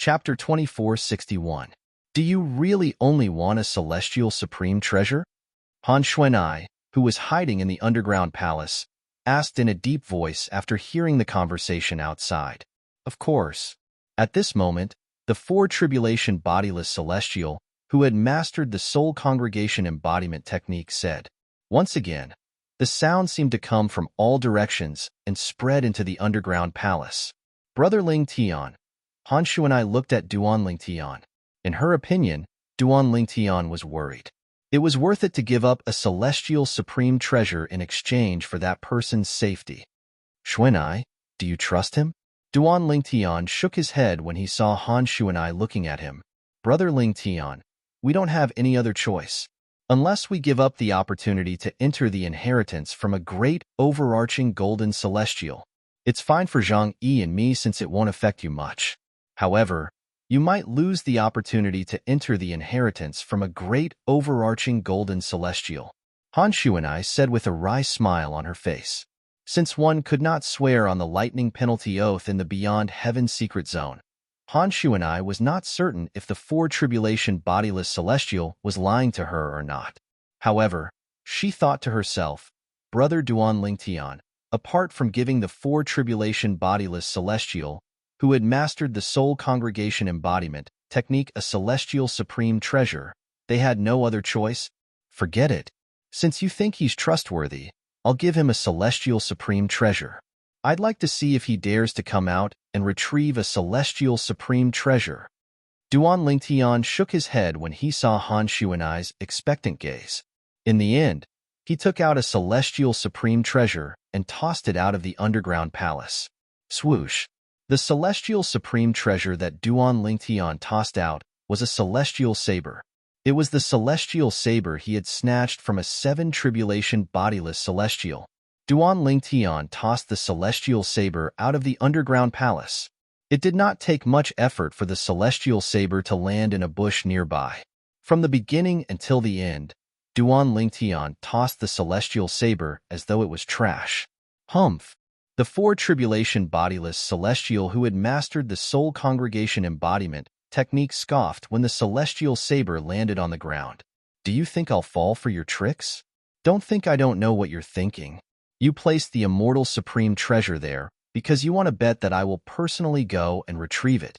Chapter 2461. Do you really only want a celestial supreme treasure? Han Xuanai, who was hiding in the underground palace, asked in a deep voice after hearing the conversation outside. Of course. At this moment, the four-tribulation bodiless celestial, who had mastered the soul congregation embodiment technique, said. Once again, the sound seemed to come from all directions and spread into the underground palace. Brother Ling Tian. Han Xuanai looked at Duan Ling Tian. In her opinion, Duan Ling Tian was worried. It was worth it to give up a celestial supreme treasure in exchange for that person's safety. Xuanai, do you trust him? Duan Ling Tian shook his head when he saw Han Xuanai looking at him. Brother Ling Tian, we don't have any other choice. Unless we give up the opportunity to enter the inheritance from a great, overarching golden celestial. It's fine for Zhang Yi and me since it won't affect you much. However, you might lose the opportunity to enter the inheritance from a great, overarching golden celestial. Han Xuanai said with a wry smile on her face. Since one could not swear on the lightning penalty oath in the Beyond Heaven secret zone, Han Xuanai was not certain if the four-tribulation bodiless celestial was lying to her or not. However, she thought to herself, Brother Duan Ling Tian, apart from giving the four-tribulation bodiless celestial, who had mastered the soul congregation embodiment technique a celestial supreme treasure, they had no other choice? Forget it. Since you think he's trustworthy, I'll give him a celestial supreme treasure. I'd like to see if he dares to come out and retrieve a celestial supreme treasure. Duan Ling Tian shook his head when he saw Han Xuanai's expectant gaze. In the end, he took out a celestial supreme treasure and tossed it out of the underground palace. Swoosh! The celestial supreme treasure that Duan Ling Tian tossed out was a celestial saber. It was the celestial saber he had snatched from a seven-tribulation bodiless celestial. Duan Ling Tian tossed the celestial saber out of the underground palace. It did not take much effort for the celestial saber to land in a bush nearby. From the beginning until the end, Duan Ling Tian tossed the celestial saber as though it was trash. Humph! The four-tribulation bodiless celestial who had mastered the soul congregation embodiment technique scoffed when the celestial saber landed on the ground. Do you think I'll fall for your tricks? Don't think I don't know what you're thinking. You placed the immortal supreme treasure there because you want to bet that I will personally go and retrieve it.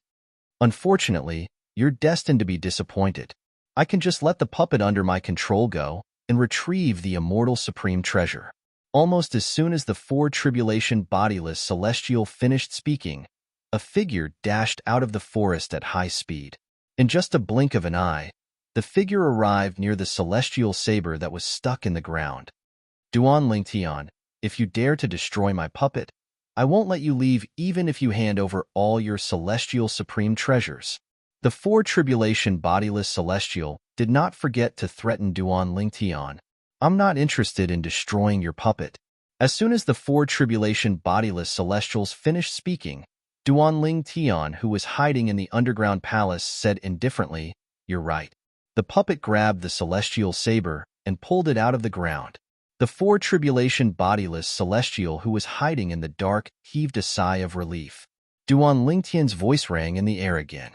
Unfortunately, you're destined to be disappointed. I can just let the puppet under my control go and retrieve the immortal supreme treasure. Almost as soon as the four-tribulation bodiless celestial finished speaking, a figure dashed out of the forest at high speed. In just a blink of an eye, the figure arrived near the celestial saber that was stuck in the ground. Duan Ling Tian, if you dare to destroy my puppet, I won't let you leave even if you hand over all your celestial supreme treasures. The four-tribulation bodiless celestial did not forget to threaten Duan Ling Tian. I'm not interested in destroying your puppet. As soon as the four-tribulation bodiless celestials finished speaking, Duan Ling Tian, who was hiding in the underground palace, said indifferently, You're right. The puppet grabbed the celestial saber and pulled it out of the ground. The four-tribulation bodiless celestial who was hiding in the dark heaved a sigh of relief. Duan Ling Tian's voice rang in the air again.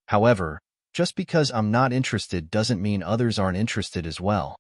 However, just because I'm not interested doesn't mean others aren't interested as well.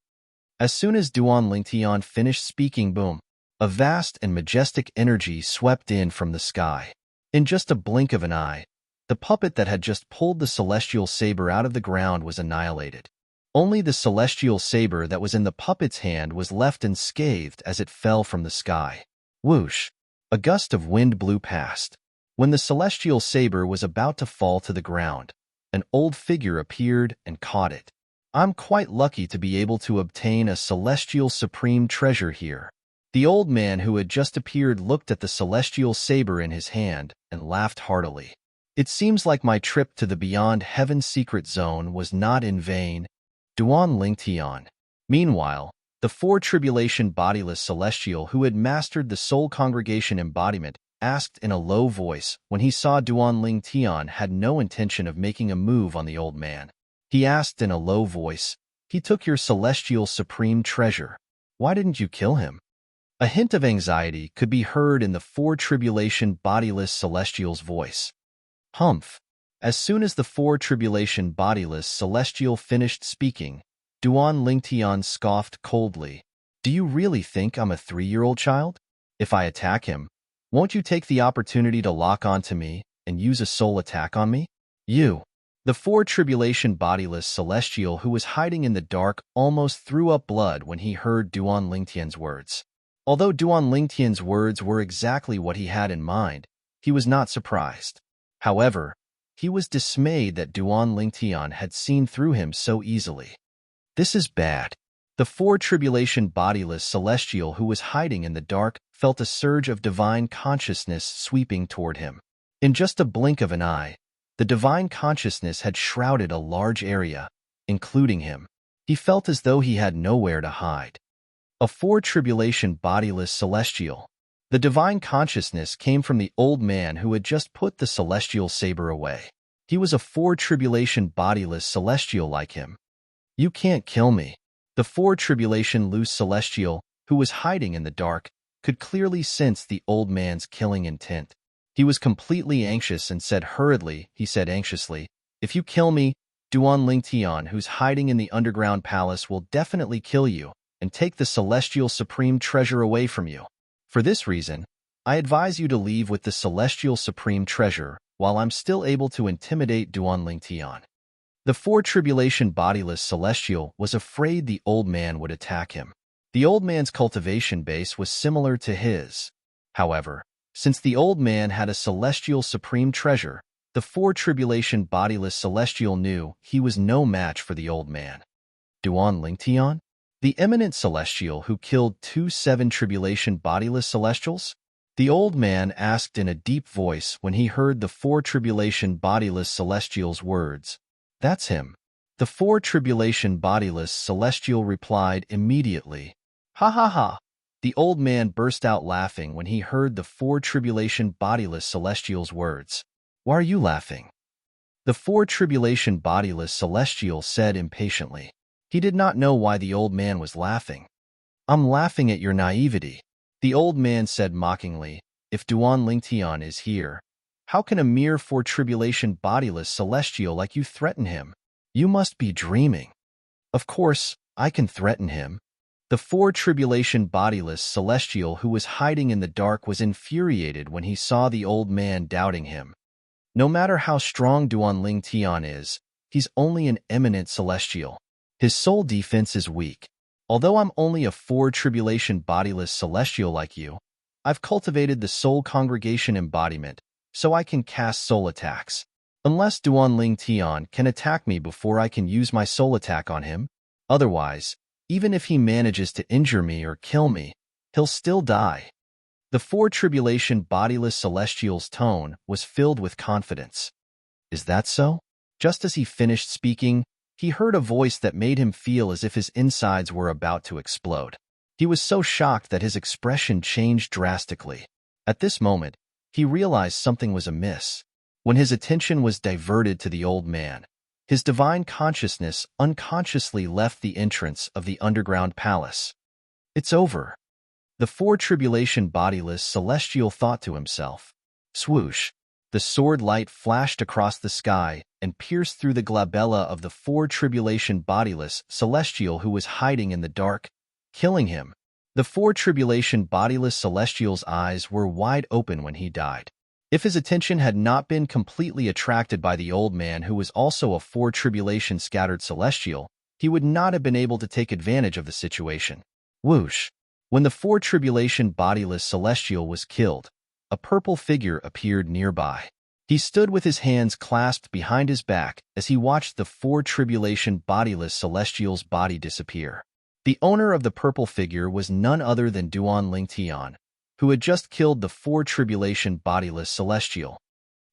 As soon as Duan Ling Tian finished speaking, boom, a vast and majestic energy swept in from the sky. In just a blink of an eye, the puppet that had just pulled the celestial saber out of the ground was annihilated. Only the celestial saber that was in the puppet's hand was left unscathed as it fell from the sky. Whoosh! A gust of wind blew past. When the celestial saber was about to fall to the ground, an old figure appeared and caught it. I'm quite lucky to be able to obtain a celestial supreme treasure here. The old man who had just appeared looked at the celestial saber in his hand and laughed heartily. It seems like my trip to the Beyond Heaven secret zone was not in vain. Duan Ling Tian. Meanwhile, the four-tribulation bodiless celestial who had mastered the soul congregation embodiment asked in a low voice when he saw Duan Ling Tian had no intention of making a move on the old man. He asked in a low voice, He took your celestial supreme treasure. Why didn't you kill him? A hint of anxiety could be heard in the four-tribulation bodiless celestial's voice. Humph! As soon as the four tribulation bodiless celestial finished speaking, Duan Lingtian scoffed coldly. Do you really think I'm a 3-year-old child? If I attack him, won't you take the opportunity to lock onto me and use a soul attack on me? You. The four tribulation bodiless celestial who was hiding in the dark almost threw up blood when he heard Duan Lingtian's words. Although Duan Lingtian's words were exactly what he had in mind, he was not surprised. However, he was dismayed that Duan Lingtian had seen through him so easily. This is bad. The four tribulation bodiless celestial who was hiding in the dark felt a surge of divine consciousness sweeping toward him. In just a blink of an eye, the divine consciousness had shrouded a large area, including him. He felt as though he had nowhere to hide. A four tribulation bodiless celestial. The divine consciousness came from the old man who had just put the celestial saber away. He was a four tribulation bodiless celestial like him. You can't kill me. The four tribulation loose celestial, who was hiding in the dark, could clearly sense the old man's killing intent. He was completely anxious and said hurriedly, anxiously, if you kill me, Duan Lingtian, who's hiding in the underground palace, will definitely kill you and take the celestial supreme treasure away from you. For this reason, I advise you to leave with the celestial supreme treasure while I'm still able to intimidate Duan Lingtian. The four tribulation bodiless celestial was afraid the old man would attack him. The old man's cultivation base was similar to his. However, since the old man had a celestial supreme treasure, the four tribulation bodiless celestial knew he was no match for the old man. Duan Lingtian? The eminent celestial who killed 2 7 tribulation bodiless celestials? The old man asked in a deep voice when he heard the four tribulation bodiless celestial's words. That's him. The four tribulation bodiless celestial replied immediately. Ha ha ha! The old man burst out laughing when he heard the four tribulation bodiless celestial's words. Why are you laughing? The four tribulation bodiless celestial said impatiently. He did not know why the old man was laughing. I'm laughing at your naivety. The old man said mockingly, if Duan Lingtian is here, how can a mere four tribulation bodiless celestial like you threaten him? You must be dreaming. Of course, I can threaten him. The four tribulation bodiless celestial who was hiding in the dark was infuriated when he saw the old man doubting him. No matter how strong Duan Lingtian is, he's only an eminent celestial. His soul defense is weak. Although I'm only a four tribulation bodiless celestial like you, I've cultivated the soul congregation embodiment, so I can cast soul attacks. Unless Duan Lingtian can attack me before I can use my soul attack on him, otherwise, even if he manages to injure me or kill me, he'll still die. The four tribulation bodiless celestial's tone was filled with confidence. Is that so? Just as he finished speaking, he heard a voice that made him feel as if his insides were about to explode. He was so shocked that his expression changed drastically. At this moment, he realized something was amiss. When his attention was diverted to the old man, his divine consciousness unconsciously left the entrance of the underground palace. It's over. The four tribulation bodiless celestial thought to himself. Swoosh! The sword light flashed across the sky and pierced through the glabella of the four tribulation bodiless celestial who was hiding in the dark, killing him. The four tribulation bodiless celestial's eyes were wide open when he died. If his attention had not been completely attracted by the old man who was also a four tribulation scattered celestial, he would not have been able to take advantage of the situation. Whoosh! When the four tribulation bodiless celestial was killed, a purple figure appeared nearby. He stood with his hands clasped behind his back as he watched the four tribulation bodiless celestial's body disappear. The owner of the purple figure was none other than Duan Lingtian, who had just killed the four tribulation bodiless celestial.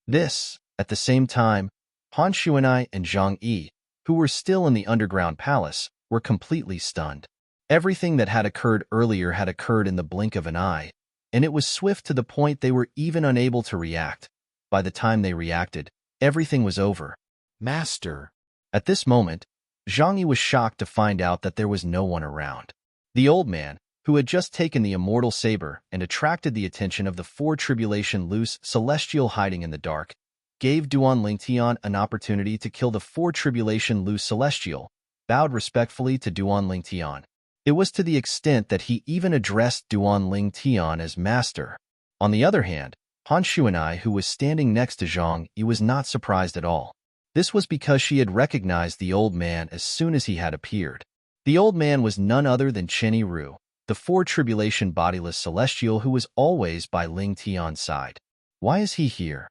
This, at the same time, Han Xuanai and Zhang Yi, who were still in the underground palace, were completely stunned. Everything that had occurred earlier had occurred in the blink of an eye, and it was swift to the point they were even unable to react. By the time they reacted, everything was over. Master! At this moment, Zhang Yi was shocked to find out that there was no one around. The old man, who had just taken the immortal saber and attracted the attention of the four tribulation loose celestial hiding in the dark, gave Duan Lingtian an opportunity to kill the four tribulation Lu Celestial, bowed respectfully to Duan Lingtian. It was to the extent that he even addressed Duan Lingtian as master. On the other hand, Han Shuanai, who was standing next to Zhang Yi, was not surprised at all. This was because she had recognized the old man as soon as he had appeared. The old man was none other than Chen Yiru, the four tribulation bodiless celestial who was always by Ling Tian's side. Why is he here?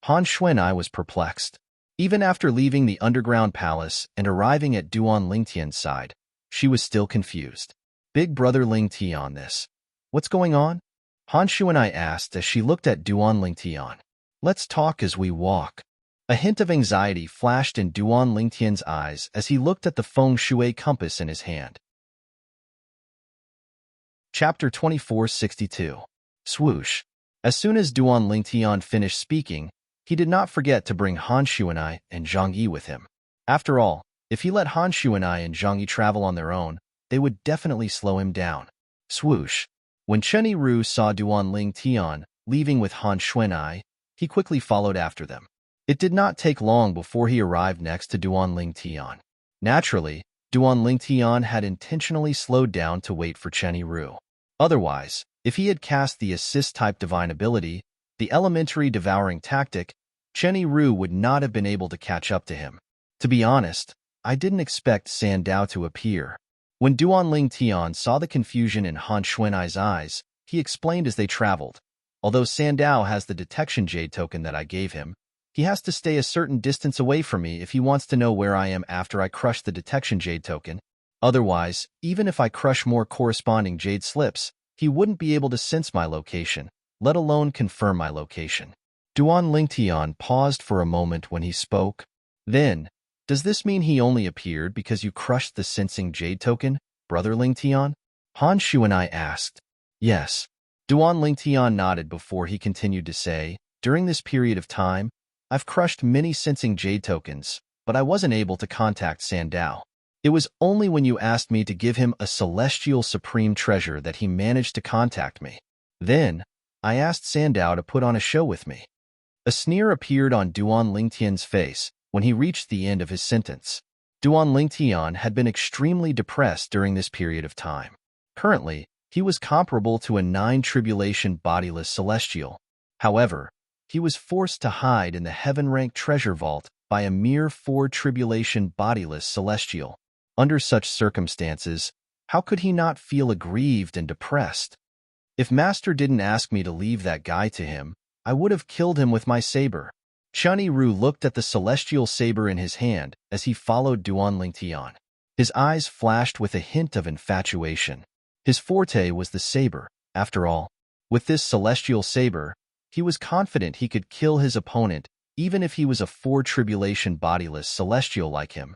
Han Shuanai was perplexed. Even after leaving the underground palace and arriving at Duan Lingtian's side, she was still confused. Big brother Ling Tian, this. What's going on? Han Shuanai asked as she looked at Duan Lingtian. Let's talk as we walk. A hint of anxiety flashed in Duan Lingtian's eyes as he looked at the feng shui compass in his hand. Chapter 2462. Swoosh. As soon as Duan Lingtian finished speaking, he did not forget to bring Han Shuanai and Zhang Yi with him. After all, if he let Han Shuanai and Zhang Yi travel on their own, they would definitely slow him down. Swoosh. When Chen Yiru saw Duan Lingtian leaving with Han Shuanai, he quickly followed after them. It did not take long before he arrived next to Duan Lingtian. Naturally, Duan Lingtian had intentionally slowed down to wait for Chen Yiru. Otherwise, if he had cast the assist-type divine ability, the elementary devouring tactic, Chen Yiru would not have been able to catch up to him. To be honest, I didn't expect Sandao to appear. When Duan Lingtian saw the confusion in Han Shuanai's eyes, he explained as they traveled. Although Sandao has the detection jade token that I gave him, he has to stay a certain distance away from me if he wants to know where I am after I crush the detection jade token. Otherwise, even if I crush more corresponding jade slips, he wouldn't be able to sense my location, let alone confirm my location. Duan Lingtian paused for a moment when he spoke. Then, does this mean he only appeared because you crushed the sensing jade token, brother Lingtian? Han Shuanai asked. Yes. Duan Lingtian nodded before he continued to say, during this period of time, I've crushed many sensing jade tokens, but I wasn't able to contact Sandao. It was only when you asked me to give him a celestial supreme treasure that he managed to contact me. Then, I asked Sandao to put on a show with me. A sneer appeared on Duan Lingtian's face when he reached the end of his sentence. Duan Lingtian had been extremely depressed during this period of time. Currently, he was comparable to a 9 tribulation bodiless celestial. However, he was forced to hide in the heaven-ranked treasure vault by a mere 4 tribulation bodiless celestial. Under such circumstances, how could he not feel aggrieved and depressed? If Master didn't ask me to leave that guy to him, I would have killed him with my saber. Chen Yiru looked at the celestial saber in his hand as he followed Duan Lingtian. His eyes flashed with a hint of infatuation. His forte was the saber, after all. With this celestial saber, he was confident he could kill his opponent even if he was a 4 tribulation bodiless celestial like him.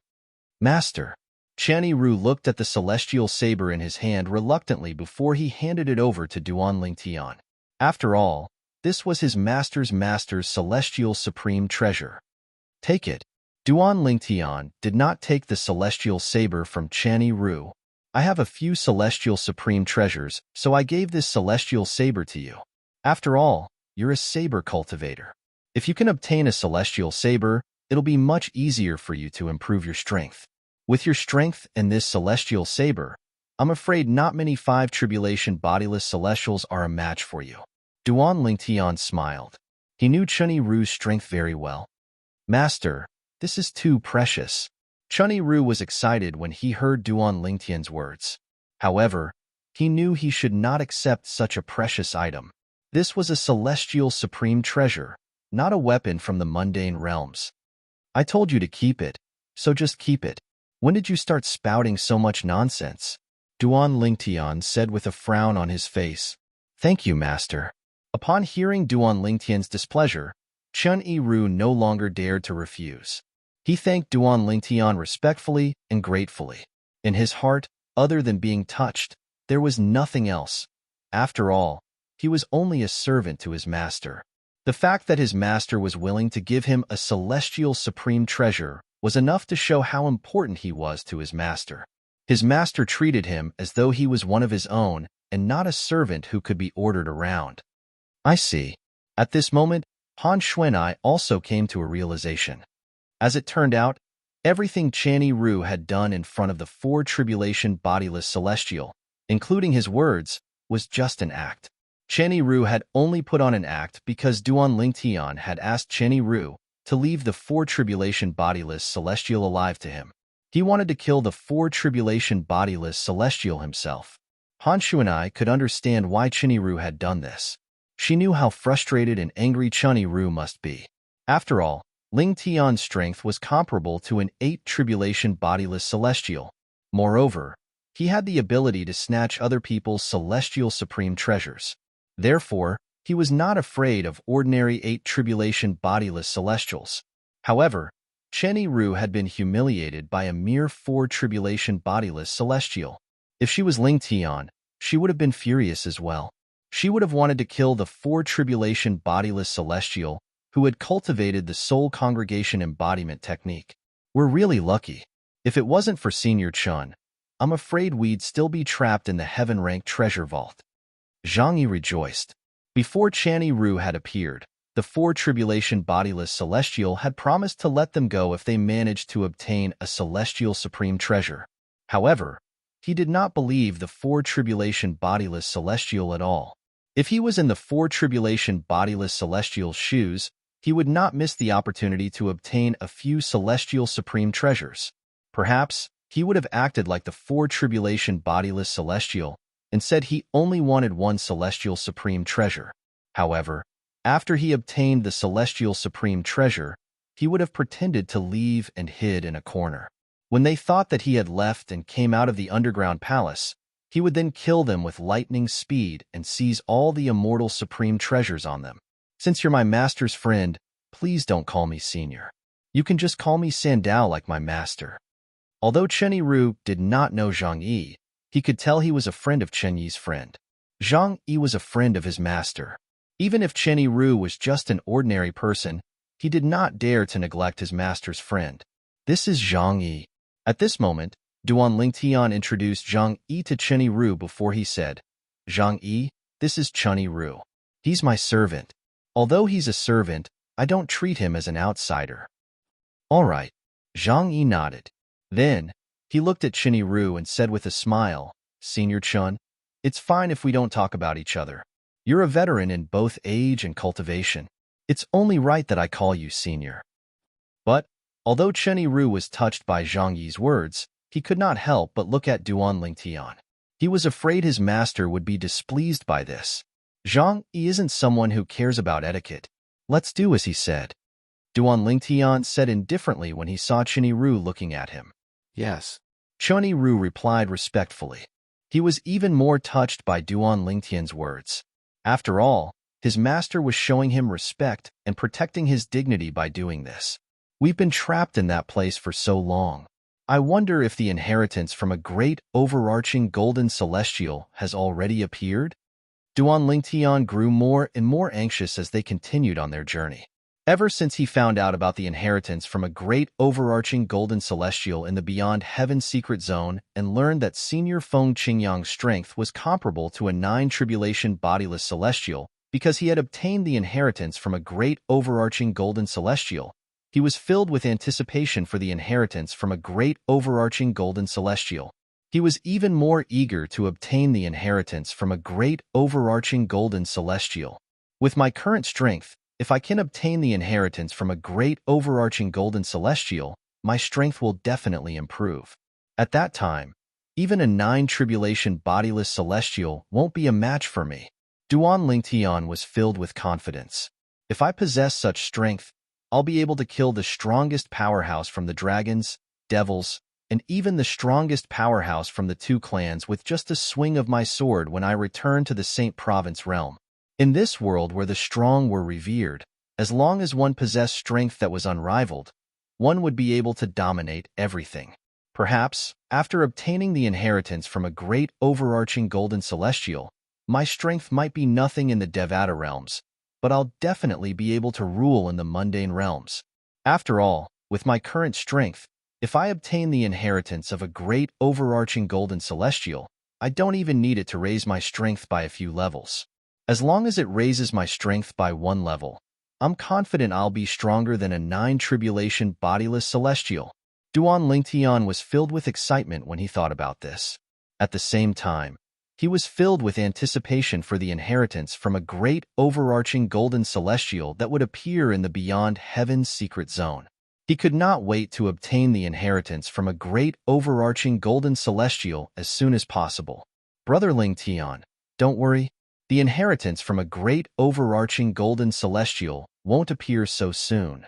Master. Chen Yiru looked at the celestial saber in his hand reluctantly before he handed it over to Duan Lingtian. After all, this was his master's celestial supreme treasure. Take it. Duan Lingtian did not take the celestial saber from Chen Yiru. I have a few celestial supreme treasures, so I gave this celestial saber to you. After all, you're a saber cultivator. If you can obtain a celestial saber, it'll be much easier for you to improve your strength. With your strength and this celestial saber, I'm afraid not many 5 tribulation bodiless celestials are a match for you. Duan Lingtian smiled. He knew Chen Yiru's strength very well. Master, this is too precious. Chen Yiru was excited when he heard Duan Lingtian's words. However, he knew he should not accept such a precious item. This was a celestial supreme treasure, not a weapon from the mundane realms. I told you to keep it, so just keep it. When did you start spouting so much nonsense? Duan Lingtian said with a frown on his face. Thank you, Master. Upon hearing Duan Lingtian's displeasure, Chen Yiru no longer dared to refuse. He thanked Duan Lingtian respectfully and gratefully. In his heart, other than being touched, there was nothing else. After all, he was only a servant to his master. The fact that his master was willing to give him a celestial supreme treasure was enough to show how important he was to his master. His master treated him as though he was one of his own and not a servant who could be ordered around. I see. At this moment, Han Xuanai also came to a realization. As it turned out, everything Channy Ru had done in front of the four tribulation bodiless celestial, including his words, was just an act. Channy Ru had only put on an act because Duan Lingtian had asked Channy Ru to leave the four tribulation bodiless celestial alive to him. He wanted to kill the four tribulation bodiless celestial himself. Han Xuanai could understand why Channy Ru had done this. She knew how frustrated and angry Channy Ru must be. After all, Ling Tian's strength was comparable to an 8 tribulation bodiless celestial. Moreover, he had the ability to snatch other people's celestial supreme treasures. Therefore, he was not afraid of ordinary 8 tribulation bodiless celestials. However, Channy Ru had been humiliated by a mere 4 tribulation bodiless celestial. If she was Ling Tian, she would have been furious as well. She would have wanted to kill the 4 tribulation bodiless celestial who had cultivated the soul congregation embodiment technique. We're really lucky. If it wasn't for Senior Chun, I'm afraid we'd still be trapped in the heaven-ranked treasure vault. Zhang Yi rejoiced. Before Channy Ru had appeared, the 4 tribulation bodiless celestial had promised to let them go if they managed to obtain a celestial supreme treasure. However, he did not believe the 4 tribulation bodiless celestial at all. If he was in the 4 tribulation bodiless celestial's shoes, he would not miss the opportunity to obtain a few celestial supreme treasures. Perhaps he would have acted like the 4 tribulation bodiless celestial and said he only wanted one celestial supreme treasure. However, after he obtained the celestial supreme treasure, he would have pretended to leave and hid in a corner. When they thought that he had left and came out of the underground palace, he would then kill them with lightning speed and seize all the immortal supreme treasures on them. Since you're my master's friend, please don't call me senior. You can just call me Sandao like my master. Although Channy Ru did not know Zhang Yi, he could tell he was a friend of Chen Yi's friend. Zhang Yi was a friend of his master. Even if Channy Ru was just an ordinary person, he did not dare to neglect his master's friend. This is Zhang Yi. At this moment, Duan Lingtian introduced Zhang Yi to Channy Ru before he said, Zhang Yi, this is Channy Ru. He's my servant. Although he's a servant, I don't treat him as an outsider. All right. Zhang Yi nodded. Then, he looked at Channy Ru and said with a smile, Senior Chun, it's fine if we don't talk about each other. You're a veteran in both age and cultivation. It's only right that I call you senior. But, although Channy Ru was touched by Zhang Yi's words, he could not help but look at Duan Lingtian. He was afraid his master would be displeased by this. Zhang Yi isn't someone who cares about etiquette. Let's do as he said. Duan Lingtian said indifferently when he saw Channy Ru looking at him. Yes. Channy Ru replied respectfully. He was even more touched by Duan Lingtian's words. After all, his master was showing him respect and protecting his dignity by doing this. We've been trapped in that place for so long. I wonder if the inheritance from a great overarching golden celestial has already appeared? Duan Lingtian grew more and more anxious as they continued on their journey. Ever since he found out about the inheritance from a great overarching golden celestial in the Beyond Heaven secret zone and learned that Senior Feng Qingyang's strength was comparable to a 9 tribulation bodiless celestial because he had obtained the inheritance from a great overarching golden celestial, he was filled with anticipation for the inheritance from a great overarching golden celestial. He was even more eager to obtain the inheritance from a great overarching golden celestial. With my current strength, if I can obtain the inheritance from a great overarching golden celestial, my strength will definitely improve. At that time, even a 9 tribulation bodiless celestial won't be a match for me. Duan Lingtian was filled with confidence. If I possess such strength, I'll be able to kill the strongest powerhouse from the dragons, devils, and even the strongest powerhouse from the 2 clans with just a swing of my sword when I return to the Saint Province realm. In this world where the strong were revered, as long as one possessed strength that was unrivaled, one would be able to dominate everything. Perhaps, after obtaining the inheritance from a great overarching golden celestial, my strength might be nothing in the Devata realms, but I'll definitely be able to rule in the mundane realms. After all, with my current strength, if I obtain the inheritance of a great overarching golden celestial, I don't even need it to raise my strength by a few levels. As long as it raises my strength by 1 level, I'm confident I'll be stronger than a 9 tribulation bodiless celestial. Duan Lingtian was filled with excitement when he thought about this. At the same time, he was filled with anticipation for the inheritance from a great overarching golden celestial that would appear in the beyond heaven's secret zone. He could not wait to obtain the inheritance from a great overarching golden celestial as soon as possible. Brother Lingtian, don't worry. The inheritance from a great overarching golden celestial won't appear so soon.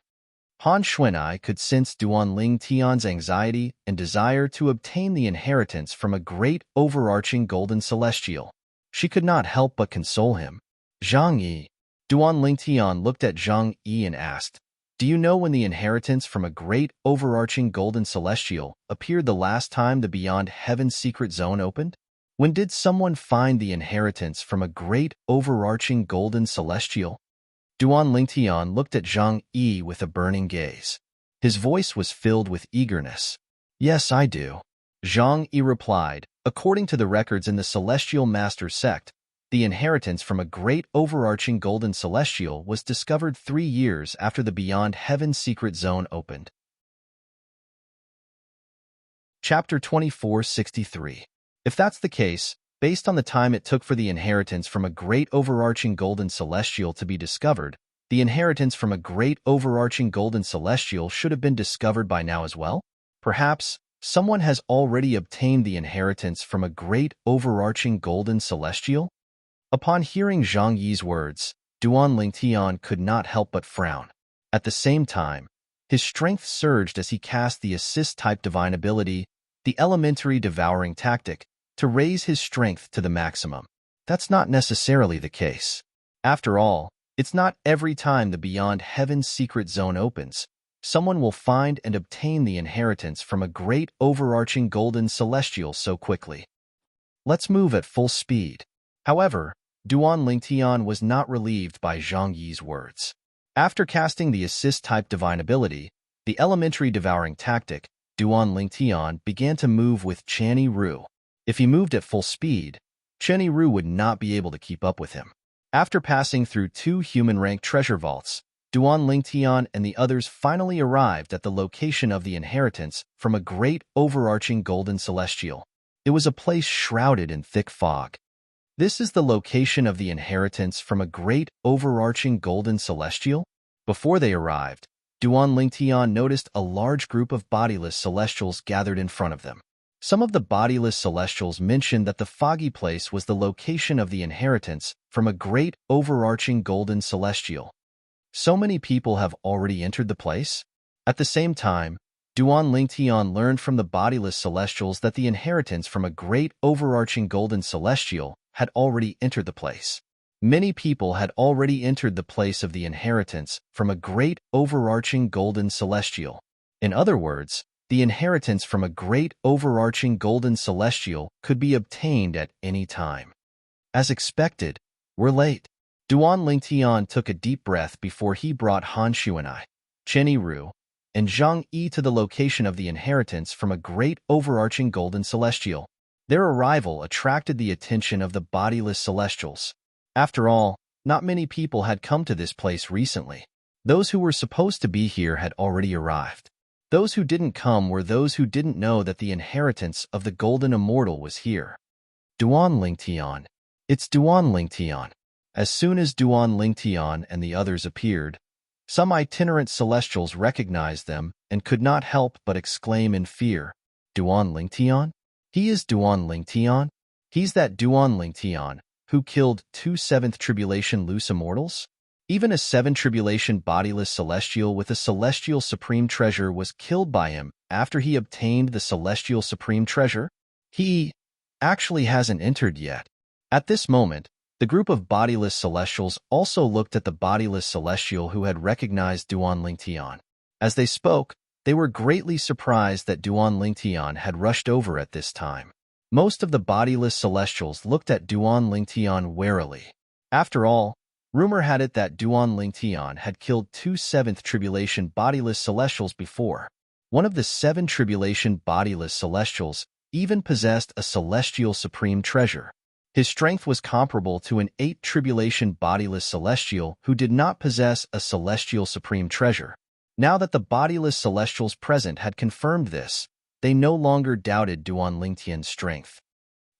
Han Xuan'ai could sense Duan Lingtian's anxiety and desire to obtain the inheritance from a great overarching golden celestial. She could not help but console him. Zhang Yi. Duan Lingtian looked at Zhang Yi and asked, "Do you know when the inheritance from a great overarching golden celestial appeared the last time the Beyond Heaven's secret zone opened? When did someone find the inheritance from a great overarching golden celestial?" Duan Lingtian looked at Zhang Yi with a burning gaze. His voice was filled with eagerness. "Yes, I do." Zhang Yi replied, "According to the records in the Celestial Master sect, the inheritance from a great overarching golden celestial was discovered 3 years after the Beyond Heaven's secret zone opened." Chapter 2463. If that's the case, based on the time it took for the inheritance from a great overarching golden celestial to be discovered, the inheritance from a great overarching golden celestial should have been discovered by now as well? Perhaps someone has already obtained the inheritance from a great overarching golden celestial? Upon hearing Zhang Yi's words, Duan Lingtian could not help but frown. At the same time, his strength surged as he cast the assist-type divine ability, the elementary devouring tactic, to raise his strength to the maximum. That's not necessarily the case. After all, it's not every time the Beyond Heaven's secret zone opens, someone will find and obtain the inheritance from a great overarching golden celestial so quickly. Let's move at full speed. However, Duan Lingtian was not relieved by Zhang Yi's words. After casting the assist-type divine ability, the elementary devouring tactic, Duan Lingtian began to move with Channy Ru. If he moved at full speed, Channy Ru would not be able to keep up with him. After passing through 2 human-rank treasure vaults, Duan Lingtian and the others finally arrived at the location of the inheritance from a great overarching golden celestial. It was a place shrouded in thick fog. This is the location of the inheritance from a great overarching golden celestial? Before they arrived, Duan Lingtian noticed a large group of bodiless celestials gathered in front of them. Some of the bodiless celestials mentioned that the foggy place was the location of the inheritance from a great overarching golden celestial. So many people have already entered the place? At the same time, Duan Lingtian learned from the bodiless celestials that the inheritance from a great overarching golden celestial had already entered the place. Many people had already entered the place of the inheritance from a great overarching golden celestial. In other words, the inheritance from a great overarching golden celestial could be obtained at any time. As expected, we're late. Duan Lingtian took a deep breath before he brought Han Xuan'ai, Channy Ru, and Zhang Yi to the location of the inheritance from a great overarching golden celestial. Their arrival attracted the attention of the bodiless celestials. After all, not many people had come to this place recently. Those who were supposed to be here had already arrived. Those who didn't come were those who didn't know that the inheritance of the Golden Immortal was here. Duan Lingtian. It's Duan Lingtian. As soon as Duan Lingtian and the others appeared, some itinerant celestials recognized them and could not help but exclaim in fear, "Duan Lingtian? He is Duan Lingtian? He's that Duan Lingtian who killed 2 7th Tribulation loose immortals?" Even a 7 Tribulation bodiless celestial with a celestial supreme treasure was killed by him after he obtained the celestial supreme treasure. He actually hasn't entered yet. At this moment, the group of bodiless celestials also looked at the bodiless celestial who had recognized Duan Lingtian. As they spoke, they were greatly surprised that Duan Lingtian had rushed over at this time. Most of the bodiless celestials looked at Duan Lingtian warily. After all, rumor had it that Duan Lingtian had killed 2 7th Tribulation bodiless celestials before. One of the 7 Tribulation bodiless celestials even possessed a celestial supreme treasure. His strength was comparable to an 8 tribulation bodiless celestial who did not possess a celestial supreme treasure. Now that the bodiless celestials present had confirmed this, they no longer doubted Duan Lingtian's strength.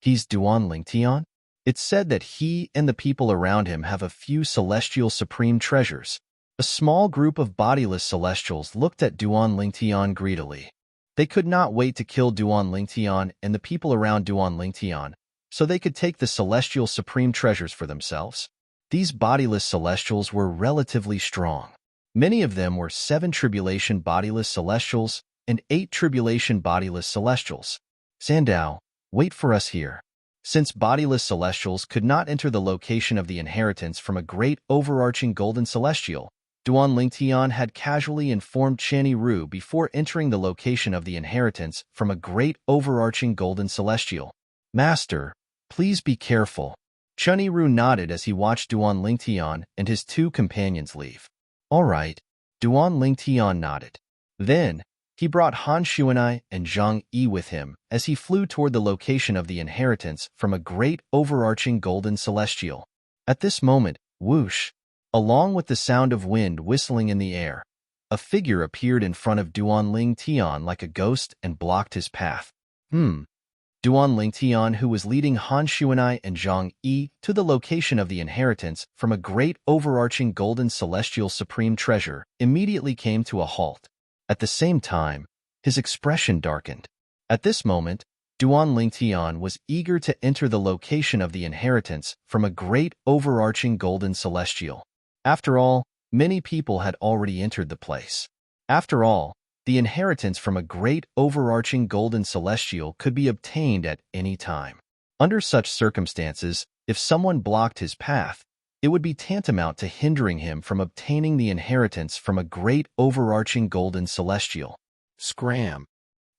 He's Duan Lingtian? It's said that he and the people around him have a few celestial supreme treasures. A small group of bodiless celestials looked at Duan Lingtian greedily. They could not wait to kill Duan Lingtian and the people around Duan Lingtian, so they could take the celestial supreme treasures for themselves. These bodiless celestials were relatively strong. Many of them were 7 tribulation bodiless celestials and 8 tribulation bodiless celestials. Sandao, wait for us here. Since bodiless celestials could not enter the location of the inheritance from a great overarching golden celestial, Duan Lingtian had casually informed Chani Ru before entering the location of the inheritance from a great overarching golden celestial. Master, please be careful. Chani Ru nodded as he watched Duan Lingtian and his 2 companions leave. All right, Duan Lingtian nodded. Then, he brought Han Xuanai and Zhang Yi with him as he flew toward the location of the inheritance from a great overarching golden celestial. At this moment, whoosh, along with the sound of wind whistling in the air, a figure appeared in front of Duan Lingtian like a ghost and blocked his path. Duan Lingtian, who was leading Han Xuanai and Zhang Yi to the location of the inheritance from a great overarching golden celestial supreme treasure, immediately came to a halt. At the same time, his expression darkened. At this moment, Duan Lingtian was eager to enter the location of the inheritance from a great overarching golden celestial. After all, many people had already entered the place. After all, the inheritance from a great overarching golden celestial could be obtained at any time. Under such circumstances, if someone blocked his path, it would be tantamount to hindering him from obtaining the inheritance from a great overarching golden celestial. Scram.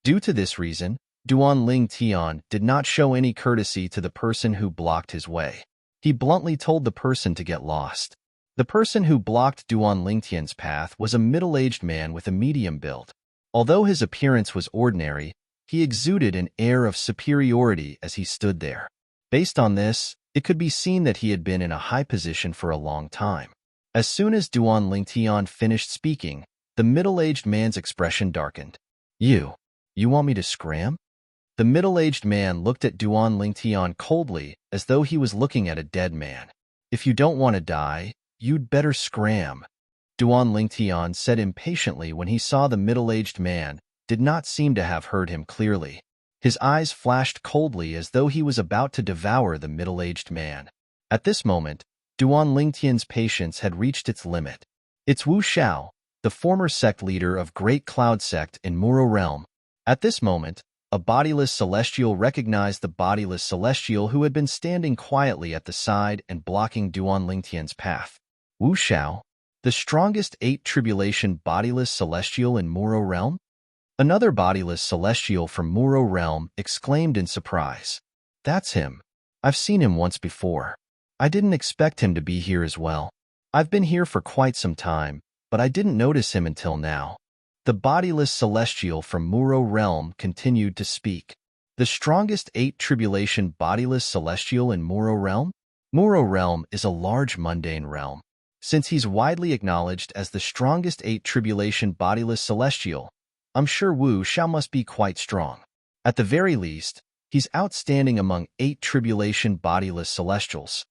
Due to this reason, Duan Lingtian did not show any courtesy to the person who blocked his way. He bluntly told the person to get lost. The person who blocked Duan Lingtian's path was a middle-aged man with a medium build. Although his appearance was ordinary, he exuded an air of superiority as he stood there. Based on this, it could be seen that he had been in a high position for a long time. As soon as Duan Lingtian finished speaking, the middle-aged man's expression darkened. You want me to scram? The middle-aged man looked at Duan Lingtian coldly as though he was looking at a dead man. If you don't want to die, you'd better scram. Duan Lingtian said impatiently when he saw the middle-aged man did not seem to have heard him clearly. His eyes flashed coldly as though he was about to devour the middle-aged man. At this moment, Duan Lingtian's patience had reached its limit. It's Wu Xiao, the former sect leader of Great Cloud Sect in Muro Realm. At this moment, a bodiless celestial recognized the bodiless celestial who had been standing quietly at the side and blocking Duan Lingtian's path. Wu Xiao, the strongest 8 tribulation bodiless celestial in Muro Realm? Another bodiless celestial from Muro Realm exclaimed in surprise. That's him. I've seen him once before. I didn't expect him to be here as well. I've been here for quite some time, but I didn't notice him until now. The bodiless celestial from Muro Realm continued to speak. The strongest 8 tribulation bodiless celestial in Muro Realm? Muro Realm is a large mundane realm. Since he's widely acknowledged as the strongest 8 tribulation bodiless celestial, I'm sure Wu Xiao must be quite strong. At the very least, he's outstanding among 8 tribulation bodiless celestials.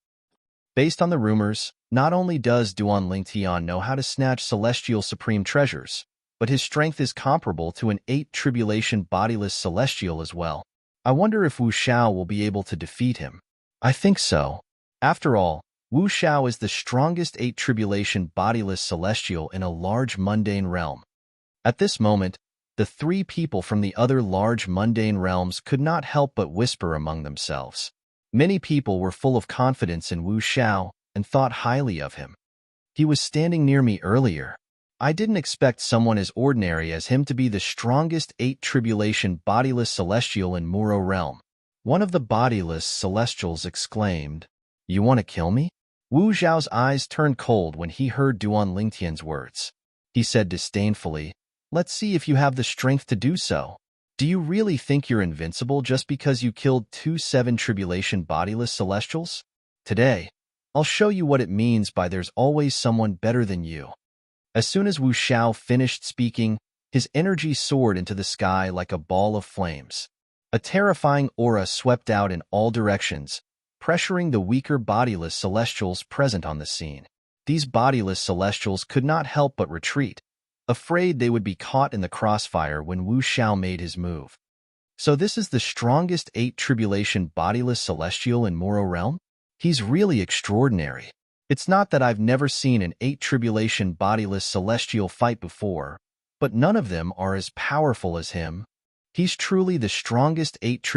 Based on the rumors, not only does Duan Lingtian know how to snatch celestial supreme treasures, but his strength is comparable to an 8 tribulation bodiless celestial as well. I wonder if Wu Xiao will be able to defeat him. I think so. After all, Wu Xiao is the strongest 8 tribulation bodiless celestial in a large mundane realm. At this moment, the 3 people from the other large mundane realms could not help but whisper among themselves. Many people were full of confidence in Wu Xiao and thought highly of him. He was standing near me earlier. I didn't expect someone as ordinary as him to be the strongest 8 tribulation bodiless celestial in Muro Realm. One of the bodiless celestials exclaimed, You want to kill me? Wu Xiao's eyes turned cold when he heard Duan Lingtian's words. He said disdainfully, Let's see if you have the strength to do so. Do you really think you're invincible just because you killed 2 7 bodiless celestials? Today, I'll show you what it means by there's always someone better than you. As soon as Wu Xiao finished speaking, his energy soared into the sky like a ball of flames. A terrifying aura swept out in all directions, pressuring the weaker bodiless celestials present on the scene. These bodiless celestials could not help but retreat, afraid they would be caught in the crossfire when Wu Xiao made his move. So this is the strongest 8 bodiless celestial in Moro Realm? He's really extraordinary. It's not that I've never seen an 8 bodiless celestial fight before, but none of them are as powerful as him. He's truly the strongest 8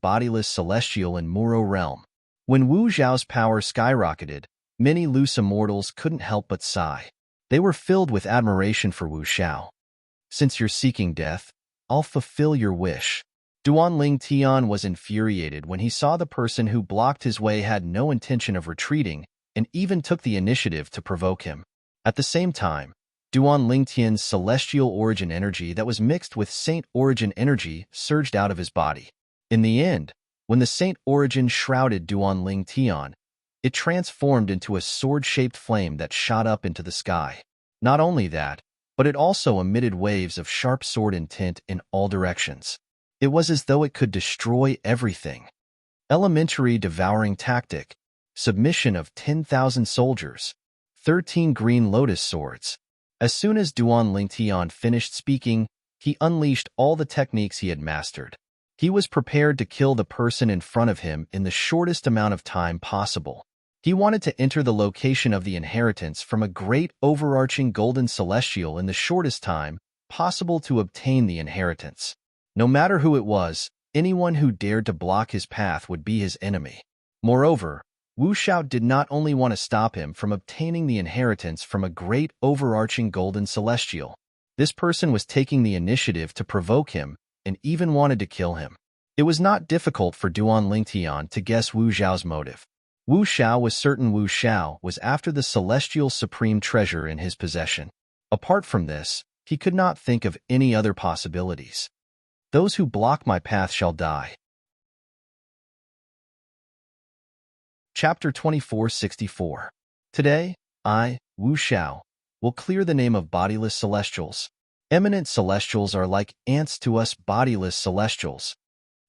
bodiless celestial in Moro Realm. When Wu Xiao's power skyrocketed, many loose immortals couldn't help but sigh. They were filled with admiration for Wu Xiao. Since you're seeking death, I'll fulfill your wish. Duanling Tian was infuriated when he saw the person who blocked his way had no intention of retreating and even took the initiative to provoke him. At the same time, Duanling Tian's celestial origin energy that was mixed with saint origin energy surged out of his body. In the end, when the saint origin shrouded Duanling Tian, it transformed into a sword-shaped flame that shot up into the sky. Not only that, but it also emitted waves of sharp sword intent in all directions. It was as though it could destroy everything. Elementary devouring tactic, submission of 10,000 soldiers, 13 green lotus swords. As soon as Duanling Tian finished speaking, he unleashed all the techniques he had mastered. He was prepared to kill the person in front of him in the shortest amount of time possible. He wanted to enter the location of the inheritance from a great overarching golden celestial in the shortest time possible to obtain the inheritance. No matter who it was, anyone who dared to block his path would be his enemy. Moreover, Wu Xiao did not only want to stop him from obtaining the inheritance from a great overarching golden celestial. This person was taking the initiative to provoke him and even wanted to kill him. It was not difficult for Duanling Tian to guess Wu Xiao's motive. Wu Xiao was certain Wu Xiao was after the celestial supreme treasure in his possession. Apart from this, he could not think of any other possibilities. Those who block my path shall die. Chapter 2464. Today, I, Wu Xiao, will clear the name of bodiless celestials. Eminent celestials are like ants to us bodiless celestials.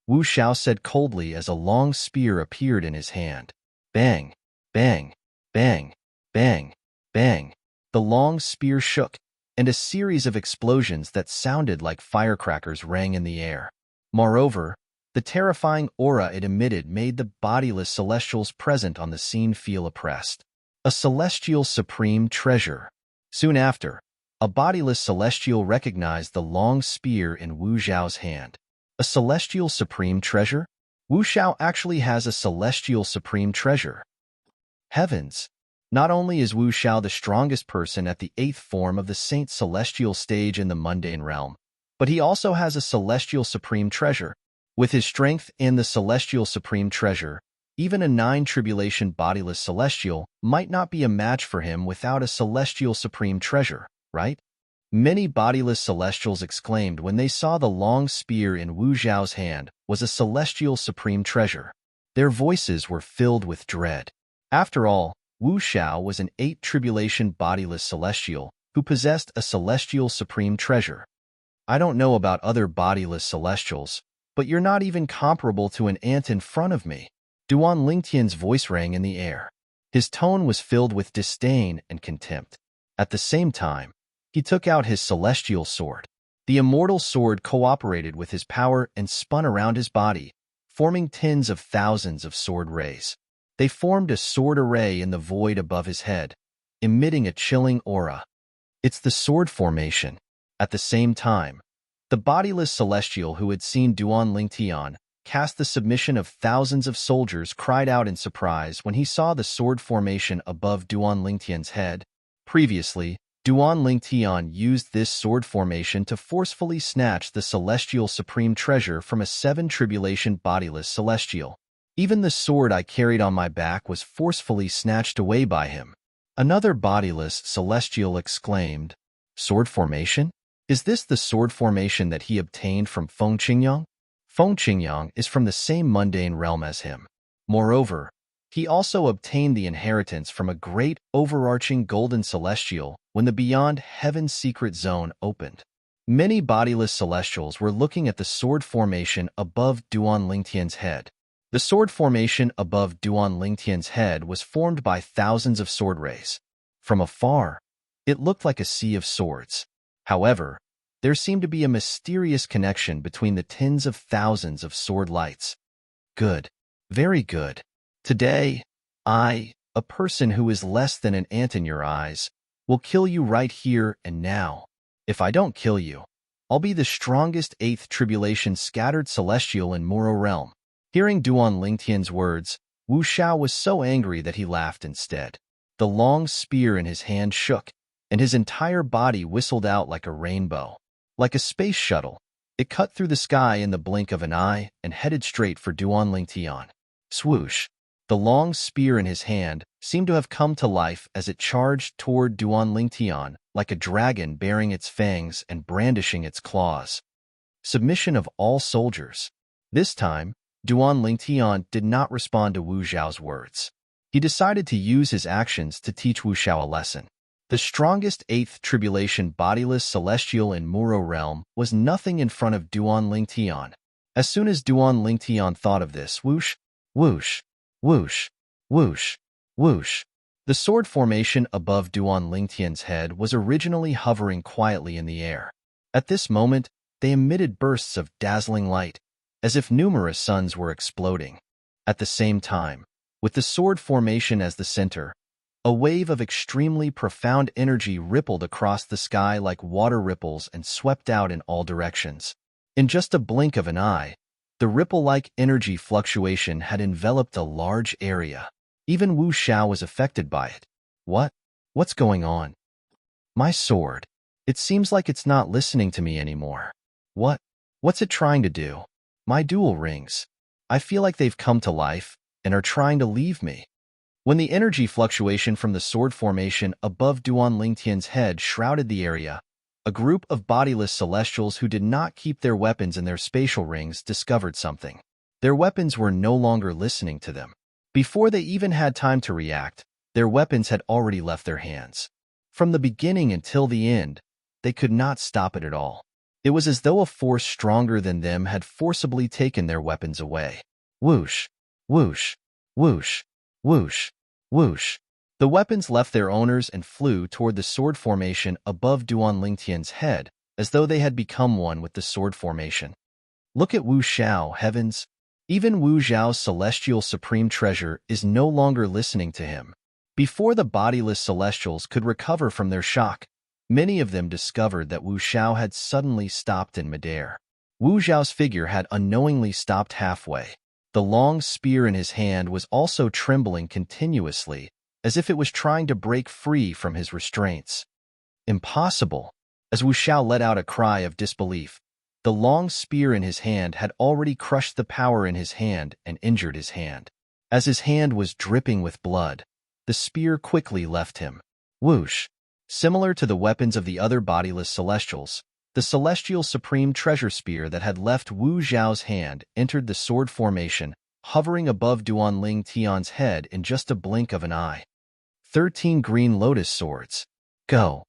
Wu Xiao said coldly as a long spear appeared in his hand. Bang, bang, bang, bang, bang. The long spear shook, and a series of explosions that sounded like firecrackers rang in the air. Moreover, the terrifying aura it emitted made the bodiless celestials present on the scene feel oppressed. A celestial supreme treasure. Soon after, a bodiless celestial recognized the long spear in Wu Xiao's hand. A celestial supreme treasure? Wu Xiao actually has a celestial supreme treasure. Heavens! Not only is Wu Xiao the strongest person at the 8th form of the Saint Celestial stage in the mundane realm, but he also has a celestial supreme treasure. With his strength and the celestial supreme treasure, even a 9 bodiless celestial might not be a match for him without a celestial supreme treasure, right? Many bodiless celestials exclaimed when they saw the long spear in Wu Xiao's hand was a celestial supreme treasure. Their voices were filled with dread. After all, Wu Xiao was an 8 bodiless celestial who possessed a celestial supreme treasure. I don't know about other bodiless celestials, but you're not even comparable to an ant in front of me. Duanling Tian's voice rang in the air. His tone was filled with disdain and contempt. At the same time, he took out his celestial sword. The immortal sword cooperated with his power and spun around his body, forming tens of thousands of sword rays. They formed a sword array in the void above his head, emitting a chilling aura. It's the sword formation. At the same time, the bodiless celestial who had seen Duanling Tian cast the submission of thousands of soldiers cried out in surprise when he saw the sword formation above Duanling Tian's head. Previously, Duanling Tian used this sword formation to forcefully snatch the celestial supreme treasure from a 7 bodiless celestial. Even the sword I carried on my back was forcefully snatched away by him. Another bodiless celestial exclaimed, "Sword formation? Is this the sword formation that he obtained from Feng Qingyang? Feng Qingyang is from the same mundane realm as him. Moreover, he also obtained the inheritance from a great overarching golden celestial when the Beyond Heaven's secret zone opened. Many bodiless celestials were looking at the sword formation above Duan Lingtian's head. The sword formation above Duan Lingtian's head was formed by thousands of sword rays. From afar, it looked like a sea of swords. However, there seemed to be a mysterious connection between the tens of thousands of sword lights. Good. Very good. Today, I, a person who is less than an ant in your eyes, will kill you right here and now. If I don't kill you, I'll be the strongest eighth tribulation scattered celestial in Muro realm. Hearing Duan Lingtian's words, Wu Xiao was so angry that he laughed instead. The long spear in his hand shook, and his entire body whistled out like a rainbow. Like a space shuttle, it cut through the sky in the blink of an eye and headed straight for Duan Lingtian. Swoosh! The long spear in his hand seemed to have come to life as it charged toward Duan Lingtian like a dragon baring its fangs and brandishing its claws. Submission of all soldiers. This time, Duan Lingtian did not respond to Wu Xiao's words. He decided to use his actions to teach Wu Xiao a lesson. The strongest eighth tribulation bodiless celestial in Muro realm was nothing in front of Duan Lingtian. As soon as Duan Lingtian thought of this, whoosh, whoosh, whoosh, whoosh, whoosh. The sword formation above Duan Lingtian's head was originally hovering quietly in the air. At this moment, they emitted bursts of dazzling light, as if numerous suns were exploding. At the same time, with the sword formation as the center, a wave of extremely profound energy rippled across the sky like water ripples and swept out in all directions. In just a blink of an eye, the ripple-like energy fluctuation had enveloped a large area. Even Wu Xiao was affected by it. What's going on? My sword. It seems like it's not listening to me anymore. What's it trying to do? My dual rings. I feel like they've come to life and are trying to leave me. When the energy fluctuation from the sword formation above Duan Lingtian's head shrouded the area, a group of bodiless celestials who did not keep their weapons in their spatial rings discovered something. Their weapons were no longer listening to them. Before they even had time to react, their weapons had already left their hands. From the beginning until the end, they could not stop it at all. It was as though a force stronger than them had forcibly taken their weapons away. Whoosh, whoosh, whoosh, whoosh, whoosh. The weapons left their owners and flew toward the sword formation above Duan Lingtian's head, as though they had become one with the sword formation. Look at Wu Xiao, heavens! Even Wu Xiao's celestial supreme treasure is no longer listening to him. Before the bodiless celestials could recover from their shock, many of them discovered that Wu Xiao had suddenly stopped in midair. Wu Xiao's figure had unknowingly stopped halfway. The long spear in his hand was also trembling continuously, as if it was trying to break free from his restraints. Impossible! As Wu Xiao let out a cry of disbelief, the long spear in his hand had already crushed the power in his hand and injured his hand. As his hand was dripping with blood, the spear quickly left him. Whoosh! Similar to the weapons of the other bodiless celestials, the celestial supreme treasure spear that had left Wu Xiao's hand entered the sword formation, hovering above Duan Lingtian's head in just a blink of an eye. 13 green lotus swords. Go!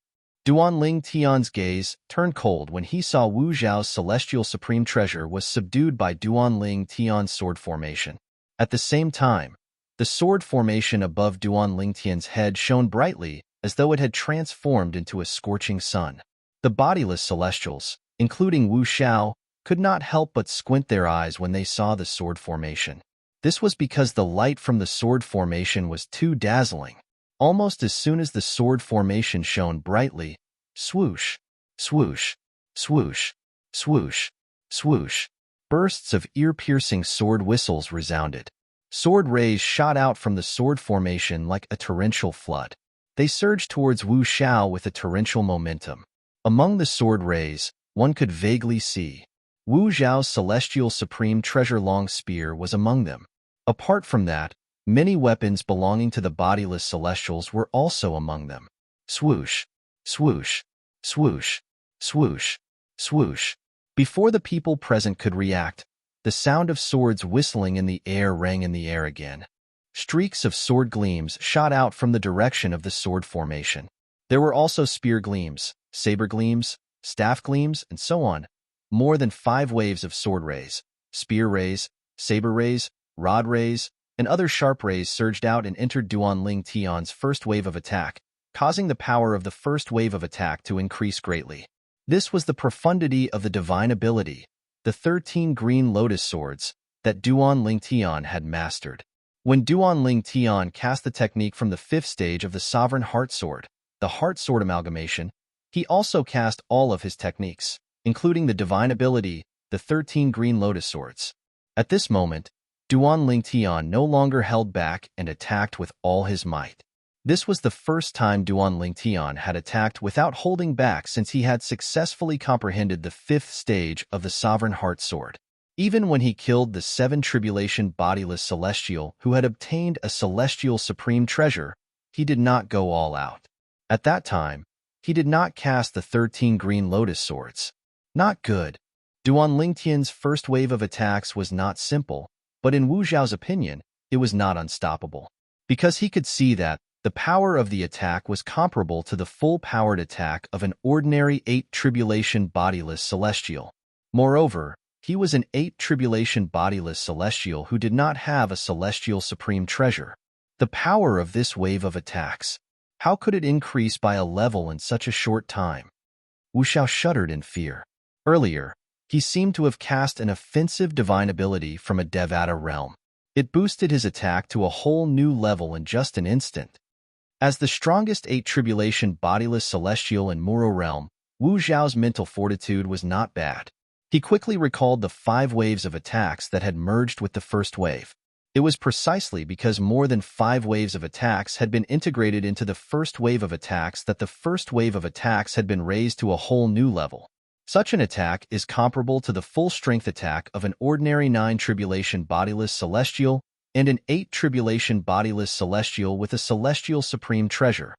Duan Lingtian's gaze turned cold when he saw Wu Xiao's celestial supreme treasure was subdued by Duan Lingtian's sword formation. At the same time, the sword formation above Duan Lingtian's head shone brightly as though it had transformed into a scorching sun. The bodiless celestials, including Wu Xiao, could not help but squint their eyes when they saw the sword formation. This was because the light from the sword formation was too dazzling. Almost as soon as the sword formation shone brightly, swoosh, swoosh, swoosh, swoosh, swoosh, bursts of ear-piercing sword whistles resounded. Sword rays shot out from the sword formation like a torrential flood. They surged towards Wu Xiao with a torrential momentum. Among the sword rays, one could vaguely see Wu Xiao's celestial supreme treasure long spear was among them. Apart from that, many weapons belonging to the bodiless celestials were also among them. Swoosh, swoosh, swoosh, Swoosh, swoosh. Before the people present could react, the sound of swords whistling in the air rang in the air again. Streaks of sword gleams shot out from the direction of the sword formation. There were also spear gleams, saber gleams, staff gleams, and so on. More than 5 waves of sword rays, spear rays, saber rays, rod rays, and other sharp rays surged out and entered Duanling Tian's first wave of attack, causing the power of the first wave of attack to increase greatly. This was the profundity of the divine ability, the 13 green lotus swords, that Duanling Tian had mastered. When Duanling Tian cast the technique from the 5th stage of the Sovereign Heart Sword, the Heart Sword amalgamation, he also cast all of his techniques, including the divine ability, the 13 green lotus swords. At this moment, Duanling Tian no longer held back and attacked with all his might. This was the first time Duanling Tian had attacked without holding back since he had successfully comprehended the 5th stage of the Sovereign Heart Sword. Even when he killed the 7 tribulation bodiless celestial who had obtained a celestial supreme treasure, he did not go all out. At that time, he did not cast the 13 green lotus swords. Not good. Duanling Tian's first wave of attacks was not simple, but in Wu Zhao's opinion, it was not unstoppable. Because he could see that the power of the attack was comparable to the full-powered attack of an ordinary 8 tribulation bodiless celestial. Moreover, he was an 8 tribulation bodiless celestial who did not have a celestial supreme treasure. The power of this wave of attacks, how could it increase by a level in such a short time? Wu Zhao shuddered in fear. Earlier, he seemed to have cast an offensive divine ability from a Devata realm. It boosted his attack to a whole new level in just an instant. As the strongest 8 tribulation bodiless celestial in Muro realm, Wu Zhao's mental fortitude was not bad. He quickly recalled the 5 waves of attacks that had merged with the first wave. It was precisely because more than 5 waves of attacks had been integrated into the first wave of attacks that the first wave of attacks had been raised to a whole new level. Such an attack is comparable to the full-strength attack of an ordinary 9 tribulation bodiless celestial and an 8 tribulation bodiless celestial with a celestial supreme treasure.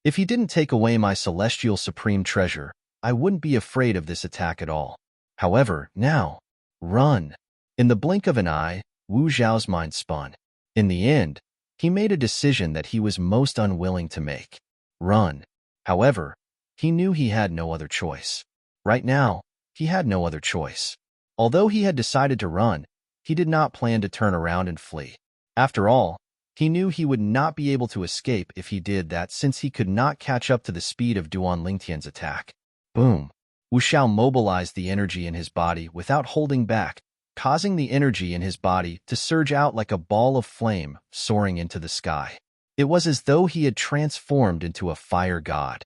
If he didn't take away my celestial supreme treasure, I wouldn't be afraid of this attack at all. However, now, run. In the blink of an eye, Wu Zhao's mind spun. In the end, he made a decision that he was most unwilling to make. Run. However, he knew he had no other choice. Right now, he had no other choice. Although he had decided to run, he did not plan to turn around and flee. After all, he knew he would not be able to escape if he did that since he could not catch up to the speed of Duanling Tian's attack. Boom! Wu Zhao mobilized the energy in his body without holding back, causing the energy in his body to surge out like a ball of flame soaring into the sky. It was as though he had transformed into a fire god.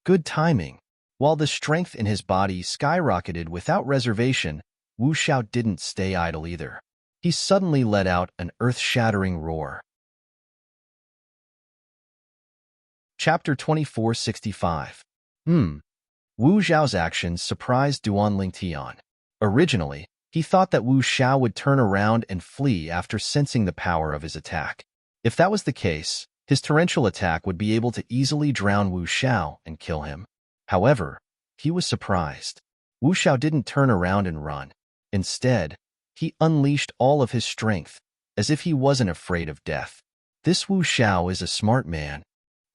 Good timing. While the strength in his body skyrocketed without reservation, Wu Zhao didn't stay idle either. He suddenly let out an earth-shattering roar. Chapter 2465. Wu Zhao's actions surprised Duanling Tian. Originally, he thought that Wu Zhao would turn around and flee after sensing the power of his attack. If that was the case, his torrential attack would be able to easily drown Wu Zhao and kill him. However, he was surprised. Wu Zhao didn't turn around and run. Instead, he unleashed all of his strength, as if he wasn't afraid of death. This Wu Zhao is a smart man.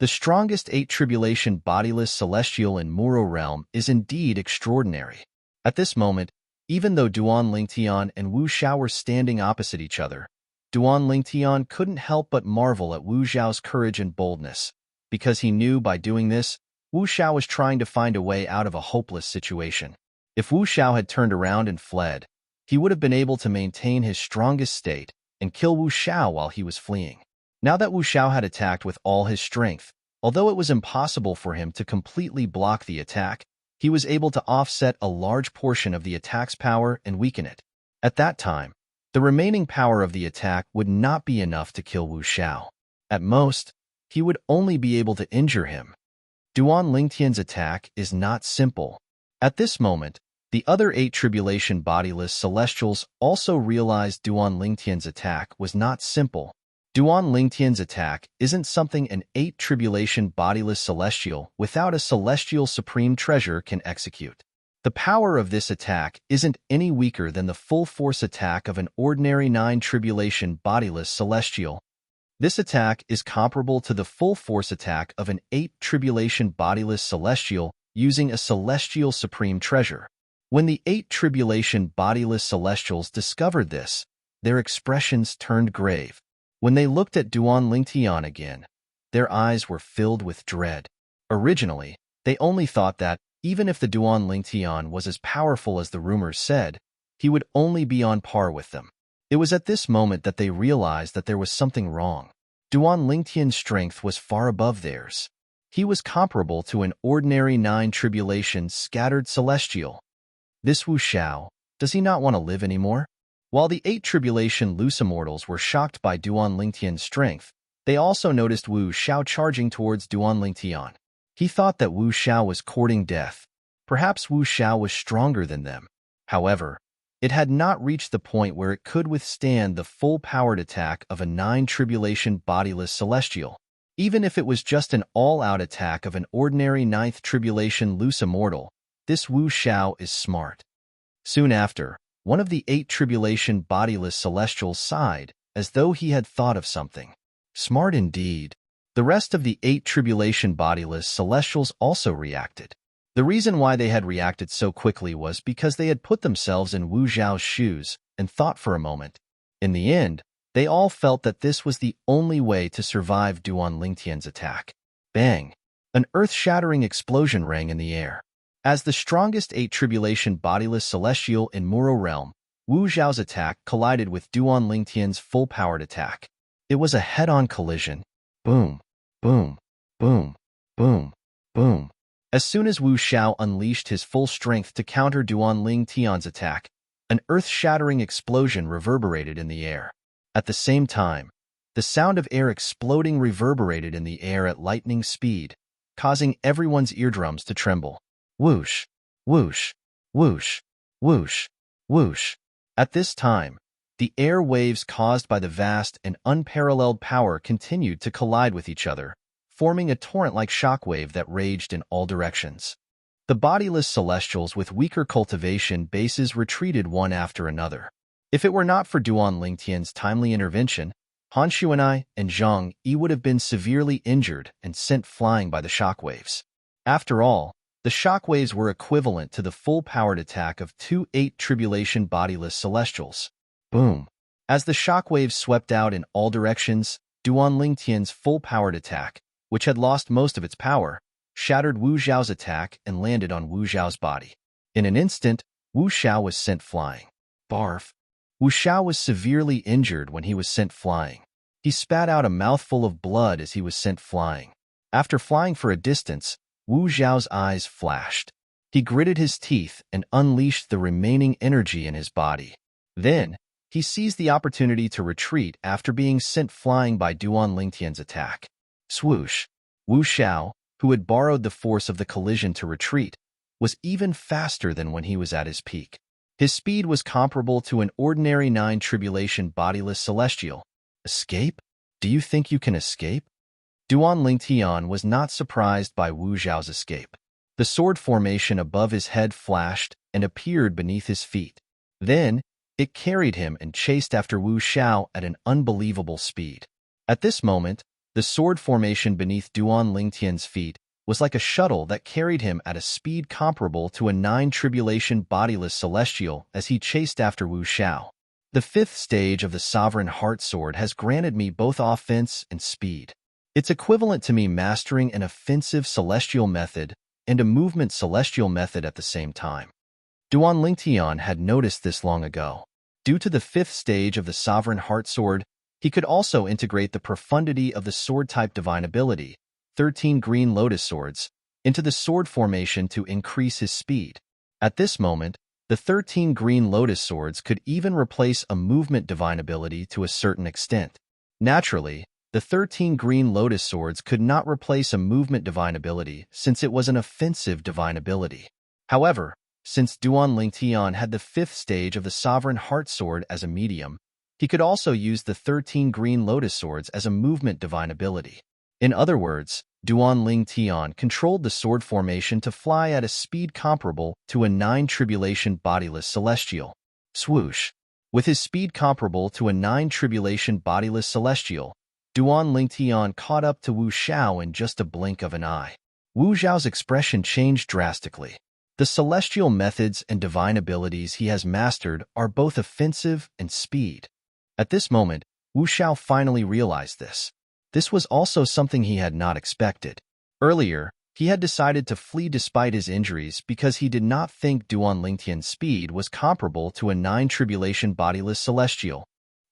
The strongest 8 tribulation bodiless celestial in Muro realm is indeed extraordinary. At this moment, even though Duanling Tian and Wu Zhao were standing opposite each other, Duanling Tian couldn't help but marvel at Wu Zhao's courage and boldness, because he knew by doing this, Wu Zhao was trying to find a way out of a hopeless situation. If Wu Zhao had turned around and fled, he would have been able to maintain his strongest state and kill Wu Zhao while he was fleeing. Now that Wu Zhao had attacked with all his strength, although it was impossible for him to completely block the attack, he was able to offset a large portion of the attack's power and weaken it. At that time, the remaining power of the attack would not be enough to kill Wu Zhao. At most, he would only be able to injure him. Duanling Tian's attack is not simple. At this moment, the other 8 tribulation bodiless celestials also realized Duanling Tian's attack was not simple. Duan Lingtian's attack isn't something an 8 tribulation bodiless celestial without a celestial supreme treasure can execute. The power of this attack isn't any weaker than the full force attack of an ordinary 9 tribulation bodiless celestial. This attack is comparable to the full force attack of an 8 tribulation bodiless celestial using a celestial supreme treasure. When the 8 tribulation bodiless celestials discovered this, their expressions turned grave. When they looked at Duan Lingtian again, their eyes were filled with dread. Originally, they only thought that, even if the Duan Lingtian was as powerful as the rumors said, he would only be on par with them. It was at this moment that they realized that there was something wrong. Duan Lingtian's strength was far above theirs. He was comparable to an ordinary 9 tribulation scattered celestial. This Wu Xiao, does he not want to live anymore? While the 8 tribulation loose immortals were shocked by Duan Lingtian's strength, they also noticed Wu Xiao charging towards Duan Lingtian. He thought that Wu Xiao was courting death. Perhaps Wu Xiao was stronger than them. However, it had not reached the point where it could withstand the full-powered attack of a 9 tribulation bodiless celestial. Even if it was just an all-out attack of an ordinary 9th tribulation loose immortal, this Wu Xiao is smart. Soon after, one of the 8 tribulation bodiless celestials sighed, as though he had thought of something. Smart indeed. The rest of the 8 tribulation bodiless celestials also reacted. The reason why they had reacted so quickly was because they had put themselves in Wu Xiao's shoes and thought for a moment. In the end, they all felt that this was the only way to survive Duan Lingtian's attack. Bang! An earth-shattering explosion rang in the air. As the strongest 8 tribulation bodiless celestial in Muro realm, Wu Xiao's attack collided with Duan Lingtian's full-powered attack. It was a head-on collision. Boom! Boom! Boom! Boom! Boom! As soon as Wu Xiao unleashed his full strength to counter Duan Lingtian's attack, an earth-shattering explosion reverberated in the air. At the same time, the sound of air exploding reverberated in the air at lightning speed, causing everyone's eardrums to tremble. Whoosh! Whoosh! Whoosh! Whoosh! Whoosh! At this time, the air waves caused by the vast and unparalleled power continued to collide with each other, forming a torrent-like shockwave that raged in all directions. The bodiless celestials with weaker cultivation bases retreated one after another. If it were not for Duan Lingtian's timely intervention, Han Xuanai and Zhang Yi would have been severely injured and sent flying by the shockwaves. After all, the shockwaves were equivalent to the full-powered attack of 2 8 tribulation bodiless celestials. Boom! As the shockwaves swept out in all directions, Duan Lingtian's full-powered attack, which had lost most of its power, shattered Wu Xiao's attack and landed on Wu Xiao's body. In an instant, Wu Xiao was sent flying. Barf! Wu Xiao was severely injured when he was sent flying. He spat out a mouthful of blood as he was sent flying. After flying for a distance, Wu Xiao's eyes flashed. He gritted his teeth and unleashed the remaining energy in his body. Then, he seized the opportunity to retreat after being sent flying by Duan Lingtian's attack. Swoosh! Wu Xiao, who had borrowed the force of the collision to retreat, was even faster than when he was at his peak. His speed was comparable to an ordinary 9 tribulation bodiless celestial. Escape? Do you think you can escape? Duan Lingtian was not surprised by Wu Xiao's escape. The sword formation above his head flashed and appeared beneath his feet. Then, it carried him and chased after Wu Xiao at an unbelievable speed. At this moment, the sword formation beneath Duan Lingtian's feet was like a shuttle that carried him at a speed comparable to a 9 tribulation bodiless celestial as he chased after Wu Xiao. The 5th stage of the Sovereign Heart Sword has granted me both offense and speed. It's equivalent to me mastering an offensive celestial method and a movement celestial method at the same time. Duan Lingtian had noticed this long ago. Due to the 5th stage of the Sovereign Heart Sword, he could also integrate the profundity of the sword-type divine ability, 13 green lotus swords, into the sword formation to increase his speed. At this moment, the 13 green lotus swords could even replace a movement divine ability to a certain extent. Naturally, the 13 green lotus swords could not replace a movement divine ability since it was an offensive divine ability. However, since Duan Lingtian had the 5th stage of the Sovereign Heart Sword as a medium, He could also use the 13 green lotus swords as a movement divine ability. In other words, Duan Ling Tian controlled the sword formation to fly at a speed comparable to a 9 tribulation bodiless celestial. Swoosh. With his speed comparable to a 9 tribulation bodiless celestial, Duan Ling Tian caught up to Wu Xiao in just a blink of an eye. Wu Xiao's expression changed drastically. The celestial methods and divine abilities he has mastered are both offensive and speed. At this moment, Wu Xiao finally realized this. This was also something he had not expected. Earlier, he had decided to flee despite his injuries because he did not think Duan Lingtian's speed was comparable to a 9 tribulation bodiless celestial.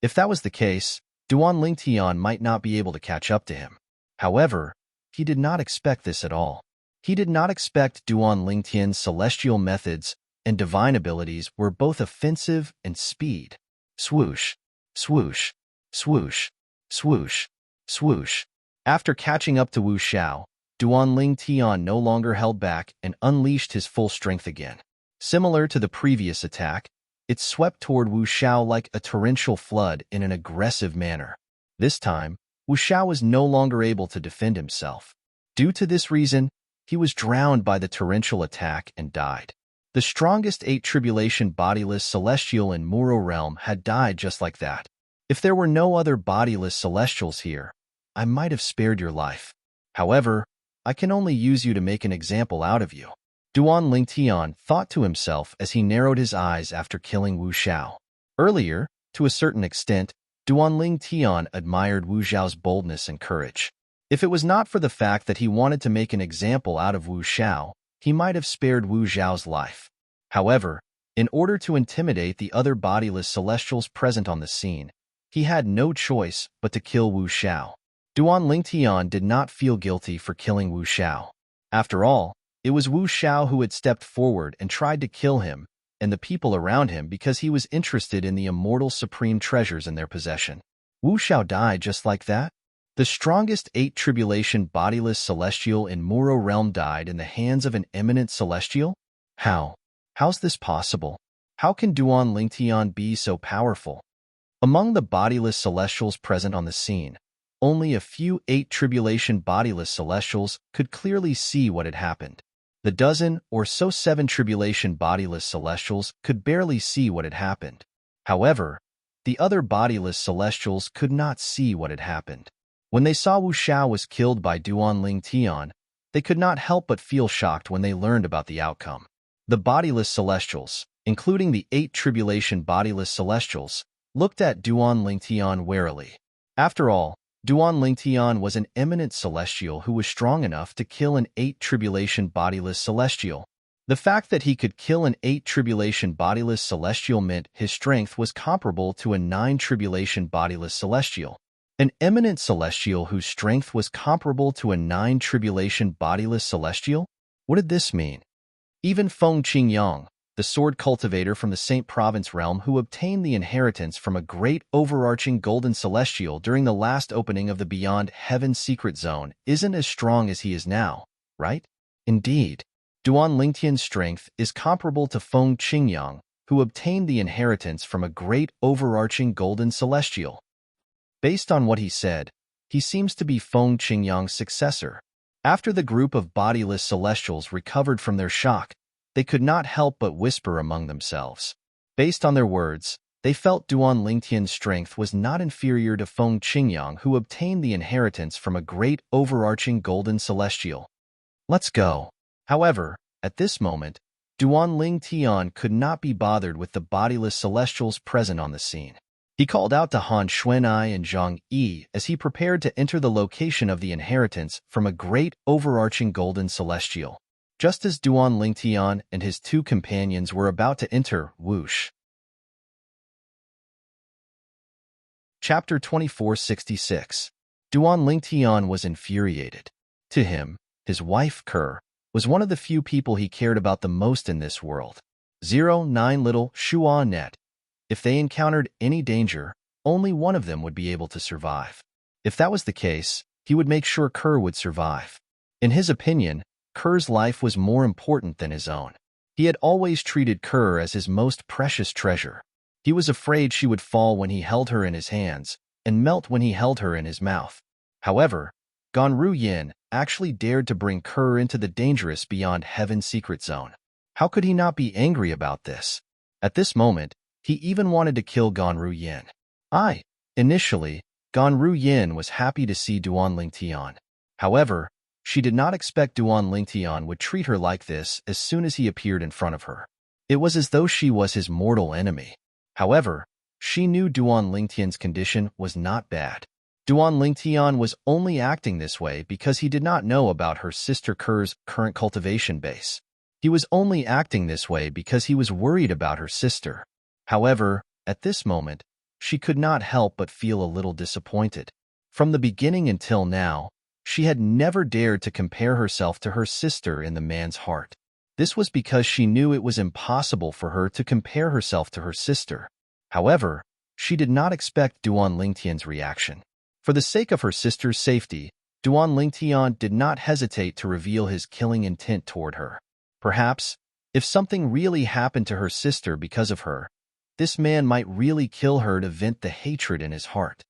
If that was the case, Duan Lingtian might not be able to catch up to him. However, he did not expect this at all. He did not expect Duan Lingtian's celestial methods and divine abilities were both offensive and speed. Swoosh, swoosh, swoosh, swoosh, swoosh. After catching up to Wu Xiao, Duan Ling Tian no longer held back and unleashed his full strength again. Similar to the previous attack, it swept toward Wu Xiao like a torrential flood in an aggressive manner. This time, Wu Xiao was no longer able to defend himself. Due to this reason, he was drowned by the torrential attack and died. The strongest 8 tribulation bodiless celestial in Muro realm had died just like that. If there were no other bodiless celestials here, I might have spared your life. However, I can only use you to make an example out of you. Duan Lingtian thought to himself as he narrowed his eyes after killing Wu Xiao. Earlier, to a certain extent, Duan Lingtian admired Wu Xiao's boldness and courage. If it was not for the fact that he wanted to make an example out of Wu Xiao, he might have spared Wu Xiao's life. However, in order to intimidate the other bodiless celestials present on the scene, he had no choice but to kill Wu Xiao. Duan Lingtian did not feel guilty for killing Wu Xiao. After all, it was Wu Xiao who had stepped forward and tried to kill him and the people around him because he was interested in the immortal supreme treasures in their possession. Wu Xiao died just like that? The strongest 8 tribulation bodiless celestial in Muro realm died in the hands of an eminent celestial? How? How's this possible? How can Duan Lingtian be so powerful? Among the bodiless celestials present on the scene, only a few 8 tribulation bodiless celestials could clearly see what had happened. The dozen or so 7 tribulation bodiless celestials could barely see what had happened. However, the other bodiless celestials could not see what had happened. When they saw Wu Xiao was killed by Duan Lingtian, they could not help but feel shocked when they learned about the outcome. The bodiless celestials, including the 8 tribulation bodiless celestials, looked at Duan Lingtian warily. After all, Duan Lingtian was an eminent celestial who was strong enough to kill an 8 tribulation bodiless celestial. The fact that he could kill an 8 tribulation bodiless celestial meant his strength was comparable to a 9 tribulation bodiless celestial. An eminent celestial whose strength was comparable to a 9 tribulation bodiless celestial? What did this mean? Even Feng Qingyang, the sword cultivator from the Saint Province realm who obtained the inheritance from a great overarching golden celestial during the last opening of the Beyond Heaven secret zone, isn't as strong as he is now, right? Indeed, Duan Lingtian's strength is comparable to Feng Qingyang, who obtained the inheritance from a great overarching golden celestial. Based on what he said, he seems to be Feng Qingyang's successor. After the group of bodiless celestials recovered from their shock, they could not help but whisper among themselves. Based on their words, they felt Duan Lingtian's strength was not inferior to Feng Qingyang, who obtained the inheritance from a great overarching golden celestial. Let's go. However, at this moment, Duan Lingtian could not be bothered with the bodiless celestials present on the scene. He called out to Han Xuanai and Zhang Yi as he prepared to enter the location of the inheritance from a great overarching golden celestial. Just as Duan Lingtian and his 2 companions were about to enter, whoosh. Chapter 2466. Duan Lingtian was infuriated. To him, his wife Ker was one of the few people he cared about the most in this world. 09 little Shua net. If they encountered any danger, only one of them would be able to survive. If that was the case, he would make sure Ker would survive. In his opinion, Ker's life was more important than his own. He had always treated Ker as his most precious treasure. He was afraid she would fall when he held her in his hands and melt when he held her in his mouth. However, Ganru Yin actually dared to bring Kerr into the dangerous beyond heaven's secret zone. How could he not be angry about this? At this moment, he even wanted to kill Ganru Yin. Initially, Ganru Yin was happy to see Duan Lingtian. However, she did not expect Duan Lingtian would treat her like this as soon as he appeared in front of her. It was as though she was his mortal enemy. However, she knew Duan Lingtian's condition was not bad. Duan Lingtian was only acting this way because he did not know about her sister Kerr's current cultivation base. He was only acting this way because he was worried about her sister. However, at this moment, she could not help but feel a little disappointed. From the beginning until now, she had never dared to compare herself to her sister in the man's heart. This was because she knew it was impossible for her to compare herself to her sister. However, she did not expect Duan Lingtian's reaction. For the sake of her sister's safety, Duan Lingtian did not hesitate to reveal his killing intent toward her. Perhaps, if something really happened to her sister because of her, this man might really kill her to vent the hatred in his heart.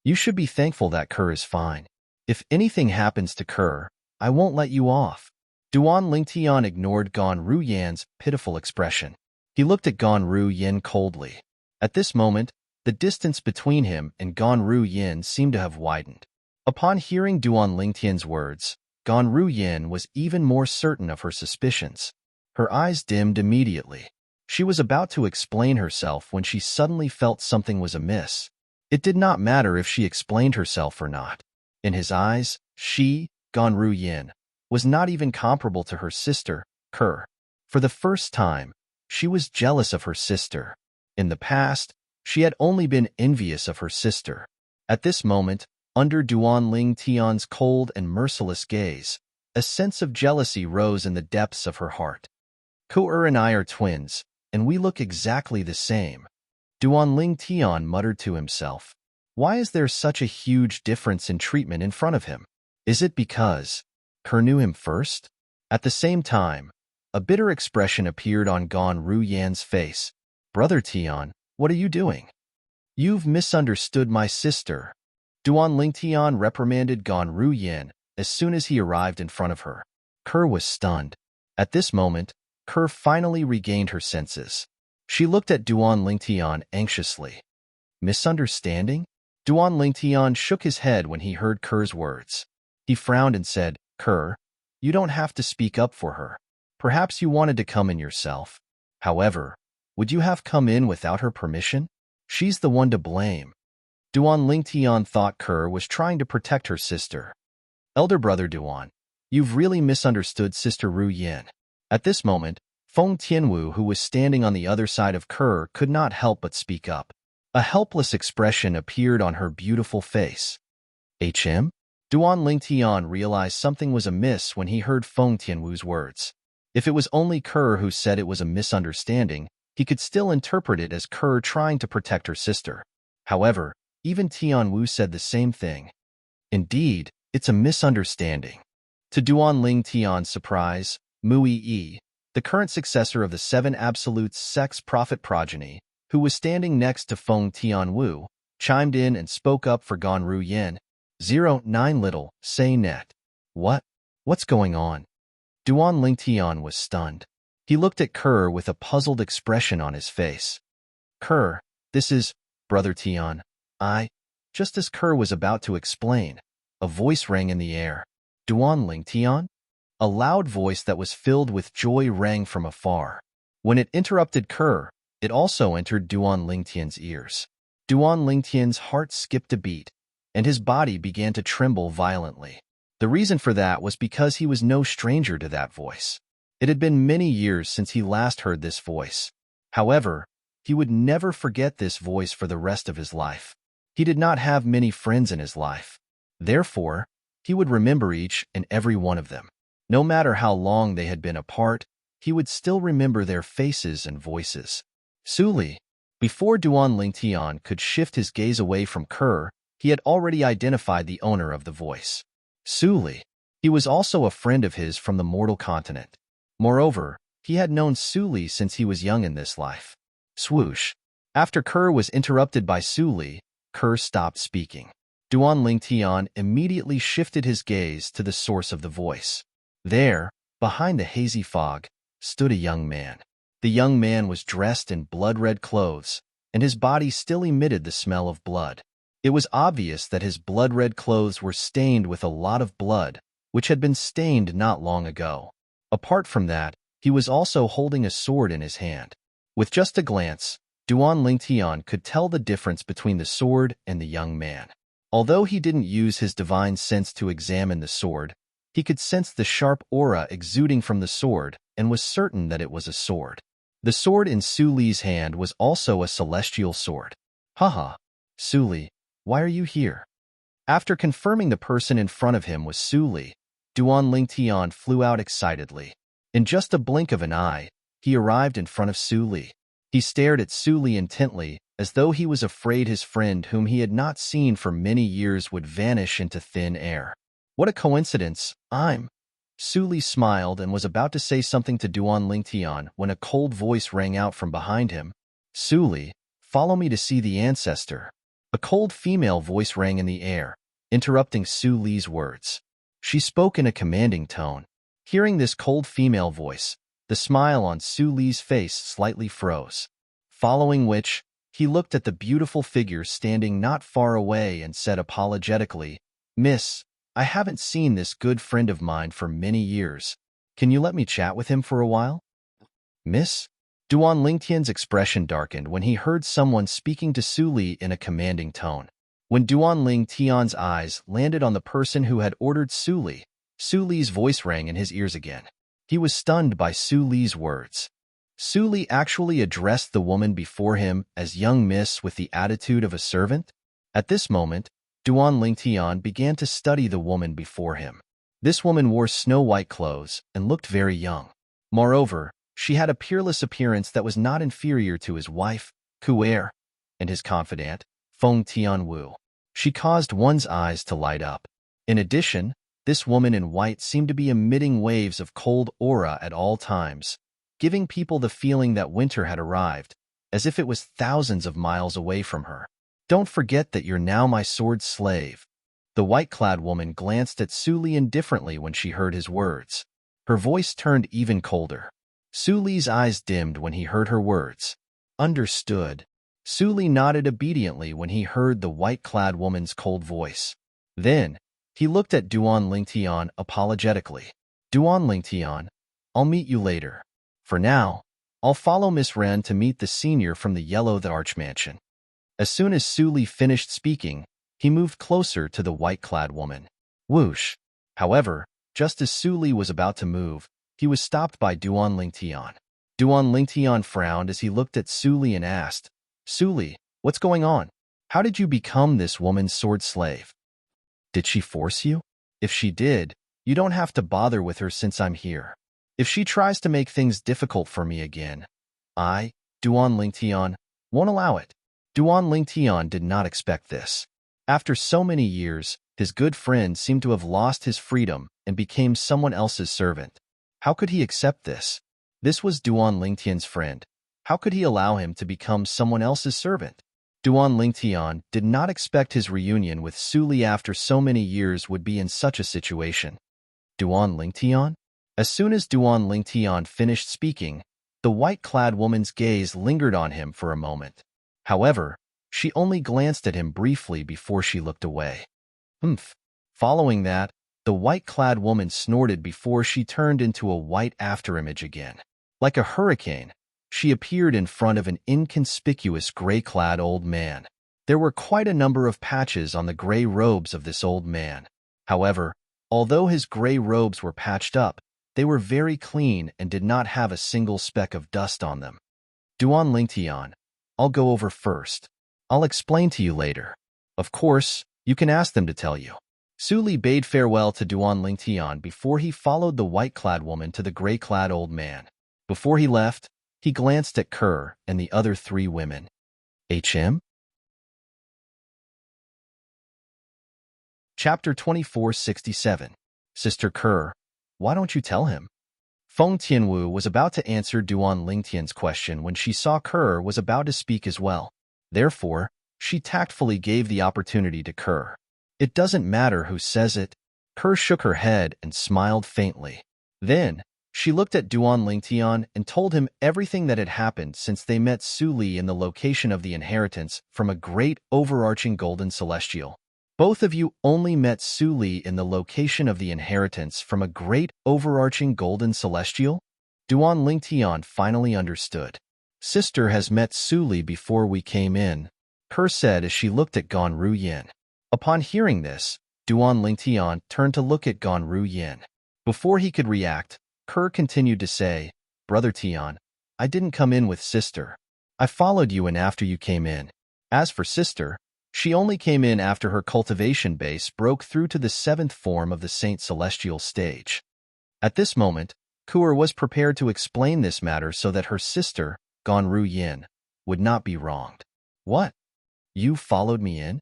You should be thankful that Kerr is fine. If anything happens to Kerr, I won't let you off. Duan Lingtian ignored Ganru Yan's pitiful expression. He looked at Ganru Yin coldly. At this moment, the distance between him and Ganru Yin seemed to have widened. Upon hearing Duan Lingtian's words, Ganru Yin was even more certain of her suspicions. Her eyes dimmed immediately. She was about to explain herself when she suddenly felt something was amiss. It did not matter if she explained herself or not. In his eyes, she, Ganru Yin, was not even comparable to her sister, Kerr. For the first time, she was jealous of her sister. In the past, she had only been envious of her sister. At this moment, under Duan Lingtian's cold and merciless gaze, a sense of jealousy rose in the depths of her heart. Kerr and I are twins, and we look exactly the same. Duan Lingtian muttered to himself. Why is there such a huge difference in treatment in front of him? Is it because Kerr knew him first? At the same time, a bitter expression appeared on Ganru Yan's face. Brother Tian, what are you doing? You've misunderstood my sister. Duan Lingtian reprimanded Ganru Yin as soon as he arrived in front of her. Kerr was stunned. At this moment, Kerr finally regained her senses. She looked at Duan Lingtian anxiously. Misunderstanding? Duan Lingtian shook his head when he heard Kerr's words. He frowned and said, Kerr, you don't have to speak up for her. Perhaps you wanted to come in yourself. However, would you have come in without her permission? She's the one to blame. Duan Lingtian thought Kerr was trying to protect her sister. Elder brother Duan, you've really misunderstood Sister Ru Yin. At this moment, Feng Tianwu, who was standing on the other side of Kerr, could not help but speak up. A helpless expression appeared on her beautiful face. HM? Duan Lingtian realized something was amiss when he heard Feng Tianwu's words. If it was only Kerr who said it was a misunderstanding, he could still interpret it as Kerr trying to protect her sister. However, even Tianwu said the same thing. Indeed, it's a misunderstanding. To Duan Lingtian's surprise, Mu Yi, the current successor of the Seven Absolutes sex prophet progeny, who was standing next to Feng Tianwu, chimed in and spoke up for Ganru Yin. 09 little, say net. What's going on? Duan Lingtian was stunned. He looked at Kerr with a puzzled expression on his face. Kerr, this is, Brother Tian. Just as Kerr was about to explain, a voice rang in the air. Duan Lingtian? A loud voice that was filled with joy rang from afar. When it interrupted Kerr, it also entered Duan Lingtian's ears. Duan Lingtian's heart skipped a beat, and his body began to tremble violently. The reason for that was because he was no stranger to that voice. It had been many years since he last heard this voice. However, he would never forget this voice for the rest of his life. He did not have many friends in his life. Therefore, he would remember each and every one of them. No matter how long they had been apart, he would still remember their faces and voices. Suli. Before Duan Lingtian could shift his gaze away from Kerr, he had already identified the owner of the voice. Suli. He was also a friend of his from the mortal continent. Moreover, he had known Suli since he was young in this life. Swoosh. After Kerr was interrupted by Su Li, Kerr stopped speaking. Duan Lingtian immediately shifted his gaze to the source of the voice. There, behind the hazy fog, stood a young man. The young man was dressed in blood-red clothes, and his body still emitted the smell of blood. It was obvious that his blood-red clothes were stained with a lot of blood, which had been stained not long ago. Apart from that, he was also holding a sword in his hand. With just a glance, Duan Lingtian could tell the difference between the sword and the young man. Although he didn't use his divine sense to examine the sword, he could sense the sharp aura exuding from the sword and was certain that it was a sword. The sword in Su Li's hand was also a celestial sword. Haha, Su Li, why are you here? After confirming the person in front of him was Su Li, Duan Lingtian flew out excitedly. In just a blink of an eye, he arrived in front of Su Li. He stared at Su Li intently, as though he was afraid his friend whom he had not seen for many years would vanish into thin air. What a coincidence, Su Li smiled and was about to say something to Duan Lingtian when a cold voice rang out from behind him. Su Li, follow me to see the ancestor. A cold female voice rang in the air, interrupting Su Li's words. She spoke in a commanding tone. Hearing this cold female voice, the smile on Su Li's face slightly froze. Following which, he looked at the beautiful figure standing not far away and said apologetically, Miss, I haven't seen this good friend of mine for many years. Can you let me chat with him for a while? Miss? Duan Lingtian's expression darkened when he heard someone speaking to Su Li in a commanding tone. When Duan Lingtian's eyes landed on the person who had ordered Su Li's voice rang in his ears again. He was stunned by Su Li's words. Su Li actually addressed the woman before him as young miss with the attitude of a servant? At this moment, Duan Lingtian began to study the woman before him. This woman wore snow-white clothes and looked very young. Moreover, she had a peerless appearance that was not inferior to his wife, Ku'er, and his confidant, Feng Tianwu. She caused one's eyes to light up. In addition, this woman in white seemed to be emitting waves of cold aura at all times, giving people the feeling that winter had arrived, as if it was thousands of miles away from her. Don't forget that you're now my sword slave. The white-clad woman glanced at Su Li indifferently when she heard his words. Her voice turned even colder. Su Li's eyes dimmed when he heard her words. Understood. Su Li nodded obediently when he heard the white-clad woman's cold voice. Then, he looked at Duan Lingtian apologetically. Duan Lingtian, I'll meet you later. For now, I'll follow Miss Ren to meet the senior from the Yellow Arch Mansion. As soon as Su Li finished speaking, he moved closer to the white-clad woman. Whoosh! However, just as Su Li was about to move, he was stopped by Duan Lingtian. Duan Lingtian frowned as he looked at Su Li and asked, Su Li, what's going on? How did you become this woman's sword slave? Did she force you? If she did, you don't have to bother with her since I'm here. If she tries to make things difficult for me again, I, Duan Lingtian, won't allow it. Duan Lingtian did not expect this. After so many years, his good friend seemed to have lost his freedom and became someone else's servant. How could he accept this? This was Duan Lingtian's friend. How could he allow him to become someone else's servant? Duan Lingtian did not expect his reunion with Su Li after so many years would be in such a situation. Duan Lingtian? As soon as Duan Lingtian finished speaking, the white-clad woman's gaze lingered on him for a moment. However, she only glanced at him briefly before she looked away. Humph. Following that, the white-clad woman snorted before she turned into a white afterimage again. Like a hurricane, she appeared in front of an inconspicuous gray-clad old man. There were quite a number of patches on the gray robes of this old man. However, although his gray robes were patched up, they were very clean and did not have a single speck of dust on them. Duan Lingtian, I'll go over first. I'll explain to you later. Of course, you can ask them to tell you. Su Li bade farewell to Duan Lingtian before he followed the white-clad woman to the gray-clad old man. Before he left, he glanced at Kerr and the other three women. HM? Chapter 2467. Sister Kerr, why don't you tell him? Feng Tianwu was about to answer Duan Lingtian's question when she saw Kerr was about to speak as well. Therefore, she tactfully gave the opportunity to Kerr. It doesn't matter who says it. Kerr shook her head and smiled faintly. Then, she looked at Duan Lingtian and told him everything that had happened since they met Su Li in the location of the inheritance from a great overarching golden celestial. Both of you only met Su Li in the location of the inheritance from a great overarching golden celestial? Duan Lingtian finally understood. Sister has met Su Li before we came in, Kerr said as she looked at Gan Ruyin. Upon hearing this, Duan Lingtian turned to look at Gan Ruyin. Before he could react, Kerr continued to say, Brother Tian, I didn't come in with Sister. I followed you in after you came in. As for Sister, she only came in after her cultivation base broke through to the 7th form of the Saint Celestial stage. At this moment, Kerr was prepared to explain this matter so that her sister, Gan Ruyin, would not be wronged. What? You followed me in?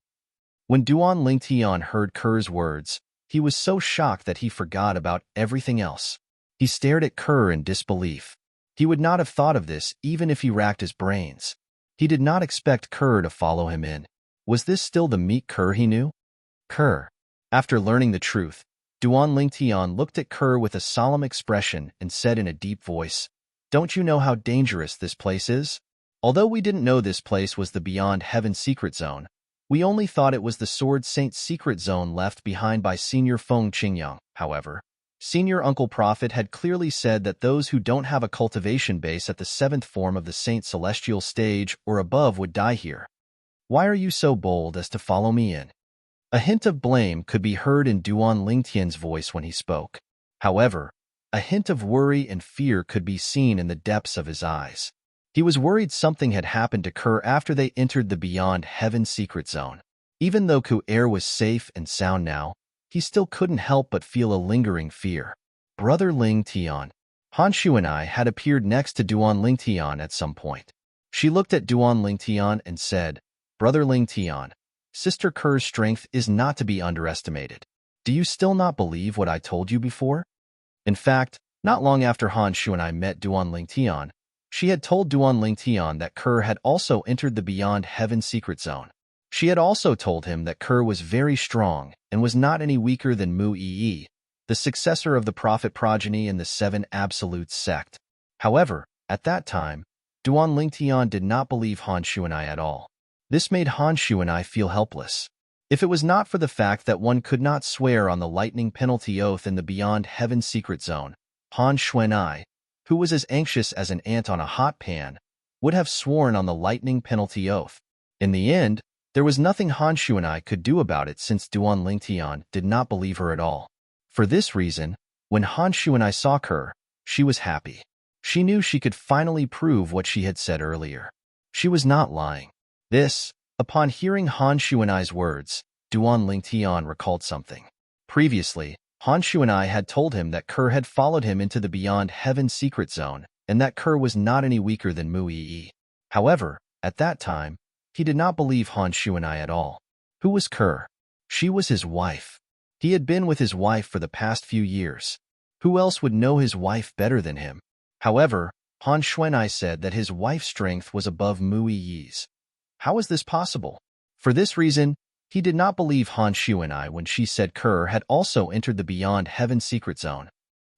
When Duan Lingtian heard Kerr's words, he was so shocked that he forgot about everything else. He stared at Kerr in disbelief. He would not have thought of this even if he racked his brains. He did not expect Kerr to follow him in. Was this still the meek Kerr he knew? Kerr. After learning the truth, Duan Lingtian looked at Kerr with a solemn expression and said in a deep voice, Don't you know how dangerous this place is? Although we didn't know this place was the Beyond Heaven secret zone, we only thought it was the Sword Saint secret zone left behind by Senior Feng Qingyang. However, Senior Uncle Prophet had clearly said that those who don't have a cultivation base at the 7th form of the Saint Celestial stage or above would die here. Why are you so bold as to follow me in? A hint of blame could be heard in Duan Lingtian's voice when he spoke. However, a hint of worry and fear could be seen in the depths of his eyes. He was worried something had happened to Kerr after they entered the Beyond Heaven secret zone. Even though Kerr was safe and sound now, he still couldn't help but feel a lingering fear. Brother Lingtian. Han Shu and I had appeared next to Duan Lingtian at some point. She looked at Duan Lingtian and said, Brother Lingtian, Sister Kerr's strength is not to be underestimated. Do you still not believe what I told you before? In fact, not long after Han Shu and I met Duan Lingtian, she had told Duan Lingtian that Kerr had also entered the Beyond Heaven secret zone. She had also told him that Kerr was very strong and was not any weaker than Mu Yi, the successor of the prophet progeny in the 7 Absolutes sect. However, at that time, Duan Lingtian did not believe Han Shu and I at all. This made Han Shu and I feel helpless. If it was not for the fact that one could not swear on the lightning penalty oath in the Beyond Heaven secret zone, Han Shu and I, who was as anxious as an ant on a hot pan, would have sworn on the lightning penalty oath. In the end, there was nothing Han Shu and I could do about it since Duan Lingtian did not believe her at all. For this reason, when Han Shu and I saw Kerr, she was happy. She knew she could finally prove what she had said earlier. She was not lying. Upon hearing Han Shu and I's words, Duan Lingtian recalled something. Previously, Han Shu and I had told him that Kerr had followed him into the Beyond Heaven secret zone and that Kerr was not any weaker than Mu Yi. However, at that time, he did not believe Han Shu and I at all. Who was Kerr? She was his wife. He had been with his wife for the past few years. Who else would know his wife better than him? However, Han Shu and I said that his wife's strength was above Mu Yi's. How is this possible? For this reason, he did not believe Han Shu and I when she said Kerr had also entered the Beyond Heaven secret zone,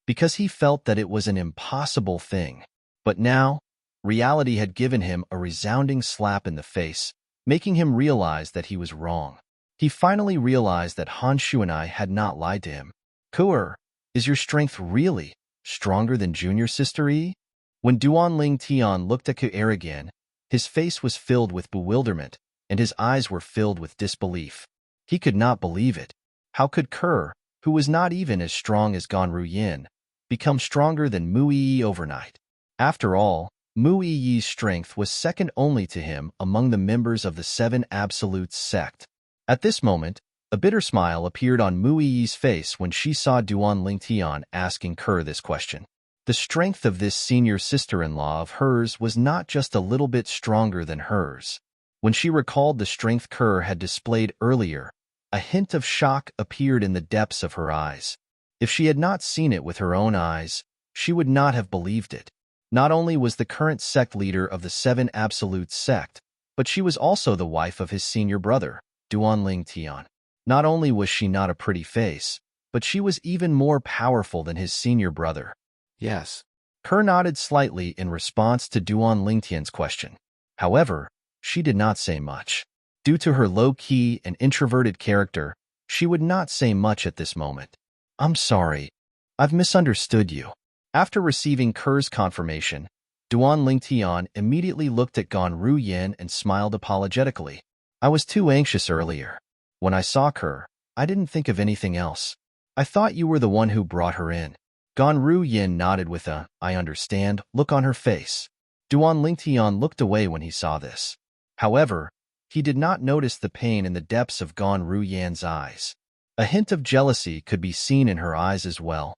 because he felt that it was an impossible thing. But now, reality had given him a resounding slap in the face, making him realize that he was wrong. He finally realized that Han Shu and I had not lied to him. Kerr, is your strength really stronger than Junior Sister Yi? When Duan Lingtian looked at Kerr again, his face was filled with bewilderment, and his eyes were filled with disbelief. He could not believe it. How could Kerr, who was not even as strong as Gan Ruyin, become stronger than Mu Yi overnight? After all, Mu Yi's strength was second only to him among the members of the 7 Absolutes sect. At this moment, a bitter smile appeared on Mu Yi's face when she saw Duan Lingtian asking Kerr this question. The strength of this senior sister-in-law of hers was not just a little bit stronger than hers. When she recalled the strength Kerr had displayed earlier, a hint of shock appeared in the depths of her eyes. If she had not seen it with her own eyes, she would not have believed it. Not only was the current sect leader of the Seven Absolutes sect, but she was also the wife of his senior brother, Duanling Tian. Not only was she not a pretty face, but she was even more powerful than his senior brother. Yes. Kerr nodded slightly in response to Duan Lingtian's question. However, she did not say much. Due to her low-key and introverted character, she would not say much at this moment. I'm sorry. I've misunderstood you. After receiving Kerr's confirmation, Duan Lingtian immediately looked at Gan Ruyan and smiled apologetically. I was too anxious earlier. When I saw Kerr, I didn't think of anything else. I thought you were the one who brought her in. Gan Ruyan nodded with a, I understand, look on her face. Duan Lingtian looked away when he saw this. However, he did not notice the pain in the depths of Gan Ruyan's eyes. A hint of jealousy could be seen in her eyes as well.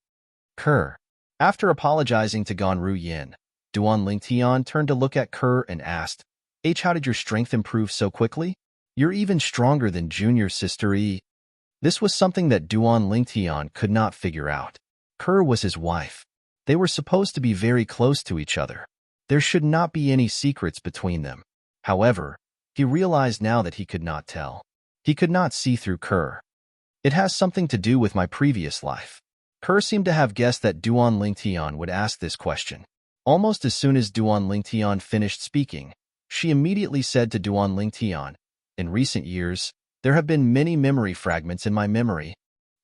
Kerr. After apologizing to Gan Ruyan, Duan Lingtian turned to look at Kerr and asked, how did your strength improve so quickly? You're even stronger than junior sister E. This was something that Duan Lingtian could not figure out. Kerr was his wife. They were supposed to be very close to each other. There should not be any secrets between them. However, he realized now that he could not tell. He could not see through Kerr. It has something to do with my previous life. Kerr seemed to have guessed that Duan Lingtian would ask this question. Almost as soon as Duan Lingtian finished speaking, she immediately said to Duan Lingtian, in recent years, there have been many memory fragments in my memory.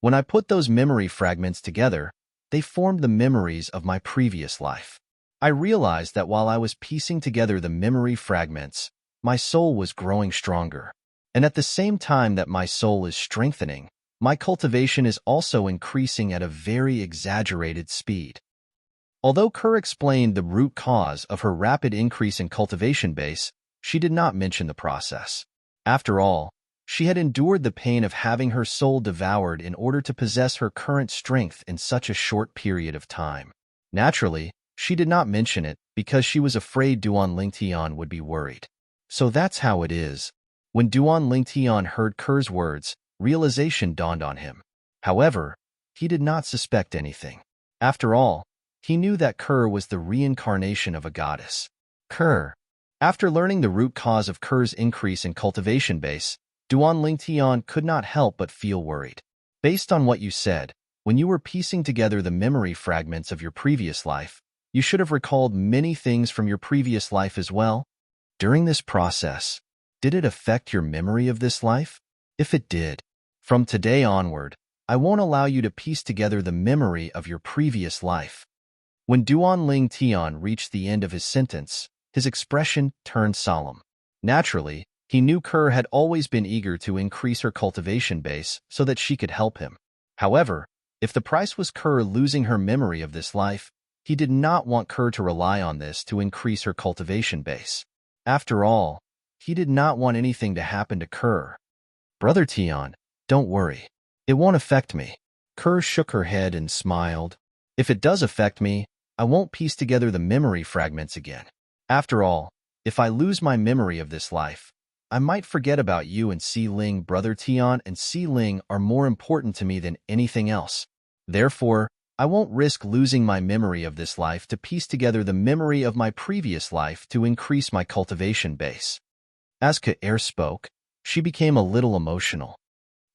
When I put those memory fragments together, they formed the memories of my previous life. I realized that while I was piecing together the memory fragments, my soul was growing stronger. And at the same time that my soul is strengthening, my cultivation is also increasing at a very exaggerated speed. Although Kerr explained the root cause of her rapid increase in cultivation base, she did not mention the process. After all, she had endured the pain of having her soul devoured in order to possess her current strength in such a short period of time. Naturally, she did not mention it because she was afraid Duan Lingtian would be worried. So that's how it is. When Duan Lingtian heard Kerr's words, realization dawned on him. However, he did not suspect anything. After all, he knew that Kerr was the reincarnation of a goddess. Kerr. After learning the root cause of Kerr's increase in cultivation base, Duan Lingtian could not help but feel worried. Based on what you said, when you were piecing together the memory fragments of your previous life, you should have recalled many things from your previous life as well. During this process, did it affect your memory of this life? If it did, from today onward, I won't allow you to piece together the memory of your previous life. When Duan Lingtian reached the end of his sentence, his expression turned solemn. Naturally, he knew Kerr had always been eager to increase her cultivation base so that she could help him. However, if the price was Kerr losing her memory of this life, he did not want Kerr to rely on this to increase her cultivation base. After all, he did not want anything to happen to Kerr. Brother Tian, don't worry. It won't affect me. Kerr shook her head and smiled. If it does affect me, I won't piece together the memory fragments again. After all, if I lose my memory of this life, I might forget about you and Si Ling. Brother Tian and Si Ling are more important to me than anything else. Therefore, I won't risk losing my memory of this life to piece together the memory of my previous life to increase my cultivation base. As Ke spoke, she became a little emotional.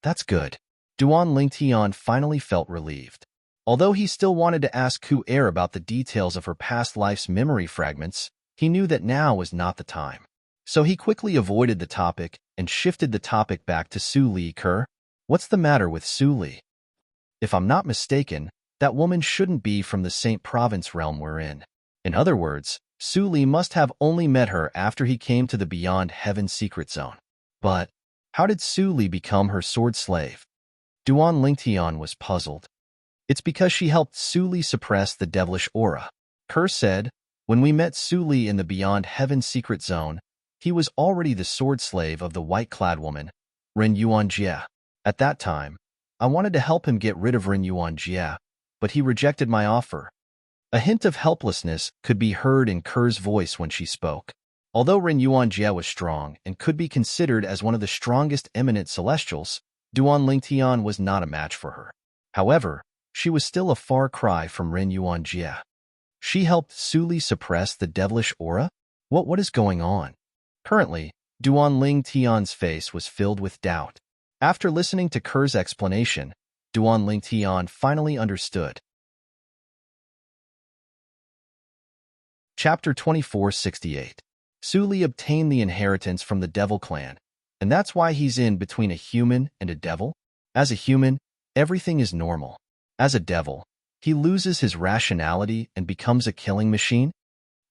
That's good. Duan Lingtian finally felt relieved. Although he still wanted to ask Ku about the details of her past life's memory fragments, he knew that now was not the time. So he quickly avoided the topic and shifted the topic back to Su Li. Kerr, what's the matter with Su Li? If I'm not mistaken, that woman shouldn't be from the Saint Province realm we're in. In other words, Su Li must have only met her after he came to the Beyond Heaven secret zone. But how did Su Li become her sword slave? Duan Lingtian was puzzled. It's because she helped Su Li suppress the devilish aura. Kerr said, when we met Su Li in the Beyond Heaven secret zone, he was already the sword slave of the white-clad woman, Ren Yuanjie. At that time, I wanted to help him get rid of Ren Yuanjie, but he rejected my offer. A hint of helplessness could be heard in Kerr's voice when she spoke. Although Ren Yuanjie was strong and could be considered as one of the strongest eminent celestials, Duan Lingtian was not a match for her. However, she was still a far cry from Ren Yuanjie. She helped Su Li suppress the devilish aura? What is going on? Currently, Duan Ling Tian's face was filled with doubt. After listening to Ker's explanation, Duan Ling Tian finally understood. Chapter 2468. Su Li obtained the inheritance from the devil clan, and that's why he's in between a human and a devil? As a human, everything is normal. As a devil, he loses his rationality and becomes a killing machine?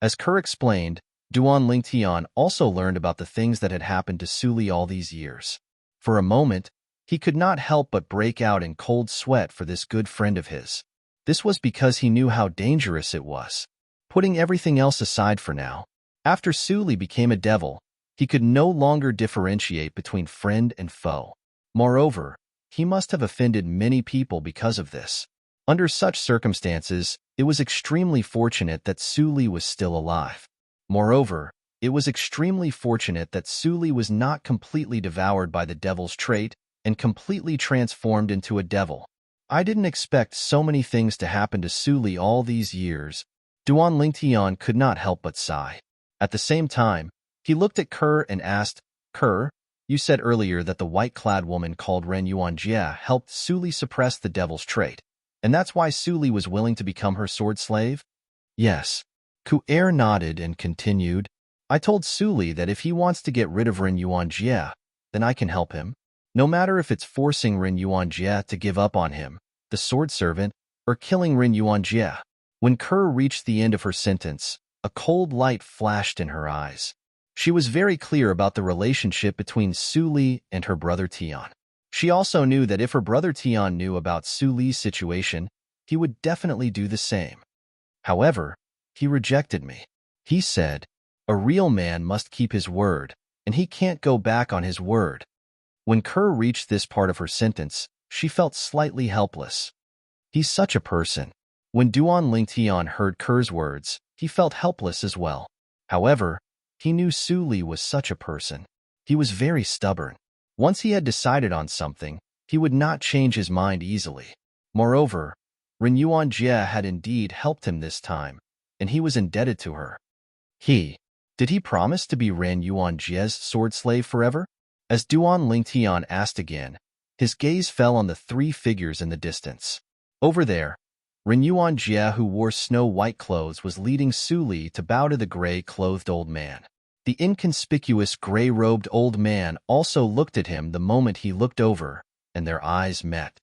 As Kerr explained, Duan Ling Tian also learned about the things that had happened to Su Li all these years. For a moment, he could not help but break out in cold sweat for this good friend of his. This was because he knew how dangerous it was. Putting everything else aside for now, after Su Li became a devil, he could no longer differentiate between friend and foe. Moreover, he must have offended many people because of this. Under such circumstances, it was extremely fortunate that Su Li was still alive. Moreover, it was extremely fortunate that Su Li was not completely devoured by the devil's trait and completely transformed into a devil. I didn't expect so many things to happen to Su Li all these years. Duan Ling Tian could not help but sigh. At the same time, he looked at Kerr and asked, Kerr, you said earlier that the white-clad woman called Ren Yuanjie helped Su Li suppress the devil's trait, and that's why Su Li was willing to become her sword slave? Yes. Ku-er nodded and continued, I told Su Li that if he wants to get rid of Ren Yuanjie, then I can help him. No matter if it's forcing Ren Yuanjie to give up on him, the sword servant, or killing Ren Yuanjie. When Kerr reached the end of her sentence, a cold light flashed in her eyes. She was very clear about the relationship between Su Li and her brother Tian. She also knew that if her brother Tian knew about Su Li's situation, he would definitely do the same. However, he rejected me. He said, a real man must keep his word, and he can't go back on his word. When Kerr reached this part of her sentence, she felt slightly helpless. He's such a person. When Duan Ling Tian heard Kerr's words, he felt helpless as well. However, he knew Su Li was such a person. He was very stubborn. Once he had decided on something, he would not change his mind easily. Moreover, Ren Yuanjie had indeed helped him this time, and he was indebted to her. Did he promise to be Ren Yuanjie's sword slave forever? As Duan Ling Tian asked again, his gaze fell on the three figures in the distance. Over there, Ren Yuanjie, who wore snow-white clothes, was leading Su Li to bow to the gray-clothed old man. The inconspicuous gray-robed old man also looked at him the moment he looked over, and their eyes met.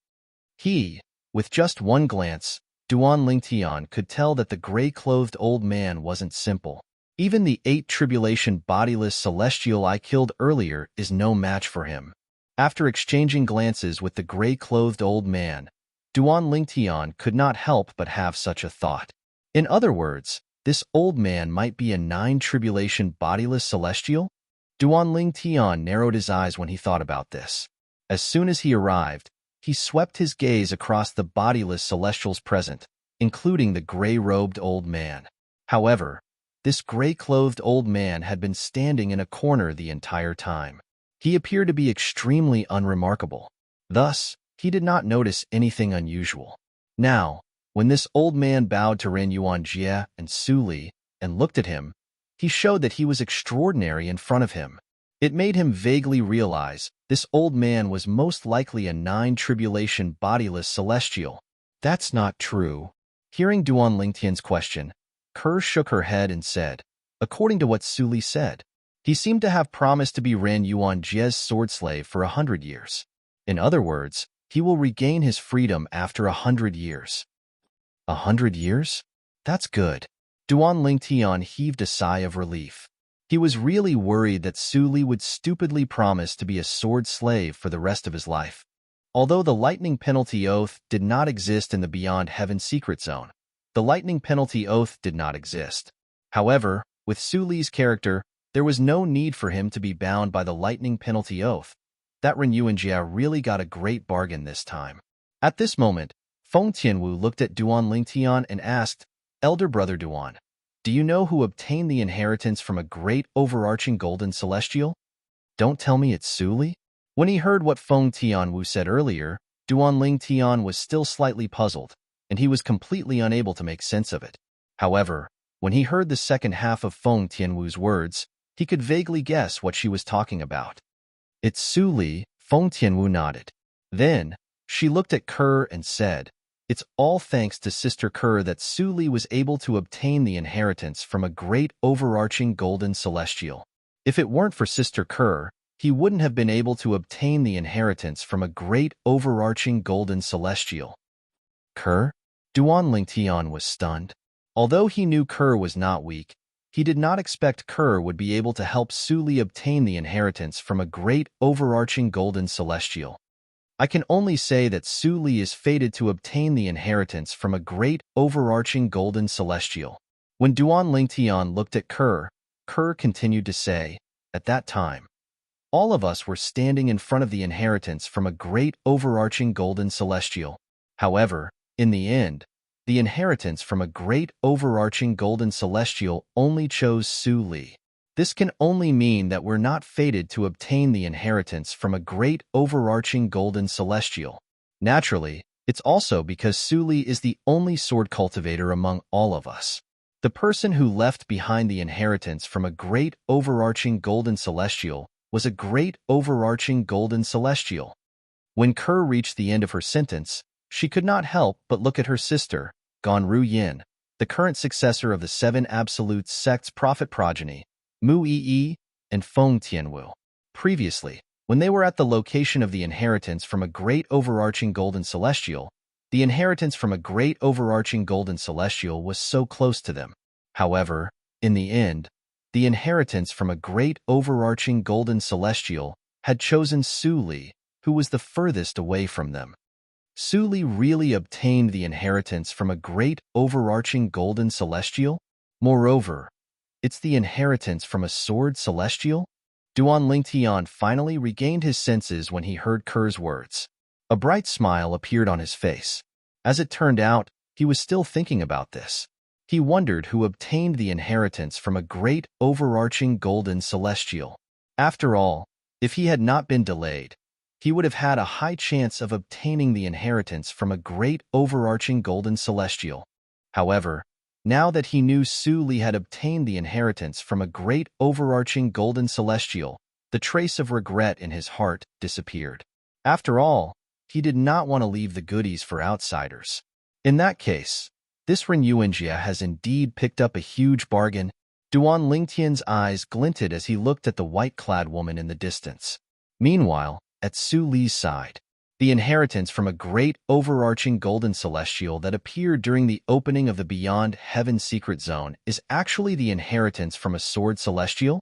With just one glance, Duan Ling Tian could tell that the gray-clothed old man wasn't simple. Even the 8 tribulation bodiless celestial I killed earlier is no match for him. After exchanging glances with the gray-clothed old man, Duan Ling Tian could not help but have such a thought. In other words, this old man might be a 9 tribulation bodiless celestial? Duan Ling Tian narrowed his eyes when he thought about this. As soon as he arrived, he swept his gaze across the bodiless celestials present, including the gray-robed old man. However, this gray-clothed old man had been standing in a corner the entire time. He appeared to be extremely unremarkable. Thus, he did not notice anything unusual. Now, when this old man bowed to Ren Yuanjie and Su Li and looked at him, he showed that he was extraordinary in front of him. It made him vaguely realize this old man was most likely a 9 tribulation bodiless celestial. That's not true. Hearing Duan Ling Tian's question, Kerr shook her head and said, according to what Su Li said, he seemed to have promised to be Ren Yuanjie's sword slave for 100 years. In other words, he will regain his freedom after 100 years. 100 years? That's good. Duan Ling Tian heaved a sigh of relief. He was really worried that Su Li would stupidly promise to be a sword slave for the rest of his life. Although the lightning penalty oath did not exist in the Beyond Heaven secret zone, the lightning penalty oath did not exist. However, with Su Li's character, there was no need for him to be bound by the lightning penalty oath. That Ren Yuanjie really got a great bargain this time. At this moment, Feng Tianwu looked at Duan Ling Tian and asked, Elder Brother Duan, do you know who obtained the inheritance from a great overarching golden celestial? Don't tell me it's Su Li? When he heard what Feng Tianwu said earlier, Duan Tian was still slightly puzzled, and he was completely unable to make sense of it. However, when he heard the second half of Feng Tianwu's words, he could vaguely guess what she was talking about. It's Su Li, Feng Tianwu nodded. Then, she looked at Kerr and said, it's all thanks to Sister Kerr that Su Li was able to obtain the inheritance from a great overarching golden celestial. If it weren't for Sister Kerr, he wouldn't have been able to obtain the inheritance from a great overarching golden celestial. Kerr? Duan Lingtian was stunned. Although he knew Kerr was not weak, he did not expect Kerr would be able to help Su Li obtain the inheritance from a great overarching golden celestial. I can only say that Su Li is fated to obtain the inheritance from a great overarching golden celestial. When Duan Lingtian looked at Kerr, Kerr continued to say, at that time, all of us were standing in front of the inheritance from a great overarching golden celestial. However, in the end, the inheritance from a great overarching golden celestial only chose Su Li. This can only mean that we're not fated to obtain the inheritance from a great overarching golden celestial. Naturally, it's also because Su Li is the only sword cultivator among all of us. The person who left behind the inheritance from a great overarching golden celestial was a great overarching golden celestial. When Kerr reached the end of her sentence, she could not help but look at her sister, Ganru Yin, the current successor of the Seven Absolute Sect's prophet progeny, Mu Yi and Feng Tianwu. Previously, when they were at the location of the inheritance from a great overarching golden celestial, the inheritance from a great overarching golden celestial was so close to them. However, in the end, the inheritance from a great overarching golden celestial had chosen Su Li, who was the furthest away from them. Su Li really obtained the inheritance from a great overarching golden celestial? Moreover, it's the inheritance from a sword celestial? Duan Lingtian finally regained his senses when he heard Kerr's words. A bright smile appeared on his face. As it turned out, he was still thinking about this. He wondered who obtained the inheritance from a great overarching golden celestial. After all, if he had not been delayed, he would have had a high chance of obtaining the inheritance from a great overarching golden celestial. However, now that he knew Su Li had obtained the inheritance from a great overarching golden celestial, the trace of regret in his heart disappeared. After all, he did not want to leave the goodies for outsiders. In that case, this Ren Yuanjia has indeed picked up a huge bargain. Duan Lingtian's eyes glinted as he looked at the white-clad woman in the distance. Meanwhile, at Su Li's side, the inheritance from a great overarching golden celestial that appeared during the opening of the Beyond Heaven secret zone is actually the inheritance from a sword celestial?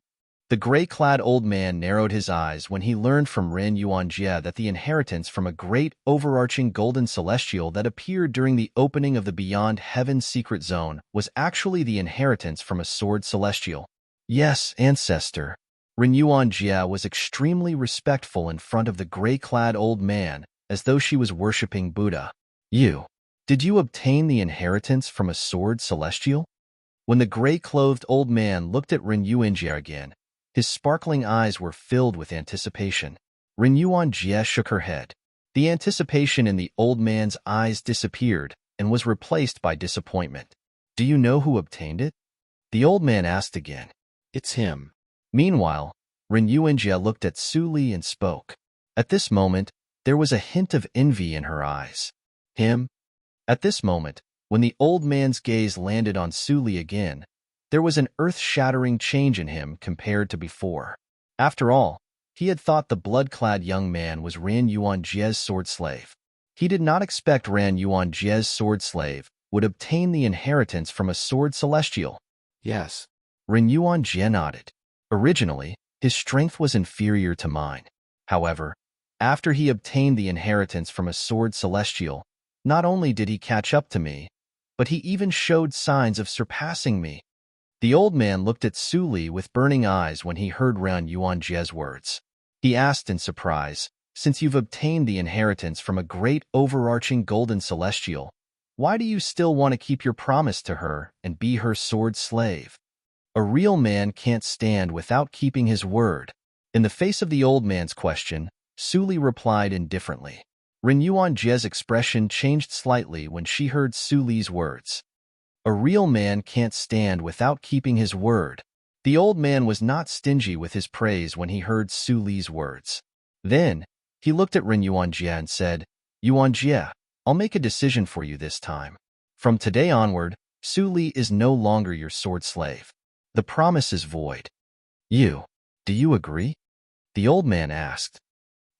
The gray-clad old man narrowed his eyes when he learned from Ren Yuanjia that the inheritance from a great overarching golden celestial that appeared during the opening of the Beyond Heaven secret zone was actually the inheritance from a sword celestial. Yes, ancestor. Ren Yuanjia was extremely respectful in front of the gray-clad old man, as though she was worshipping Buddha. Did you obtain the inheritance from a sword celestial? When the gray-clothed old man looked at Ren Yuanjia again, his sparkling eyes were filled with anticipation. Ren Yuanjia shook her head. The anticipation in the old man's eyes disappeared and was replaced by disappointment. Do you know who obtained it? The old man asked again. It's him. Meanwhile, Ren Yuanjia looked at Su Li and spoke. At this moment, there was a hint of envy in her eyes. Him? At this moment, when the old man's gaze landed on Su Li again, there was an earth-shattering change in him compared to before. After all, he had thought the blood-clad young man was Ran Yuanjia's sword slave. He did not expect Ran Yuanjia's sword slave would obtain the inheritance from a sword celestial. Yes. Ran Yuanjia nodded. Originally, his strength was inferior to mine. However, after he obtained the inheritance from a sword celestial, not only did he catch up to me, but he even showed signs of surpassing me. The old man looked at Su Li with burning eyes when he heard Ran Yuanjia's words. He asked in surprise, since you've obtained the inheritance from a great overarching golden celestial, why do you still want to keep your promise to her and be her sword slave? A real man can't stand without keeping his word. In the face of the old man's question, Su Li replied indifferently. Ren Yuanjie's expression changed slightly when she heard Su Li's words. A real man can't stand without keeping his word. The old man was not stingy with his praise when he heard Su Li's words. Then, he looked at Ren Yuanjie and said, Yuanjie, I'll make a decision for you this time. From today onward, Su Li is no longer your sword slave. The promise is void. Do you agree? The old man asked.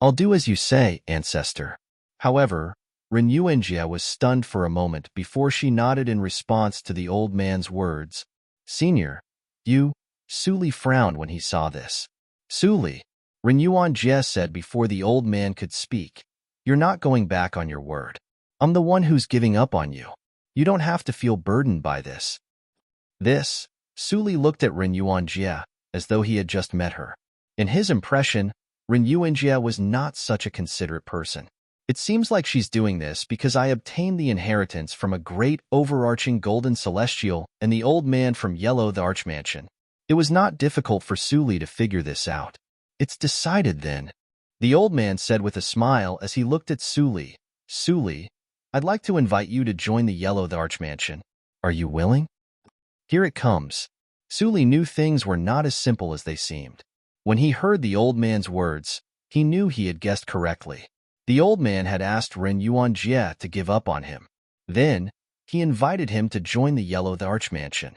I'll do as you say, ancestor. However, Ren Yuanjie was stunned for a moment before she nodded in response to the old man's words. Senior, Su Li frowned when he saw this. Su Li, Ren Yuanjie said before the old man could speak, you're not going back on your word. I'm the one who's giving up on you. You don't have to feel burdened by this. Su Li looked at Ren Yuanjie as though he had just met her. In his impression, Ren Yuanjie was not such a considerate person. It seems like she's doing this because I obtained the inheritance from a great overarching golden celestial and the old man from Yellow the Archmansion. It was not difficult for Su Li to figure this out. It's decided then, the old man said with a smile as he looked at Su Li. Su Li, I'd like to invite you to join the Yellow the Archmansion. Are you willing? Here it comes. Su Li knew things were not as simple as they seemed. When he heard the old man's words, he knew he had guessed correctly. The old man had asked Ren Yuanjie to give up on him. Then, he invited him to join the Yellow the Archmansion.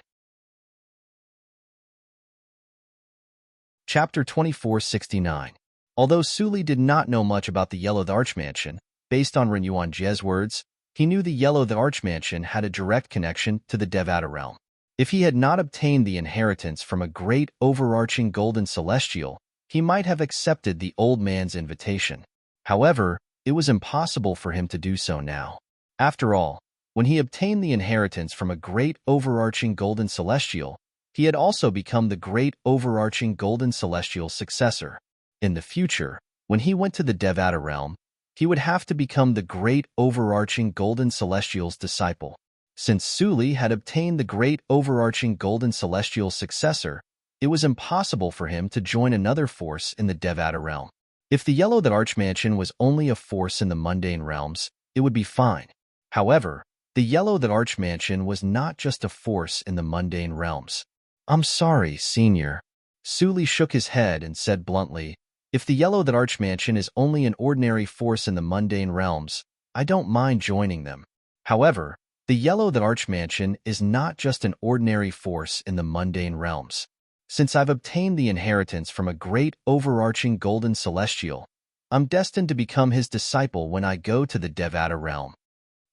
Chapter 2469. Although Su Li did not know much about the Yellow the Archmansion, based on Ren Yuanjie's words, he knew the Yellow the Archmansion had a direct connection to the Devata realm. If he had not obtained the inheritance from a great overarching golden celestial, he might have accepted the old man's invitation. However, it was impossible for him to do so now. After all, when he obtained the inheritance from a great overarching golden celestial, he had also become the great overarching golden celestial's successor. In the future, when he went to the Devata realm, he would have to become the great overarching golden celestial's disciple. Since Su Li had obtained the great overarching golden celestial's successor, it was impossible for him to join another force in the Devata realm. If the Yellow the Archmansion was only a force in the mundane realms, it would be fine. However, the Yellow the Archmansion was not just a force in the mundane realms. I'm sorry, Senior. Su Li shook his head and said bluntly, if the Yellow the Archmansion is only an ordinary force in the mundane realms, I don't mind joining them. However, the Yellow the Archmansion is not just an ordinary force in the mundane realms. Since I've obtained the inheritance from a great overarching golden celestial, I'm destined to become his disciple when I go to the Devata realm.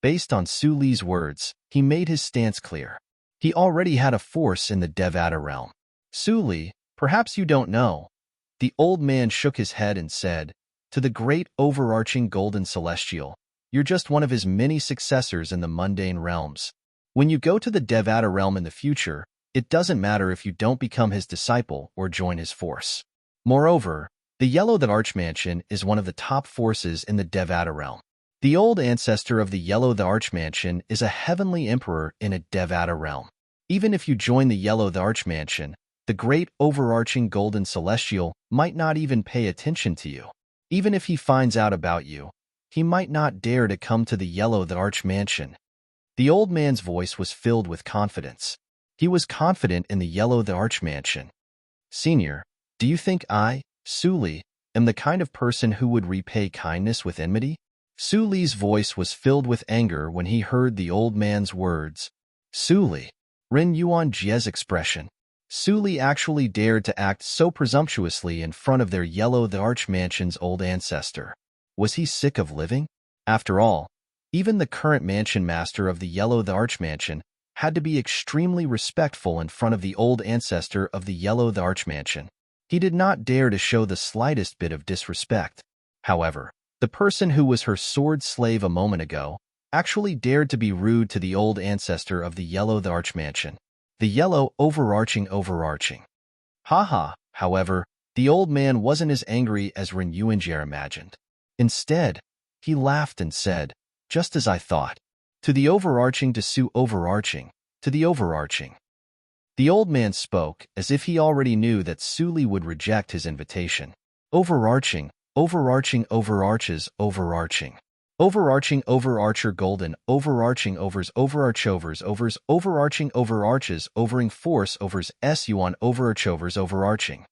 Based on Su Li's words, he made his stance clear. He already had a force in the Devata realm. Su Li, perhaps you don't know. The old man shook his head and said, to the great overarching golden celestial, you're just one of his many successors in the mundane realms. When you go to the Devata realm in the future, it doesn't matter if you don't become his disciple or join his force. Moreover, the Yellow the Archmansion is one of the top forces in the Devata realm. The old ancestor of the Yellow the Archmansion is a heavenly emperor in a Devata realm. Even if you join the Yellow the Archmansion, the great overarching golden celestial might not even pay attention to you. Even if he finds out about you, he might not dare to come to the Yellow the Archmansion. The old man's voice was filled with confidence. He was confident in the Yellow the Archmansion. Senior, do you think I, Su Li, am the kind of person who would repay kindness with enmity? Su Li's voice was filled with anger when he heard the old man's words. Su Li. Ren Yuanjie's expression. Su Li actually dared to act so presumptuously in front of their Yellow the Archmansion's old ancestor. Was he sick of living? After all, even the current mansion master of the Yellow the Archmansion had to be extremely respectful in front of the old ancestor of the Yellow the Archmansion. He did not dare to show the slightest bit of disrespect. However, the person who was her sword slave a moment ago actually dared to be rude to the old ancestor of the Yellow the Archmansion. The Yellow overarching. Haha, however, the old man wasn't as angry as Ren Yuanjie imagined. Instead, he laughed and said, just as I thought. To the overarching to Su overarching, to the overarching. The old man spoke as if he already knew that Su Li would reject his invitation. Overarching overarches overarching. Overarching overarcher golden overarching overarching overarches overing force overs sun overarchovers overarching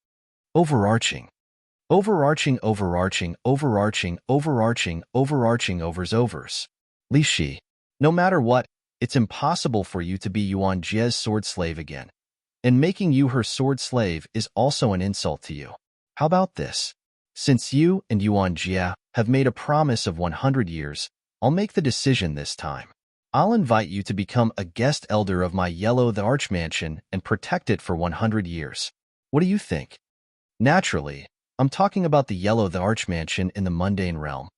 overarching overarching overs. Li Shi. No matter what, it's impossible for you to be Yuan Jie's sword slave again. And making you her sword slave is also an insult to you. How about this? Since you and Yuan Jie have made a promise of 100 years, I'll make the decision this time. I'll invite you to become a guest elder of my Yellow the Arch Mansion and protect it for 100 years. What do you think? Naturally, I'm talking about the Yellow the Arch Mansion in the mundane realm.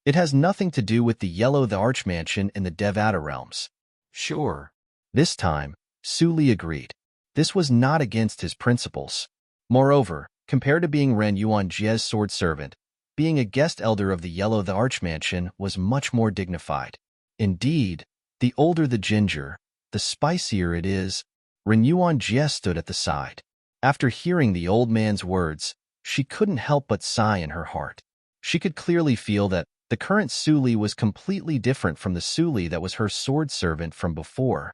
It has nothing to do with the Yellow the Arch Mansion in the Devata realms. Sure. This time, Su Li agreed. This was not against his principles. Moreover, compared to being Ren Yuan Jie's sword servant, being a guest elder of the Yellow the Arch Mansion was much more dignified. Indeed, the older the ginger, the spicier it is. Ren Yuan Jie stood at the side. After hearing the old man's words, she couldn't help but sigh in her heart. She could clearly feel that the current Su Li was completely different from the Su Li that was her sword servant from before.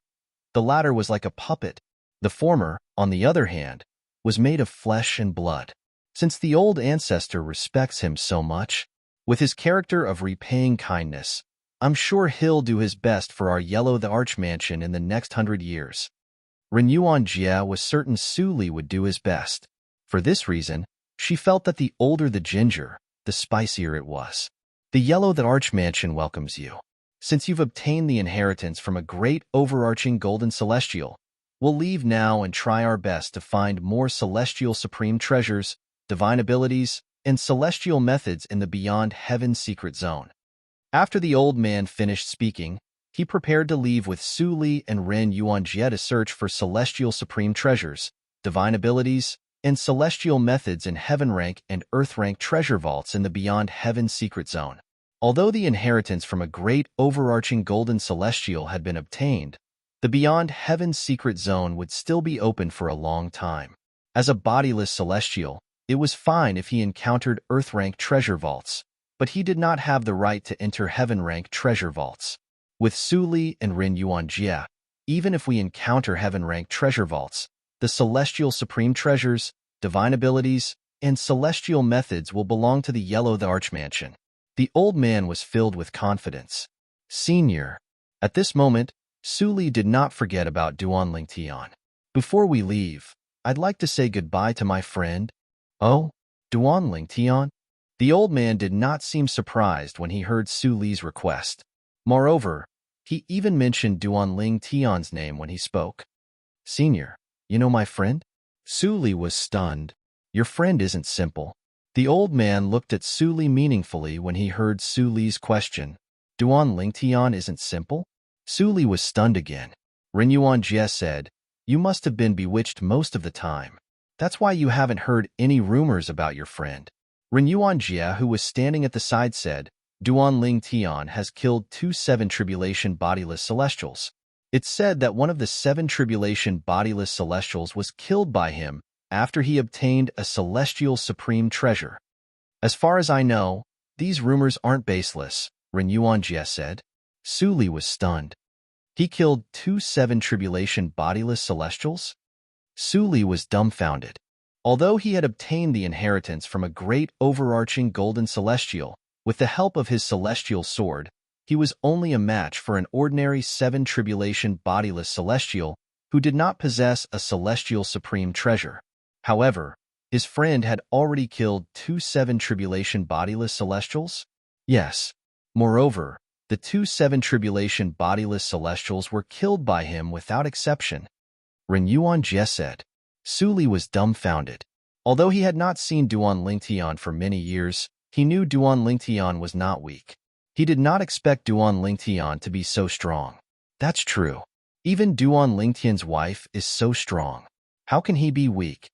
The latter was like a puppet. The former, on the other hand, was made of flesh and blood. Since the old ancestor respects him so much, with his character of repaying kindness, I'm sure he'll do his best for our Yellow the Arch Mansion in the next 100 years. Ren Yuan Jie was certain Su Li would do his best. For this reason, she felt that the older the ginger, the spicier it was. The Yellow the Arch Mansion welcomes you. Since you've obtained the inheritance from a great overarching golden celestial, we'll leave now and try our best to find more celestial supreme treasures, divine abilities, and celestial methods in the Beyond Heaven secret zone. After the old man finished speaking, he prepared to leave with Su Li and Ren Yuan Jie to search for celestial supreme treasures, divine abilities, and celestial methods in Heaven rank and Earth rank treasure vaults in the Beyond Heaven secret zone. Although the inheritance from a great overarching golden celestial had been obtained, the Beyond Heaven secret zone would still be open for a long time. As a bodiless celestial, it was fine if he encountered Earth rank treasure vaults, but he did not have the right to enter Heaven rank treasure vaults. With Su Li and Ren Yuan Jie, even if we encounter Heaven rank treasure vaults, the celestial supreme treasures, divine abilities, and celestial methods will belong to the Yellow the Arch Mansion. The old man was filled with confidence. Senior. At this moment, Su Li did not forget about Duanling Tian. Before we leave, I'd like to say goodbye to my friend. Oh, Duanling Tian? The old man did not seem surprised when he heard Su Li's request. Moreover, he even mentioned Duanling Tian's name when he spoke. Senior, you know my friend? Su Li was stunned. Your friend isn't simple. The old man looked at Su Li meaningfully when he heard Su Li's question. Duanling Tian isn't simple? Su Li was stunned again. Ren Yuan Jie said, you must have been bewitched most of the time. That's why you haven't heard any rumors about your friend. Ren Yuan Jie, who was standing at the side, said, Duanling Tian has killed 2 7 tribulation bodiless celestials. It's said that one of the 7 tribulation bodiless celestials was killed by him after he obtained a celestial supreme treasure. As far as I know, these rumors aren't baseless, Ren Yuan Jie said. Su Li was stunned. He killed 2 7 tribulation bodiless celestials? Su Li was dumbfounded. Although he had obtained the inheritance from a great overarching golden celestial, with the help of his celestial sword, he was only a match for an ordinary 7 tribulation bodiless celestial who did not possess a celestial supreme treasure. However, his friend had already killed 2 7 tribulation bodiless celestials? Yes. Moreover, the 2 7 tribulation bodiless celestials were killed by him without exception. Ren Yuan Jie said. Su Li was dumbfounded. Although he had not seen Duanling Tian for many years, he knew Duanling Tian was not weak. He did not expect Duanling Tian to be so strong. That's true. Even Duanling Tian's wife is so strong. How can he be weak?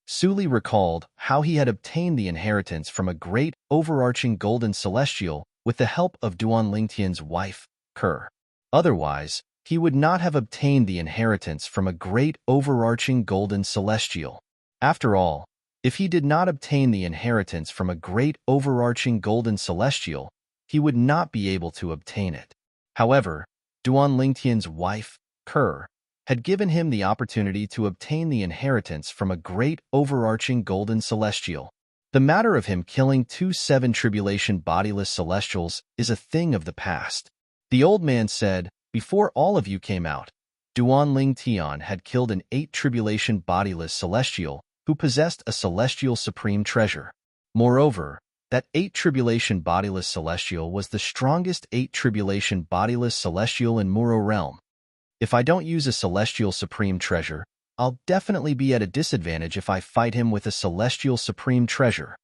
Su Li recalled how he had obtained the inheritance from a great overarching golden celestial with the help of Duanling Tian's wife, Ker. Otherwise, he would not have obtained the inheritance from a great overarching golden celestial. After all, if he did not obtain the inheritance from a great overarching golden celestial, he would not be able to obtain it. However, Duan Lingtian's wife, Kerr, had given him the opportunity to obtain the inheritance from a great overarching golden celestial. The matter of him killing 2 7 tribulation bodiless celestials is a thing of the past. The old man said, before all of you came out, Duan Lingtian had killed an 8 tribulation bodiless celestial who possessed a celestial supreme treasure. Moreover, that 8 tribulation bodiless celestial was the strongest 8 tribulation bodiless celestial in Muro realm. If I don't use a celestial supreme treasure, I'll definitely be at a disadvantage if I fight him with a celestial supreme treasure.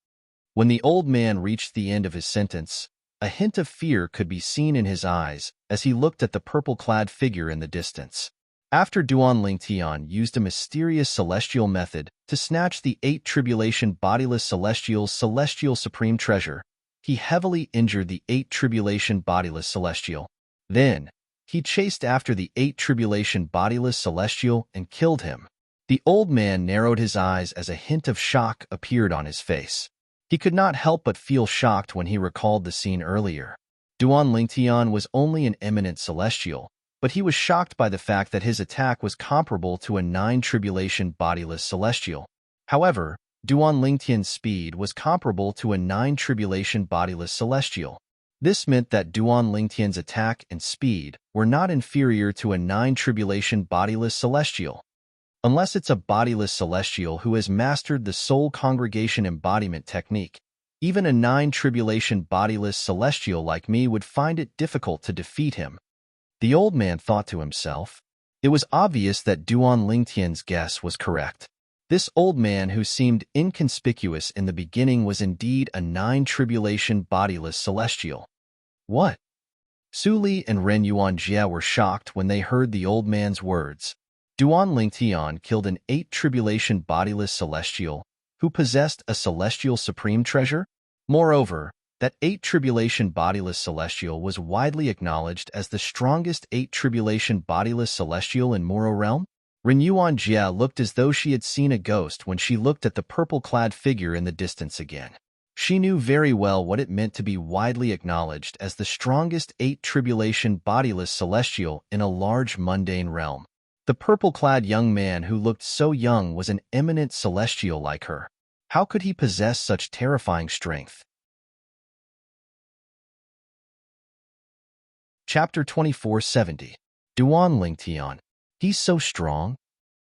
When the old man reached the end of his sentence, a hint of fear could be seen in his eyes as he looked at the purple-clad figure in the distance. After Duan Lingtian used a mysterious celestial method to snatch the 8 tribulation bodiless celestial's celestial supreme treasure, he heavily injured the 8 tribulation bodiless celestial. Then, he chased after the 8 tribulation bodiless celestial and killed him. The old man narrowed his eyes as a hint of shock appeared on his face. He could not help but feel shocked when he recalled the scene earlier. Duan Lingtian was only an eminent celestial, but he was shocked by the fact that his attack was comparable to a 9 tribulation bodiless celestial. However, Duan Lingtian's speed was comparable to a 9 tribulation bodiless celestial. This meant that Duan Lingtian's attack and speed were not inferior to a 9 tribulation bodiless celestial. Unless it's a bodiless celestial who has mastered the soul congregation embodiment technique, even a 9 tribulation bodiless celestial like me would find it difficult to defeat him. The old man thought to himself. It was obvious that Duan Lingtian's guess was correct. This old man who seemed inconspicuous in the beginning was indeed a 9 tribulation bodiless celestial. What? Su Li and Ren Yuanjie were shocked when they heard the old man's words. Duan Lingtian killed an 8 tribulation bodiless celestial who possessed a celestial supreme treasure? Moreover, that 8 tribulation bodiless celestial was widely acknowledged as the strongest 8 tribulation bodiless celestial in Muro realm? Ren Yuanjie looked as though she had seen a ghost when she looked at the purple-clad figure in the distance again. She knew very well what it meant to be widely acknowledged as the strongest 8 tribulation bodiless celestial in a large mundane realm. The purple-clad young man who looked so young was an eminent celestial like her. How could he possess such terrifying strength? Chapter 2470. Duan Lingtian. He's so strong.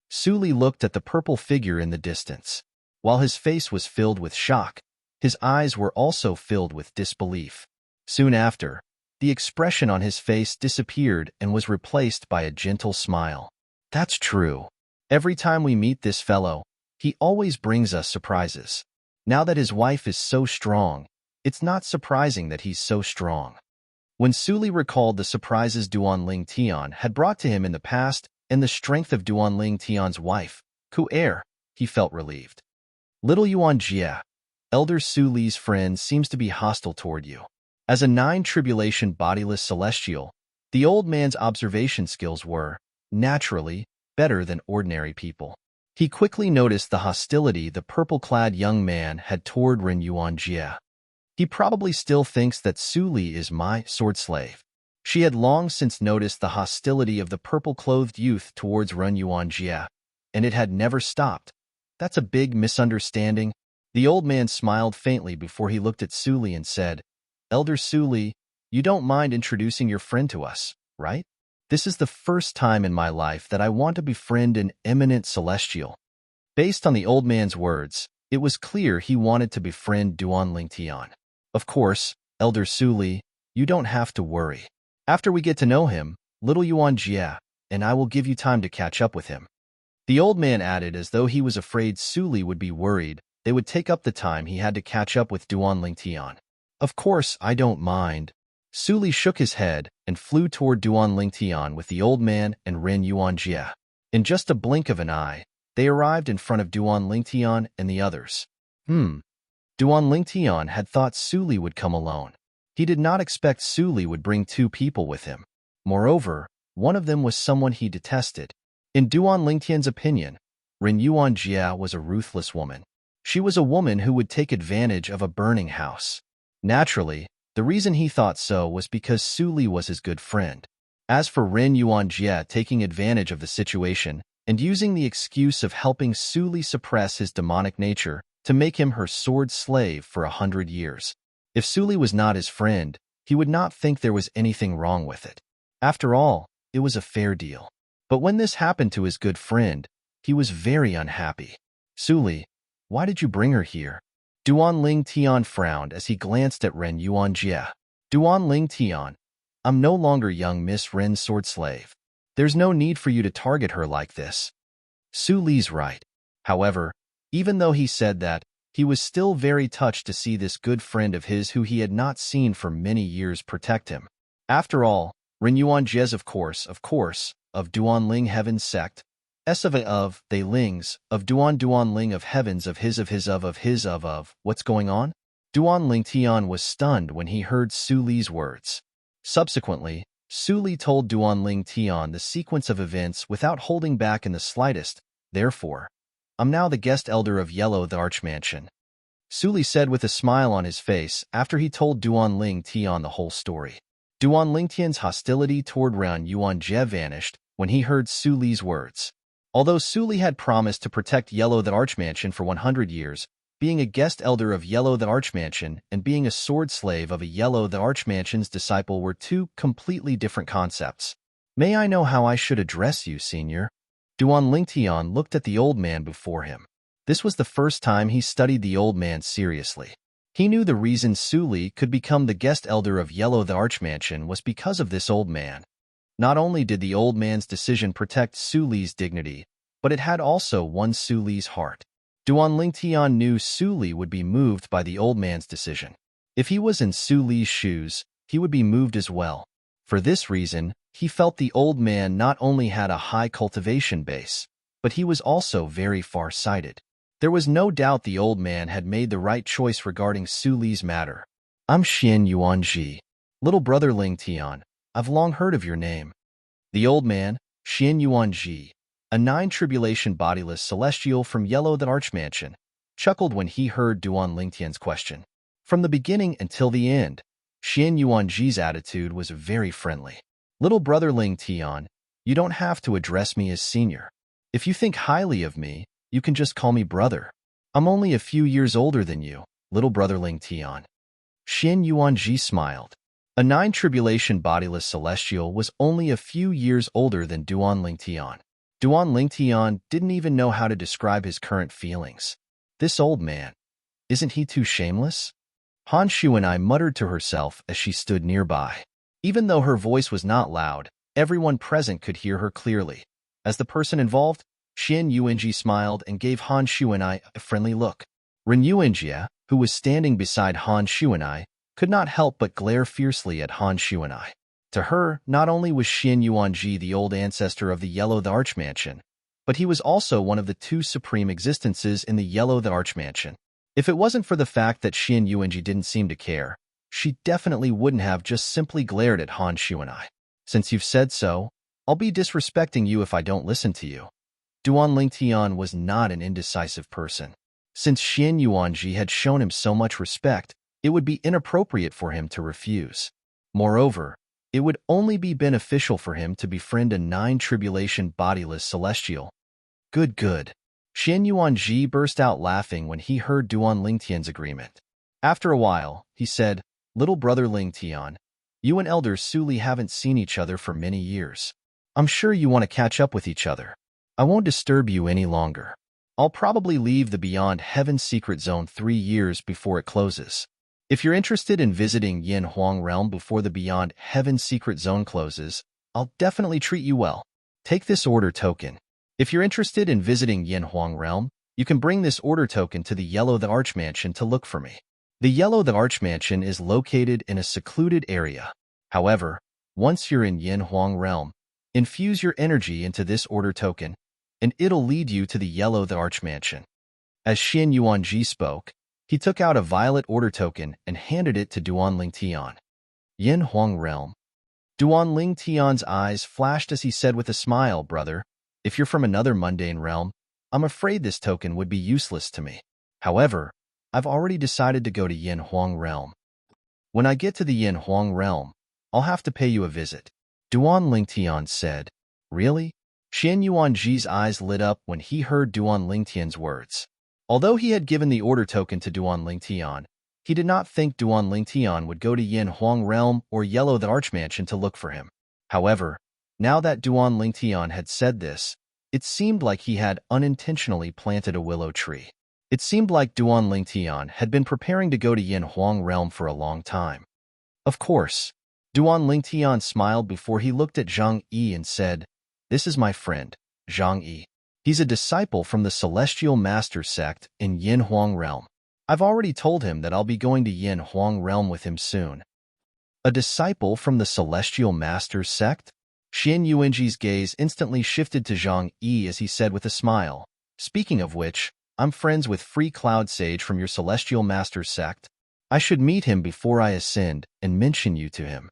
Su Li looked at the purple figure in the distance. While his face was filled with shock, his eyes were also filled with disbelief. Soon after, the expression on his face disappeared and was replaced by a gentle smile. That's true. Every time we meet this fellow, he always brings us surprises. Now that his wife is so strong, it's not surprising that he's so strong. When Su Li recalled the surprises Duan Lingtian had brought to him in the past and the strength of Duan Lingtian's wife, Ku Er, he felt relieved. Little Yuanjie, Elder Su Li's friend seems to be hostile toward you. As a 9 tribulation bodiless celestial, the old man's observation skills were, naturally, better than ordinary people. He quickly noticed the hostility the purple-clad young man had toward Ren Yuanjie. He probably still thinks that Su Li is my sword slave. She had long since noticed the hostility of the purple-clothed youth towards Ren Yuanjie, and it had never stopped. That's a big misunderstanding. The old man smiled faintly before he looked at Su Li and said, Elder Su Li, you don't mind introducing your friend to us, right? This is the first time in my life that I want to befriend an eminent celestial. Based on the old man's words, it was clear he wanted to befriend Duan Lingtian. Of course, Elder Su Li, you don't have to worry. After we get to know him, little Yuanjie, and I will give you time to catch up with him. The old man added as though he was afraid Su Li would be worried they would take up the time he had to catch up with Duan Lingtian. Of course, I don't mind. Su Li shook his head and flew toward Duan Lingtian with the old man and Ren Yuanjie. In just a blink of an eye, they arrived in front of Duan Lingtian and the others. Duan Lingtian had thought Su Li would come alone. He did not expect Su Li would bring 2 people with him. Moreover, one of them was someone he detested. In Duan Lingtian's opinion, Ren Yuanjie was a ruthless woman. She was a woman who would take advantage of a burning house. Naturally, The reason he thought so was because Su Li was his good friend. As for Ren Yuanjie taking advantage of the situation and using the excuse of helping Su Li suppress his demonic nature to make him her sword slave for 100 years. If Su Li was not his friend, he would not think there was anything wrong with it. After all, it was a fair deal. But when this happened to his good friend, he was very unhappy. Su Li, why did you bring her here? Duan Ling Tian frowned as he glanced at Ren Yuanjie. Duan Ling Tian, I'm no longer young Miss Ren's sword slave. There's no need for you to target her like this. Su Li's right. However, even though he said that, he was still very touched to see this good friend of his who he had not seen for many years protect him. After all, Ren Yuanjie's of course, of Duan Ling Heaven's sect, of they Lings, of Duan Ling of Heavens of his, what's going on? Duan Ling Tian was stunned when he heard Su Li's words. Subsequently, Su Li told Duan Ling Tian the sequence of events without holding back in the slightest. Therefore, I'm now the guest elder of Yellow the Archmansion. Su Li said with a smile on his face after he told Duan Ling Tian the whole story. Duan Ling Tian's hostility toward Ren Yuanjie vanished when he heard Su Li's words. Although Su Li had promised to protect Yellow the Archmansion for 100 years, being a guest elder of Yellow the Archmansion and being a sword slave of a Yellow the Archmansion's disciple were two completely different concepts. May I know how I should address you, senior? Duan Ling Tian looked at the old man before him. This was the first time he studied the old man seriously. He knew the reason Su Li could become the guest elder of Yellow the Archmansion was because of this old man. Not only did the old man's decision protect Su Li's dignity, but it had also won Su Li's heart. Duan Ling Tian knew Su Li would be moved by the old man's decision. If he was in Su Li's shoes, he would be moved as well. For this reason, he felt the old man not only had a high cultivation base, but he was also very far-sighted. There was no doubt the old man had made the right choice regarding Su Li's matter. I'm Xian Yuanji, little brother Ling Tian. I've long heard of your name. The old man, Xian Yuanji, a nine-tribulation bodiless celestial from Yellow the Archmansion, chuckled when he heard Duan Ling Tian's question. From the beginning until the end, Xian Yuanji's attitude was very friendly. Little brother Ling Tian, you don't have to address me as senior. If you think highly of me, you can just call me brother. I'm only a few years older than you, little brother Ling Tian. Xian Yuanji smiled. A nine-tribulation bodiless celestial was only a few years older than Duan Ling Tian. Duan Ling Tian didn't even know how to describe his current feelings. This old man, isn't he too shameless? Han Shuanai muttered to herself as she stood nearby. Even though her voice was not loud, everyone present could hear her clearly. As the person involved, Xian Yuanji smiled and gave Han Shuanai a friendly look. Ren Yuanjie, who was standing beside Han Shuanai, could not help but glare fiercely at Han Shuanai. To her, not only was Xian Yuanji the old ancestor of the Yellow the Archmansion, but he was also one of the two supreme existences in the Yellow the Archmansion. If it wasn't for the fact that Xian Yuanji didn't seem to care, she definitely wouldn't have just simply glared at Han Shuanai. Since you've said so, I'll be disrespecting you if I don't listen to you. Duan Ling Tian was not an indecisive person. Since Xian Yuanji had shown him so much respect, it would be inappropriate for him to refuse. Moreover, it would only be beneficial for him to befriend a nine-tribulation bodiless celestial. Good. Xian Yuanji burst out laughing when he heard Duan Ling Tian's agreement. After a while, he said, Little brother Ling Tian, you and Elder Su Li haven't seen each other for many years. I'm sure you want to catch up with each other. I won't disturb you any longer. I'll probably leave the Beyond Heaven Secret Zone 3 years before it closes. If you're interested in visiting Yin Huang Realm before the Beyond Heaven Secret Zone closes, I'll definitely treat you well. Take this order token. If you're interested in visiting Yin Huang Realm, you can bring this order token to the Yellow the Archmansion to look for me. The Yellow the Archmansion is located in a secluded area. However, once you're in Yin Huang Realm, infuse your energy into this order token, and it'll lead you to the Yellow the Archmansion. As Xian Yuanji spoke, he took out a violet order token and handed it to Duan Ling Tian. Yin Huang Realm. Duan Ling Tian's eyes flashed as he said with a smile, Brother, if you're from another mundane realm, I'm afraid this token would be useless to me. However, I've already decided to go to Yin Huang Realm. When I get to the Yin Huang realm, I'll have to pay you a visit. Duan Lingtian said. Really? Xian Yuanji's eyes lit up when he heard Duan Lingtian's words. Although he had given the order token to Duan Lingtian, he did not think Duan Lingtian would go to Yin Huang realm or Yellow the Archmansion to look for him. However, now that Duan Lingtian had said this, it seemed like he had unintentionally planted a willow tree. It seemed like Duan Lingtian had been preparing to go to Yin Huang realm for a long time. Of course, Duan Lingtian smiled before he looked at Zhang Yi and said, This is my friend, Zhang Yi. He's a disciple from the Celestial Master sect in Yin Huang realm. I've already told him that I'll be going to Yin Huang realm with him soon. A disciple from the Celestial Master sect? Xian Yuanji's gaze instantly shifted to Zhang Yi as he said with a smile, Speaking of which, I'm friends with Free Cloud Sage from your Celestial Master sect. I should meet him before I ascend and mention you to him.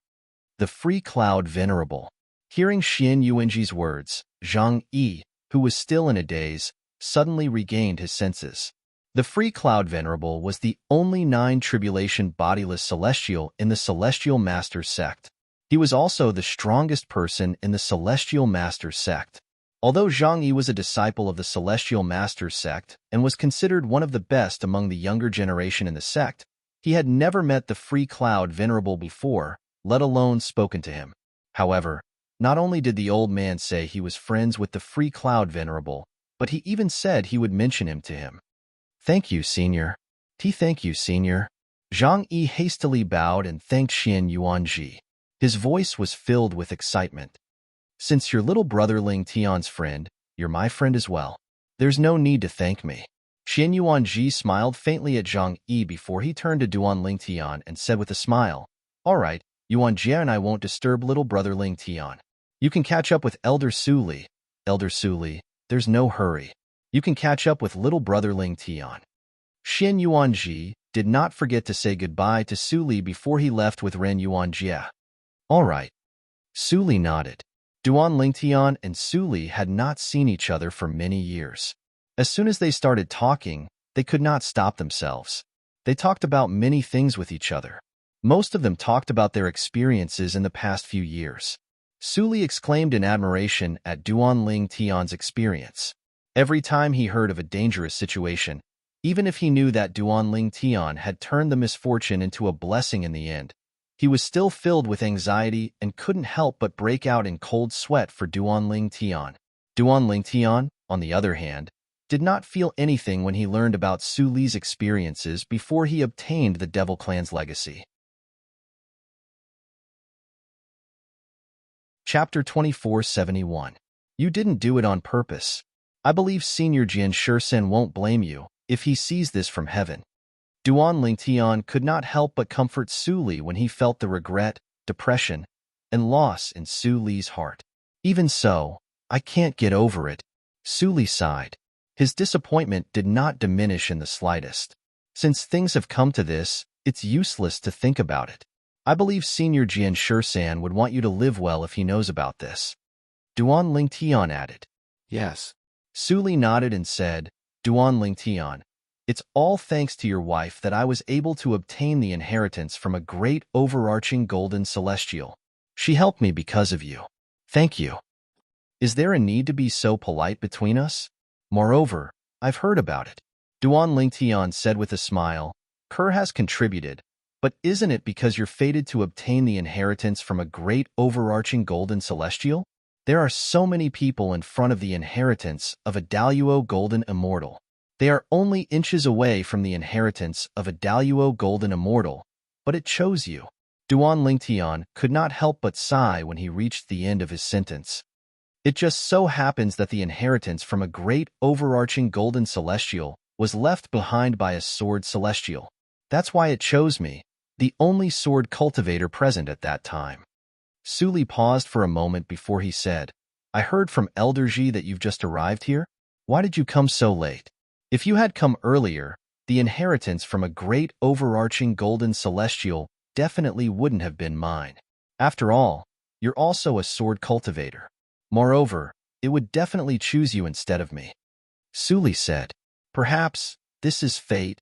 The Free Cloud Venerable. Hearing Xian Yuanji's words, Zhang Yi, who was still in a daze, suddenly regained his senses. The Free Cloud Venerable was the only nine-tribulation bodiless celestial in the Celestial Master sect. He was also the strongest person in the Celestial Master sect. Although Zhang Yi was a disciple of the Celestial Master sect and was considered one of the best among the younger generation in the sect, he had never met the Free Cloud Venerable before, let alone spoken to him. However, not only did the old man say he was friends with the Free Cloud Venerable, but he even said he would mention him to him. Thank you, Senior. Thank you, Senior. Zhang Yi hastily bowed and thanked Xian Yuanji. His voice was filled with excitement. Since your little brother Ling Tian's friend, you're my friend as well. There's no need to thank me. Xian Yuanji smiled faintly at Zhang Yi before he turned to Duan Ling Tian and said with a smile, All right, Yuanjie and I won't disturb little brother Ling Tian. You can catch up with Elder Su Li. Elder Su Li, there's no hurry. You can catch up with little brother Ling Tian. Xian Yuanji did not forget to say goodbye to Su Li before he left with Ren Yuanjie. All right. Su Li nodded. Duan Lingtian and Su Li had not seen each other for many years. As soon as they started talking, they could not stop themselves. They talked about many things with each other. Most of them talked about their experiences in the past few years. Su Li exclaimed in admiration at Duan Lingtian's experience. Every time he heard of a dangerous situation, even if he knew that Duan Lingtian had turned the misfortune into a blessing in the end, he was still filled with anxiety and couldn't help but break out in cold sweat for Duan Lingtian. Duan Lingtian, on the other hand, did not feel anything when he learned about Su Li's experiences before he obtained the Devil Clan's legacy. Chapter 2471. You didn't do it on purpose. I believe Senior Jian Shursen won't blame you if he sees this from heaven. Duan Lingtian could not help but comfort Su Li when he felt the regret, depression, and loss in Su Li's heart. Even so, I can't get over it. Su Li sighed. His disappointment did not diminish in the slightest. Since things have come to this, it's useless to think about it. I believe Senior Jian Shursan would want you to live well if he knows about this. Duan Lingtian added. Yes. Su Li nodded and said, Duan Lingtian, it's all thanks to your wife that I was able to obtain the inheritance from a great overarching golden celestial. She helped me because of you. Thank you. Is there a need to be so polite between us? Moreover, I've heard about it. Duan Lingtian said with a smile, Kerr has contributed, but isn't it because you're fated to obtain the inheritance from a great overarching golden celestial? There are so many people in front of the inheritance of a Daluo Golden Immortal. They are only inches away from the inheritance of a Daluo Golden Immortal, but it chose you. Duan Lingtian could not help but sigh when he reached the end of his sentence. It just so happens that the inheritance from a great overarching golden celestial was left behind by a sword celestial. That's why it chose me, the only sword cultivator present at that time. Su Li paused for a moment before he said, I heard from Elder Ji that you've just arrived here? Why did you come so late? If you had come earlier, the inheritance from a great overarching golden celestial definitely wouldn't have been mine. After all, you're also a sword cultivator. Moreover, it would definitely choose you instead of me. Su Li said, Perhaps this is fate,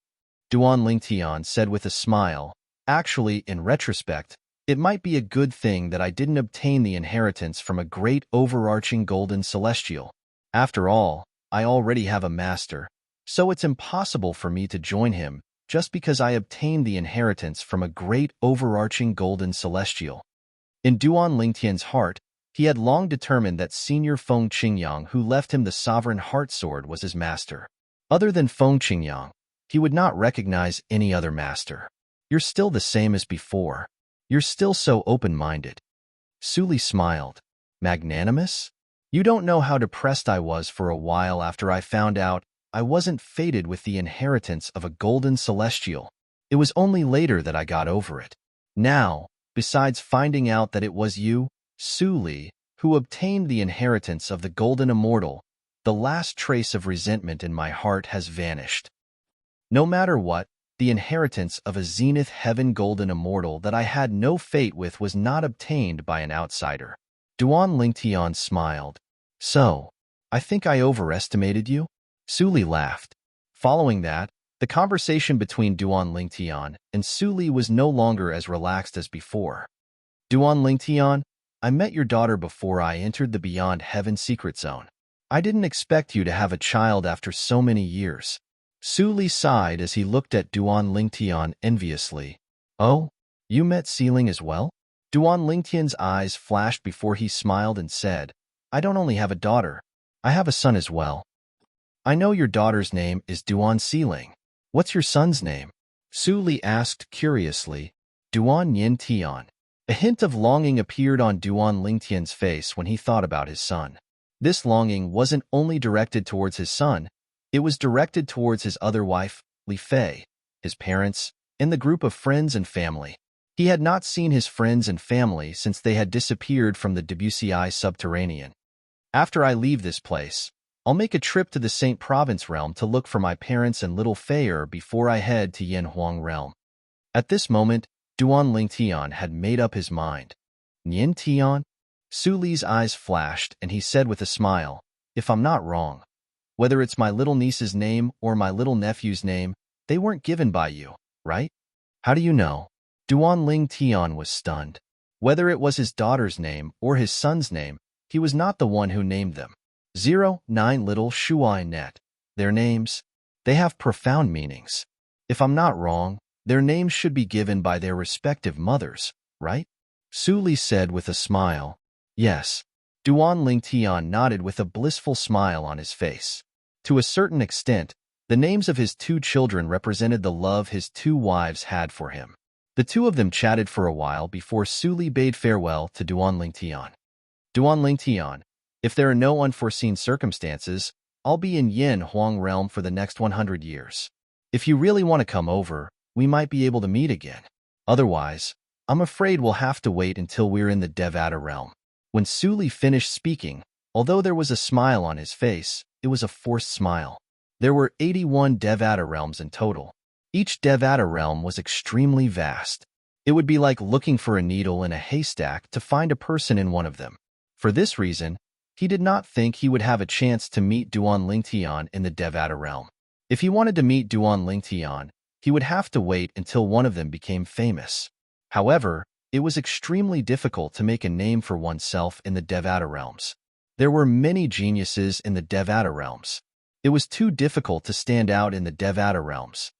Duan Lingtian said with a smile, Actually, in retrospect, it might be a good thing that I didn't obtain the inheritance from a great overarching golden celestial. After all, I already have a master, so it's impossible for me to join him just because I obtained the inheritance from a great overarching golden celestial. In Duan Lingtian's heart, he had long determined that Senior Feng Qingyang, who left him the sovereign heart sword, was his master. Other than Feng Qingyang, he would not recognize any other master. You're still the same as before. You're still so open-minded. Suli smiled. Magnanimous? You don't know how depressed I was for a while after I found out I wasn't fated with the inheritance of a golden celestial. It was only later that I got over it. Now, besides finding out that it was you, Suli, who obtained the inheritance of the golden immortal, the last trace of resentment in my heart has vanished. No matter what, the inheritance of a zenith heaven golden immortal that I had no fate with was not obtained by an outsider. Duan Lingtian smiled. So, I think I overestimated you? Suli laughed. Following that, the conversation between Duan Lingtian and Suli was no longer as relaxed as before. Duan Lingtian, I met your daughter before I entered the Beyond Heaven secret zone. I didn't expect you to have a child after so many years. Suli sighed as he looked at Duan Lingtian enviously. Oh, you met Sealing as well? Duan Lingtian's eyes flashed before he smiled and said, I don't only have a daughter, I have a son as well. I know your daughter's name is Duan Sealing. What's your son's name? Suli asked curiously. Duan Yin Tian. A hint of longing appeared on Duan Lingtian's face when he thought about his son. This longing wasn't only directed towards his son, it was directed towards his other wife, Li Fei, his parents, and the group of friends and family. He had not seen his friends and family since they had disappeared from the WCI subterranean. After I leave this place, I'll make a trip to the Saint Province realm to look for my parents and little Feier before I head to Yanhuang realm. At this moment, Duan Lingtian had made up his mind. Yin Tian? Suli's eyes flashed and he said with a smile, if I'm not wrong, whether it's my little niece's name or my little nephew's name, they weren't given by you, right? How do you know? Duan Lingtian was stunned. Whether it was his daughter's name or his son's name, he was not the one who named them. 09 Little Shuai Net. Their names? They have profound meanings. If I'm not wrong, their names should be given by their respective mothers, right? Suli said with a smile. Yes. Duan Lingtian nodded with a blissful smile on his face. To a certain extent, the names of his two children represented the love his two wives had for him. The two of them chatted for a while before Suli bade farewell to Duan Lingtian. Duan Lingtian, if there are no unforeseen circumstances, I'll be in Yin Huang realm for the next 100 years. If you really want to come over, we might be able to meet again. Otherwise, I'm afraid we'll have to wait until we're in the Devata realm. When Suli finished speaking, although there was a smile on his face, it was a forced smile. There were 81 Devata realms in total. Each Devata realm was extremely vast. It would be like looking for a needle in a haystack to find a person in one of them. For this reason, he did not think he would have a chance to meet Duan Lingtian in the Devata realm. If he wanted to meet Duan Lingtian, he would have to wait until one of them became famous. However, it was extremely difficult to make a name for oneself in the Devata realms. There were many geniuses in the Devata realms. It was too difficult to stand out in the Devata realms.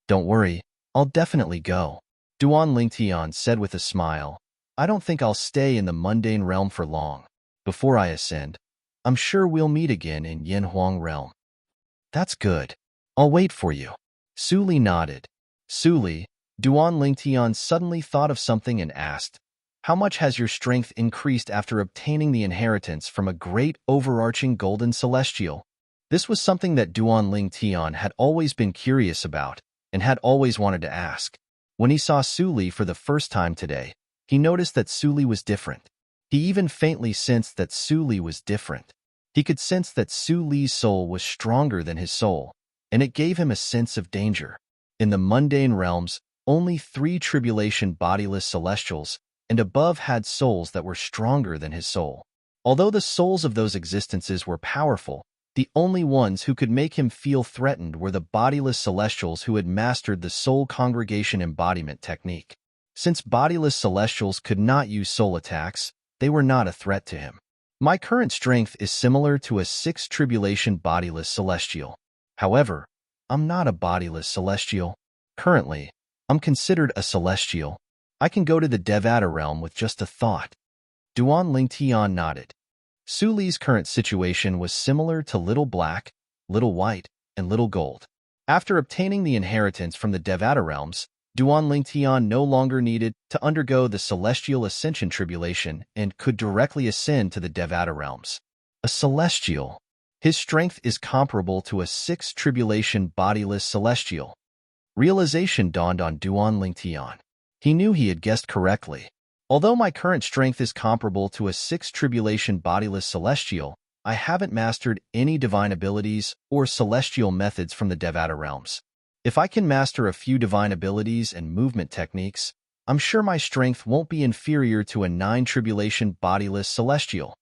Don't worry, I'll definitely go. Duan Lingtian said with a smile. I don't think I'll stay in the mundane realm for long. Before I ascend, I'm sure we'll meet again in Yanhuang realm. That's good. I'll wait for you. Suli nodded. Suli, Duan Lingtian suddenly thought of something and asked, how much has your strength increased after obtaining the inheritance from a great overarching golden celestial? This was something that Duan Lingtian had always been curious about and had always wanted to ask. When he saw Suli for the first time today, he noticed that Suli was different. He even faintly sensed that Suli was different. He could sense that Suli's soul was stronger than his soul, and it gave him a sense of danger. In the mundane realms, only 3 tribulation bodiless celestials and above had souls that were stronger than his soul. Although the souls of those existences were powerful, The only ones who could make him feel threatened were the bodiless celestials who had mastered the soul congregation embodiment technique. Since bodiless celestials could not use soul attacks, they were not a threat to him. My current strength is similar to a sixth tribulation bodiless celestial. However, I'm not a bodiless celestial. Currently, I'm considered a celestial. I can go to the Devata realm with just a thought. Duan Lingtian nodded. Su Li's current situation was similar to Little Black, Little White, and Little Gold. After obtaining the inheritance from the Devata realms, Duan Lingtian no longer needed to undergo the celestial ascension tribulation and could directly ascend to the Devata realms. A celestial. His strength is comparable to a sixth tribulation bodiless celestial. Realization dawned on Duan Lingtian. He knew he had guessed correctly. Although my current strength is comparable to a sixth tribulation bodiless celestial, I haven't mastered any divine abilities or celestial methods from the Devata realms. If I can master a few divine abilities and movement techniques, I'm sure my strength won't be inferior to a 9 tribulation bodiless celestial.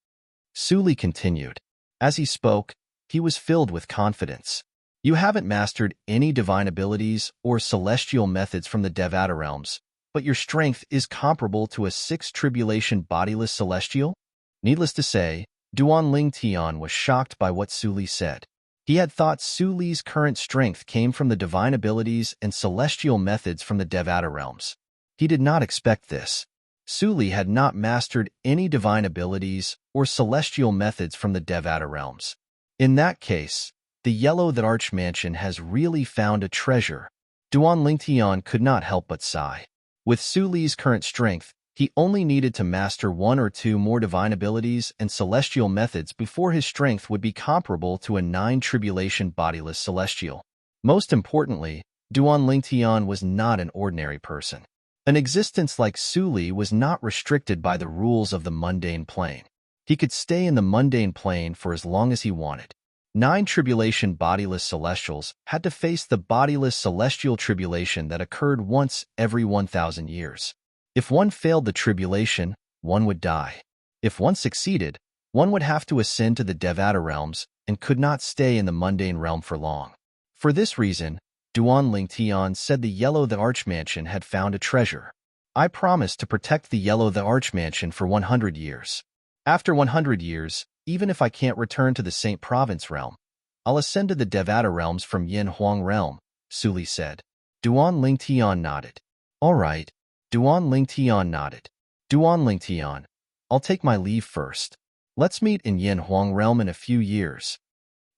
Su Li continued. As he spoke, he was filled with confidence. You haven't mastered any divine abilities or celestial methods from the Devata realms, but your strength is comparable to a 6 tribulation bodiless celestial? Needless to say, Duan Lingtian was shocked by what Su Li said. He had thought Su Li's current strength came from the divine abilities and celestial methods from the Devata realms. He did not expect this. Su Li had not mastered any divine abilities or celestial methods from the Devata realms. In that case, the Yellow the Archmansion has really found a treasure. Duan Lingtian could not help but sigh. With Su Li's current strength, he only needed to master 1 or 2 more divine abilities and celestial methods before his strength would be comparable to a 9 tribulation bodiless celestial. Most importantly, Duan Lingtian was not an ordinary person. An existence like Su Li was not restricted by the rules of the mundane plane. He could stay in the mundane plane for as long as he wanted. 9 tribulation bodiless celestials had to face the bodiless celestial tribulation that occurred once every 1,000 years. If one failed the tribulation, one would die. If one succeeded, one would have to ascend to the Devata realms and could not stay in the mundane realm for long. For this reason, Duan Lingtian said the Yellow the Archmansion had found a treasure. I promised to protect the Yellow the Archmansion for 100 years. After 100 years, even if I can't return to the Saint Province realm, I'll ascend to the Devata realms from Yin Huang realm, Su Li said. Duan Lingtian nodded. All right. Duan Lingtian nodded. Duan Lingtian, I'll take my leave first. Let's meet in Yin Huang realm in a few years.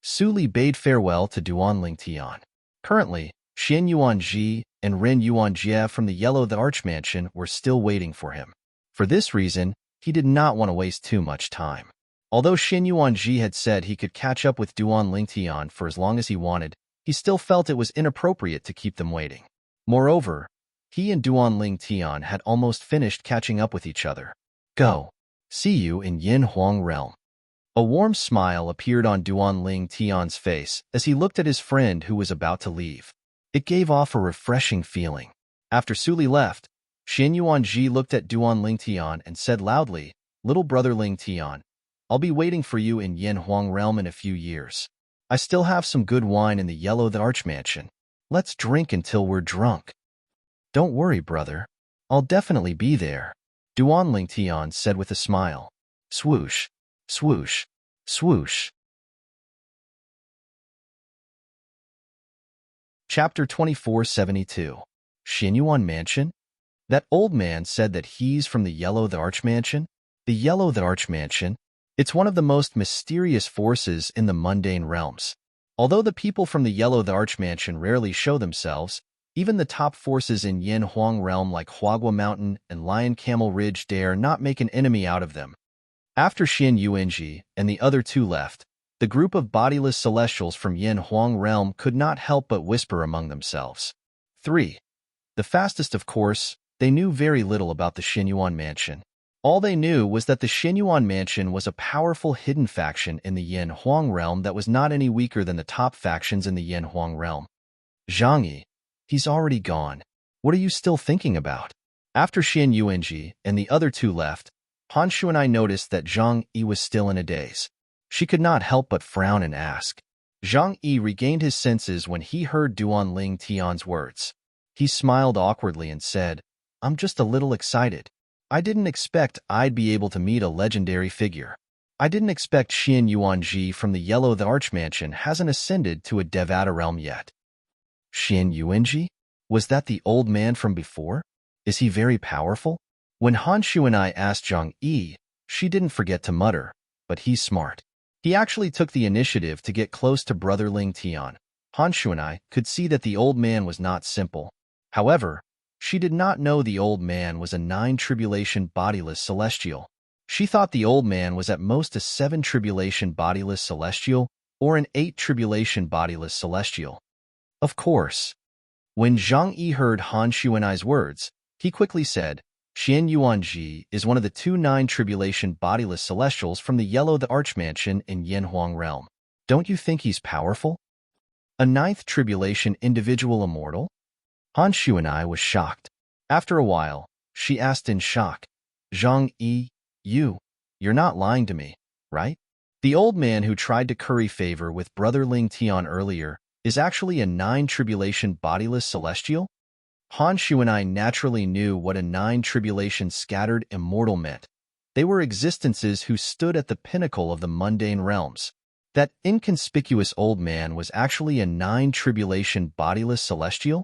Su Li bade farewell to Duan Lingtian. Currently, Xian Yuanji and Ren Yuanjie from the Yellow the Archmansion were still waiting for him. For this reason, he did not want to waste too much time. Although Xian Yuanji had said he could catch up with Duan Lingtian for as long as he wanted, he still felt it was inappropriate to keep them waiting. Moreover, he and Duan Lingtian had almost finished catching up with each other. Go. See you in Yin Huang realm. A warm smile appeared on Duan Lingtian's face as he looked at his friend who was about to leave. It gave off a refreshing feeling. After Su Li left, Xian Yuanji looked at Duan Lingtian and said loudly, Little brother Lingtian, I'll be waiting for you in Yin Huang realm in a few years. I still have some good wine in the Yellow the Archmansion. Let's drink until we're drunk. Don't worry, brother. I'll definitely be there, Duan Lingtian said with a smile. Swoosh, swoosh, swoosh. Chapter 2472. Xinyuan Mansion? That old man said that he's from the Yellow the Archmansion? The Yellow the Archmansion? It's one of the most mysterious forces in the mundane realms. Although the people from the Yellow the Archmansion rarely show themselves, even the top forces in Yin Huang realm like Huagua Mountain and Lion Camel Ridge dare not make an enemy out of them. After Xian Yuanji and the other 2 left, the group of bodiless celestials from Yin Huang realm could not help but whisper among themselves. 3. The fastest, of course, they knew very little about the Xinyuan Mansion. All they knew was that the Xinyuan Mansion was a powerful hidden faction in the Yin Huang realm that was not any weaker than the top factions in the Yin Huang realm. Zhang Yi, he's already gone. What are you still thinking about? After Xian Yuanji and the other 2 left, Han Shu and I noticed that Zhang Yi was still in a daze. She could not help but frown and ask. Zhang Yi regained his senses when he heard Duan Ling Tian's words. He smiled awkwardly and said, "I'm just a little excited. I didn't expect I'd be able to meet a legendary figure. I didn't expect Xian Yuanji from the Yellow the Archmansion hasn't ascended to a Devata realm yet." Xian Yuanji? Was that the old man from before? Is he very powerful? When Han Shu and I asked Zhang Yi, she didn't forget to mutter, "But he's smart." He actually took the initiative to get close to Brother Ling Tian. Han Shu and I could see that the old man was not simple. However, she did not know the old man was a 9-tribulation bodiless celestial. She thought the old man was at most a 7-tribulation bodiless celestial or an 8-tribulation bodiless celestial. Of course. When Zhang Yi heard Han Shu and I's words, he quickly said, "Xian Yuanji is one of the 2 9-tribulation bodiless celestials from the Yellow the Archmansion in Yanhuang realm. Don't you think he's powerful? A 9th tribulation individual immortal?" Han Shu and I was shocked. After a while, she asked in shock, "Zhang Yi, you're not lying to me, right? The old man who tried to curry favor with Brother Ling Tian earlier is actually a 9-tribulation bodiless celestial?" Han Shu and I naturally knew what a 9-tribulation scattered immortal meant. They were existences who stood at the pinnacle of the mundane realms. That inconspicuous old man was actually a 9-tribulation bodiless celestial?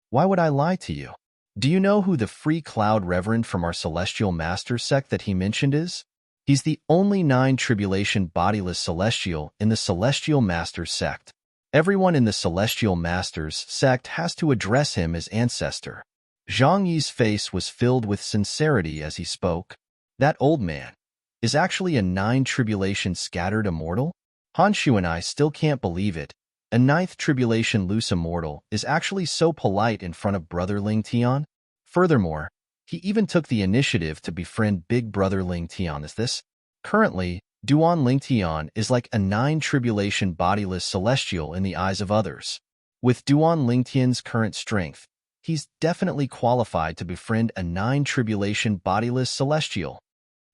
Why would I lie to you? Do you know who the Free Cloud Reverend from our Celestial Master sect that he mentioned is? He's the only 9-tribulation bodiless celestial in the Celestial Masters sect. Everyone in the Celestial Masters sect has to address him as ancestor. Zhang Yi's face was filled with sincerity as he spoke. That old man is actually a 9-tribulation scattered immortal? Han Shu and I still can't believe it. A 9th tribulation loose immortal is actually so polite in front of Brother Ling Tian. Furthermore, he even took the initiative to befriend Big Brother Ling Tian. Is this? Currently, Duan Ling Tian is like a 9-tribulation bodiless celestial in the eyes of others. With Duan Ling Tian's current strength, he's definitely qualified to befriend a 9-tribulation bodiless celestial.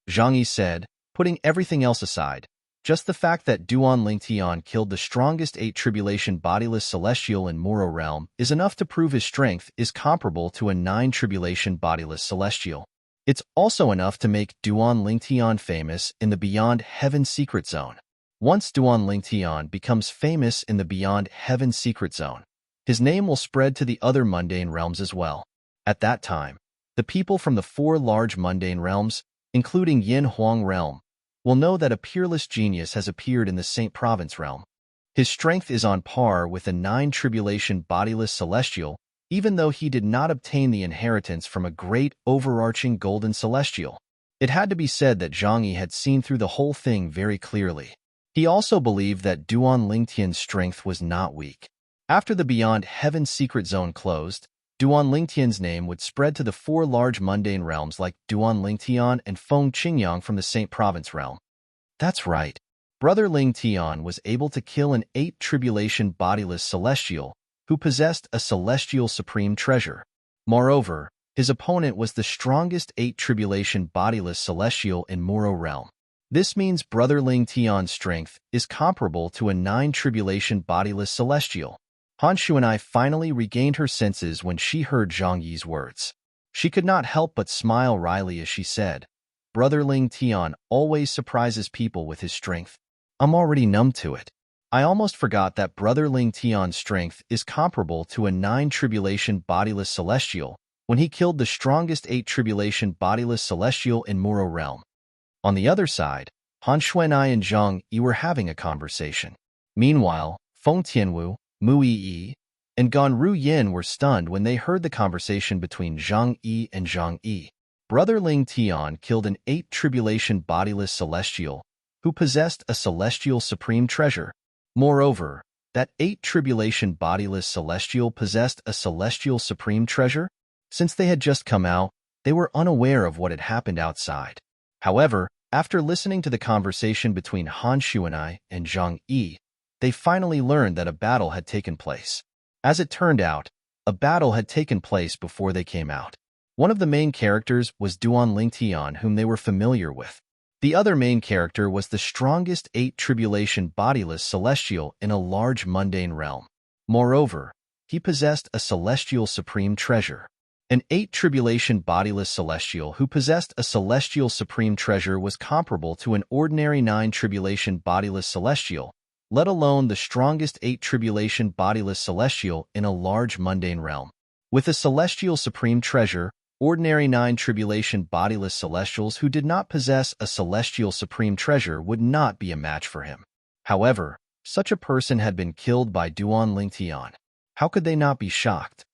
Zhang Yi said, putting everything else aside. Just the fact that Duan Ling Tian killed the strongest 8-tribulation bodiless celestial in Muro realm is enough to prove his strength is comparable to a 9-tribulation bodiless celestial. It's also enough to make Duan Ling Tian famous in the Beyond Heaven Secret Zone. Once Duan Ling Tian becomes famous in the Beyond Heaven Secret Zone, his name will spread to the other mundane realms as well. At that time, the people from the 4 large mundane realms, including Yin Huang realm, will know that a peerless genius has appeared in the Saint Province realm. His strength is on par with a 9-tribulation bodiless celestial, even though he did not obtain the inheritance from a great overarching golden celestial. It had to be said that Zhang Yi had seen through the whole thing very clearly. He also believed that Duan Ling Tian's strength was not weak. After the Beyond Heaven Secret Zone closed, Duan Ling Tian's name would spread to the 4 large mundane realms like Duan Ling Tian and Feng Qingyang from the Saint Province realm. That's right. Brother Ling Tian was able to kill an 8-tribulation bodiless celestial who possessed a celestial supreme treasure. Moreover, his opponent was the strongest 8-tribulation bodiless celestial in Muro realm. This means Brother Ling Tian's strength is comparable to a 9-tribulation bodiless celestial. Han Shu and I finally regained her senses when she heard Zhang Yi's words. She could not help but smile wryly as she said, "Brother Ling Tian always surprises people with his strength. I'm already numb to it. I almost forgot that Brother Ling Tian's strength is comparable to a 9-tribulation bodiless celestial when he killed the strongest 8-tribulation bodiless celestial in Muro realm." On the other side, Han Xuanai and Zhang Yi were having a conversation. Meanwhile, Feng Tianwu, Mu Yi, and Gan Ru Yin were stunned when they heard the conversation between Zhang Yi and Zhang Yi. Brother Ling Tian killed an 8-tribulation bodiless celestial who possessed a celestial supreme treasure. Moreover, that 8-tribulation bodiless celestial possessed a celestial supreme treasure. Since they had just come out, they were unaware of what had happened outside. However, after listening to the conversation between Han Xuanai and Zhang Yi, they finally learned that a battle had taken place. As it turned out, a battle had taken place before they came out. One of the main characters was Duan Ling Tian, whom they were familiar with. The other main character was the strongest 8 tribulation bodiless celestial in a large mundane realm. Moreover, he possessed a celestial supreme treasure. An 8 tribulation bodiless celestial who possessed a celestial supreme treasure was comparable to an ordinary 9 tribulation bodiless celestial, let alone the strongest 8 tribulation bodiless celestial in a large mundane realm. With a celestial supreme treasure, ordinary 9 tribulation bodiless celestials who did not possess a celestial supreme treasure would not be a match for him. However, such a person had been killed by Duan Lingtian. How could they not be shocked?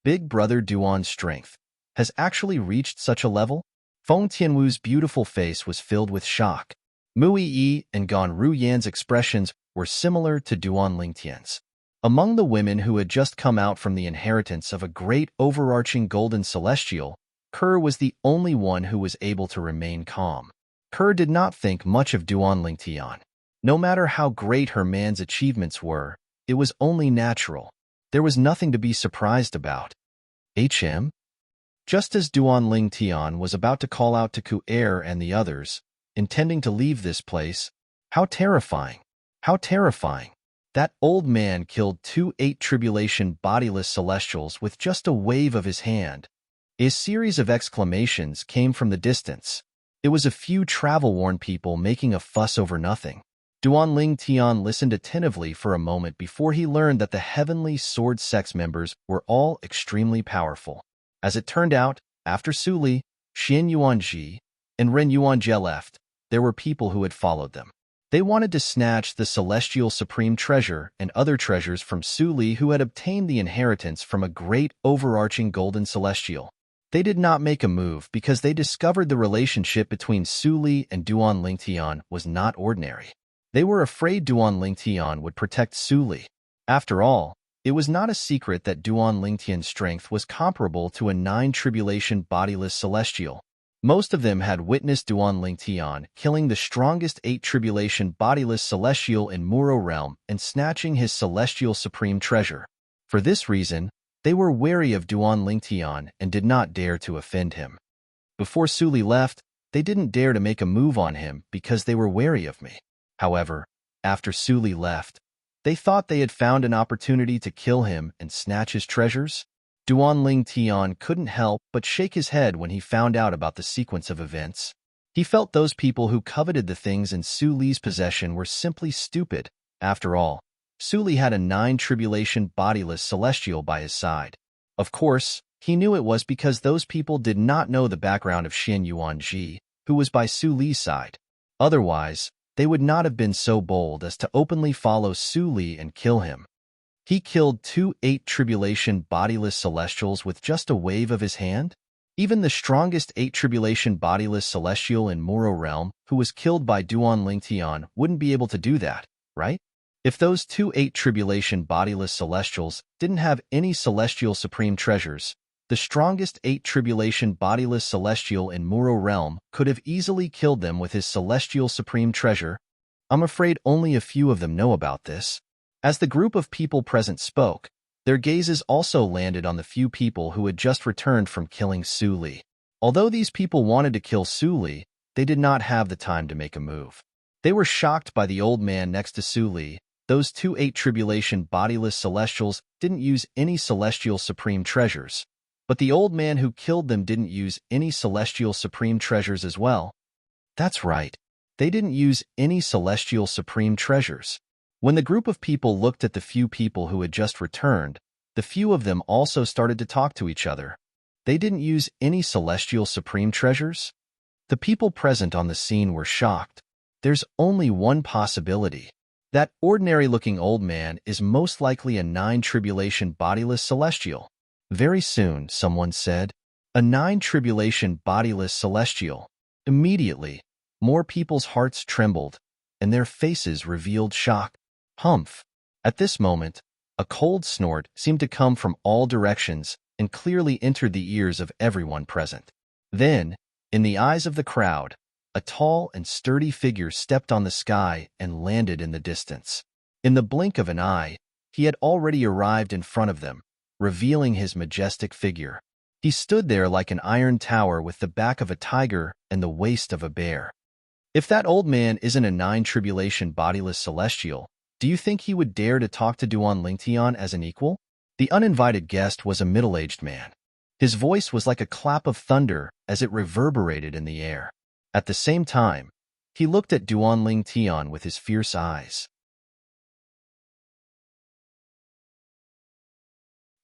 Big Brother Duan's strength has actually reached such a level? Feng Tianwu's beautiful face was filled with shock. Mu Yi and Gan Ruyan's expressions were similar to Duan Lingtian's. Among the women who had just come out from the inheritance of a great overarching golden celestial, Kerr was the only one who was able to remain calm. Kerr did not think much of Duan Lingtian. No matter how great her man's achievements were, it was only natural. There was nothing to be surprised about. HM? Just as Duan Lingtian was about to call out to Ku Er and the others, intending to leave this place, how terrifying! How terrifying! That old man killed 2 8 tribulation bodiless celestials with just a wave of his hand. A series of exclamations came from the distance. It was a few travel-worn people making a fuss over nothing. Duan Lingtian listened attentively for a moment before he learned that the Heavenly Sword Sect's members were all extremely powerful. As it turned out, after Su Li, Xian Yuanji, and Ren Yuanjie left, there were people who had followed them. They wanted to snatch the celestial supreme treasure and other treasures from Su Li, who had obtained the inheritance from a great overarching golden celestial. They did not make a move because they discovered the relationship between Su Li and Duan Lingtian was not ordinary. They were afraid Duan Lingtian would protect Su Li. After all, it was not a secret that Duan Lingtian's strength was comparable to a 9 tribulation bodiless celestial. Most of them had witnessed Duan Lingtian killing the strongest 8 tribulation bodiless celestial in Muro realm and snatching his celestial supreme treasure. For this reason, they were wary of Duan Lingtian and did not dare to offend him. Before Su Li left, they didn't dare to make a move on him because they were wary of me. However, after Su Li left, they thought they had found an opportunity to kill him and snatch his treasures. Duan Lingtian couldn't help but shake his head when he found out about the sequence of events. He felt those people who coveted the things in Su Li's possession were simply stupid. After all, Su Li had a 9 tribulation bodiless celestial by his side. Of course, he knew it was because those people did not know the background of Xian Yuanji, who was by Su Li's side. Otherwise, they would not have been so bold as to openly follow Su Li and kill him. He killed 2 8 tribulation bodiless celestials with just a wave of his hand? Even the strongest 8 tribulation bodiless celestial in Muro realm, who was killed by Duan Lingtian, wouldn't be able to do that, right? If those 2 8 tribulation bodiless celestials didn't have any celestial supreme treasures, the strongest 8 tribulation bodiless celestial in Muro realm could have easily killed them with his celestial supreme treasure. I'm afraid only a few of them know about this. As the group of people present spoke, their gazes also landed on the few people who had just returned from killing Su Li. Although these people wanted to kill Su Li, they did not have the time to make a move. They were shocked by the old man next to Su Li. Those 2 8 tribulation bodiless celestials didn't use any celestial supreme treasures, but the old man who killed them didn't use any celestial supreme treasures as well. That's right, they didn't use any celestial supreme treasures. When the group of people looked at the few people who had just returned, the few of them also started to talk to each other. They didn't use any celestial supreme treasures? The people present on the scene were shocked. There's only one possibility. That ordinary-looking old man is most likely a 9 tribulation bodiless celestial. Very soon, someone said, a 9 tribulation bodiless celestial. Immediately, more people's hearts trembled, and their faces revealed shock. Humph! At this moment, a cold snort seemed to come from all directions and clearly entered the ears of everyone present. Then, in the eyes of the crowd, a tall and sturdy figure stepped on the sky and landed in the distance. In the blink of an eye, he had already arrived in front of them, revealing his majestic figure. He stood there like an iron tower with the back of a tiger and the waist of a bear. If that old man isn't a nine-tribulation bodiless celestial, do you think he would dare to talk to Duan Lingtian as an equal? The uninvited guest was a middle-aged man. His voice was like a clap of thunder as it reverberated in the air. At the same time, he looked at Duan Lingtian with his fierce eyes.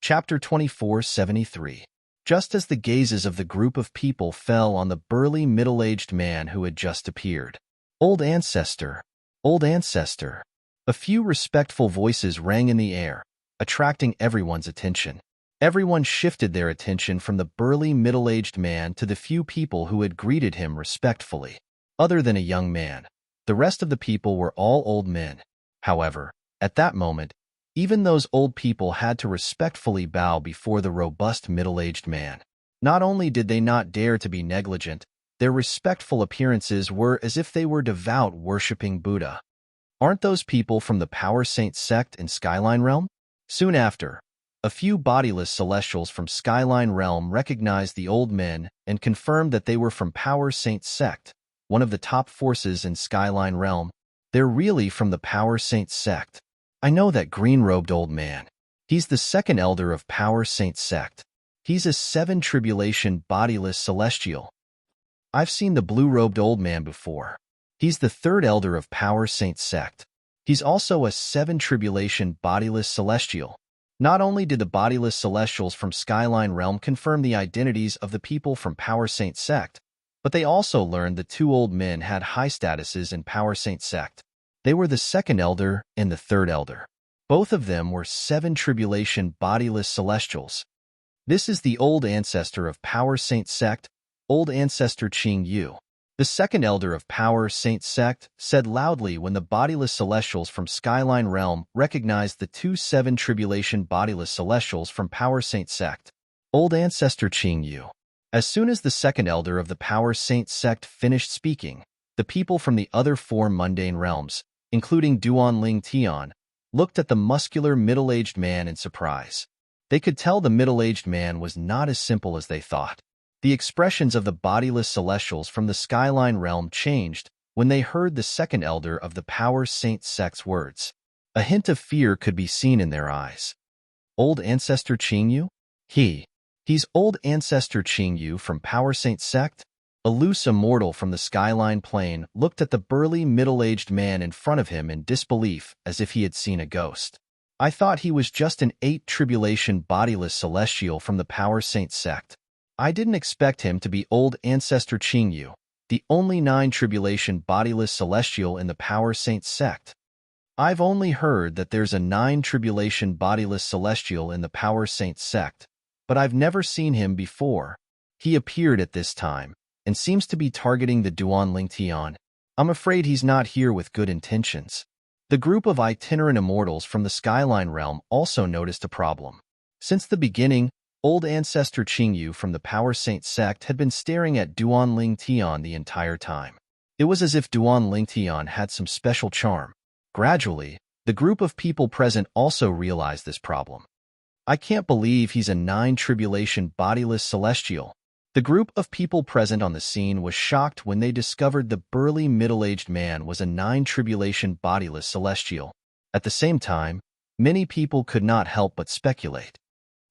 Chapter 2473. Just as the gazes of the group of people fell on the burly middle-aged man who had just appeared. Old ancestor, old ancestor. A few respectful voices rang in the air, attracting everyone's attention. Everyone shifted their attention from the burly middle-aged man to the few people who had greeted him respectfully. Other than a young man, the rest of the people were all old men. However, at that moment, even those old people had to respectfully bow before the robust middle-aged man. Not only did they not dare to be negligent, their respectful appearances were as if they were devout worshipping Buddha. Aren't those people from the Power Saint sect in Skyline Realm? Soon after, a few bodiless celestials from Skyline Realm recognized the old men and confirmed that they were from Power Saint sect, one of the top forces in Skyline Realm. They're really from the Power Saint sect. I know that green-robed old man. He's the second elder of Power Saint sect. He's a seven-tribulation bodiless celestial. I've seen the blue-robed old man before. He's the third elder of Power Saint sect. He's also a seven-tribulation bodiless celestial. Not only did the bodiless celestials from Skyline Realm confirm the identities of the people from Power Saint sect, but they also learned the two old men had high statuses in Power Saint sect. They were the second elder and the third elder. Both of them were seven-tribulation bodiless celestials. This is the old ancestor of Power Saint sect, old ancestor Qing Yu. The second elder of Power Saint sect said loudly when the bodiless celestials from Skyline Realm recognized the two seven-tribulation bodiless celestials from Power Saint sect. Old ancestor Qing Yu. As soon as the second elder of the Power Saint sect finished speaking, the people from the other four mundane realms, including Duan Lingtian, looked at the muscular middle-aged man in surprise. They could tell the middle-aged man was not as simple as they thought. The expressions of the bodiless celestials from the Skyline Realm changed when they heard the second elder of the Power Saint sect's words. A hint of fear could be seen in their eyes. Old ancestor Qing Yu? He's old ancestor Qing Yu from Power Saint sect? A loose immortal from the Skyline plane looked at the burly middle-aged man in front of him in disbelief as if he had seen a ghost. I thought he was just an eight-tribulation bodiless celestial from the Power Saint sect. I didn't expect him to be old ancestor Qing Yu, the only nine-tribulation bodiless celestial in the Power Saint sect. I've only heard that there's a nine-tribulation bodiless celestial in the Power Saint sect, but I've never seen him before. He appeared at this time and seems to be targeting the Duan Lingtian. I'm afraid he's not here with good intentions. The group of itinerant immortals from the Skyline Realm also noticed a problem. Since the beginning, old ancestor Qing Yu from the Power Saint sect had been staring at Duan Lingtian the entire time. It was as if Duan Lingtian had some special charm. Gradually, the group of people present also realized this problem. I can't believe he's a nine-tribulation bodiless celestial. The group of people present on the scene was shocked when they discovered the burly middle-aged man was a nine-tribulation bodiless celestial. At the same time, many people could not help but speculate.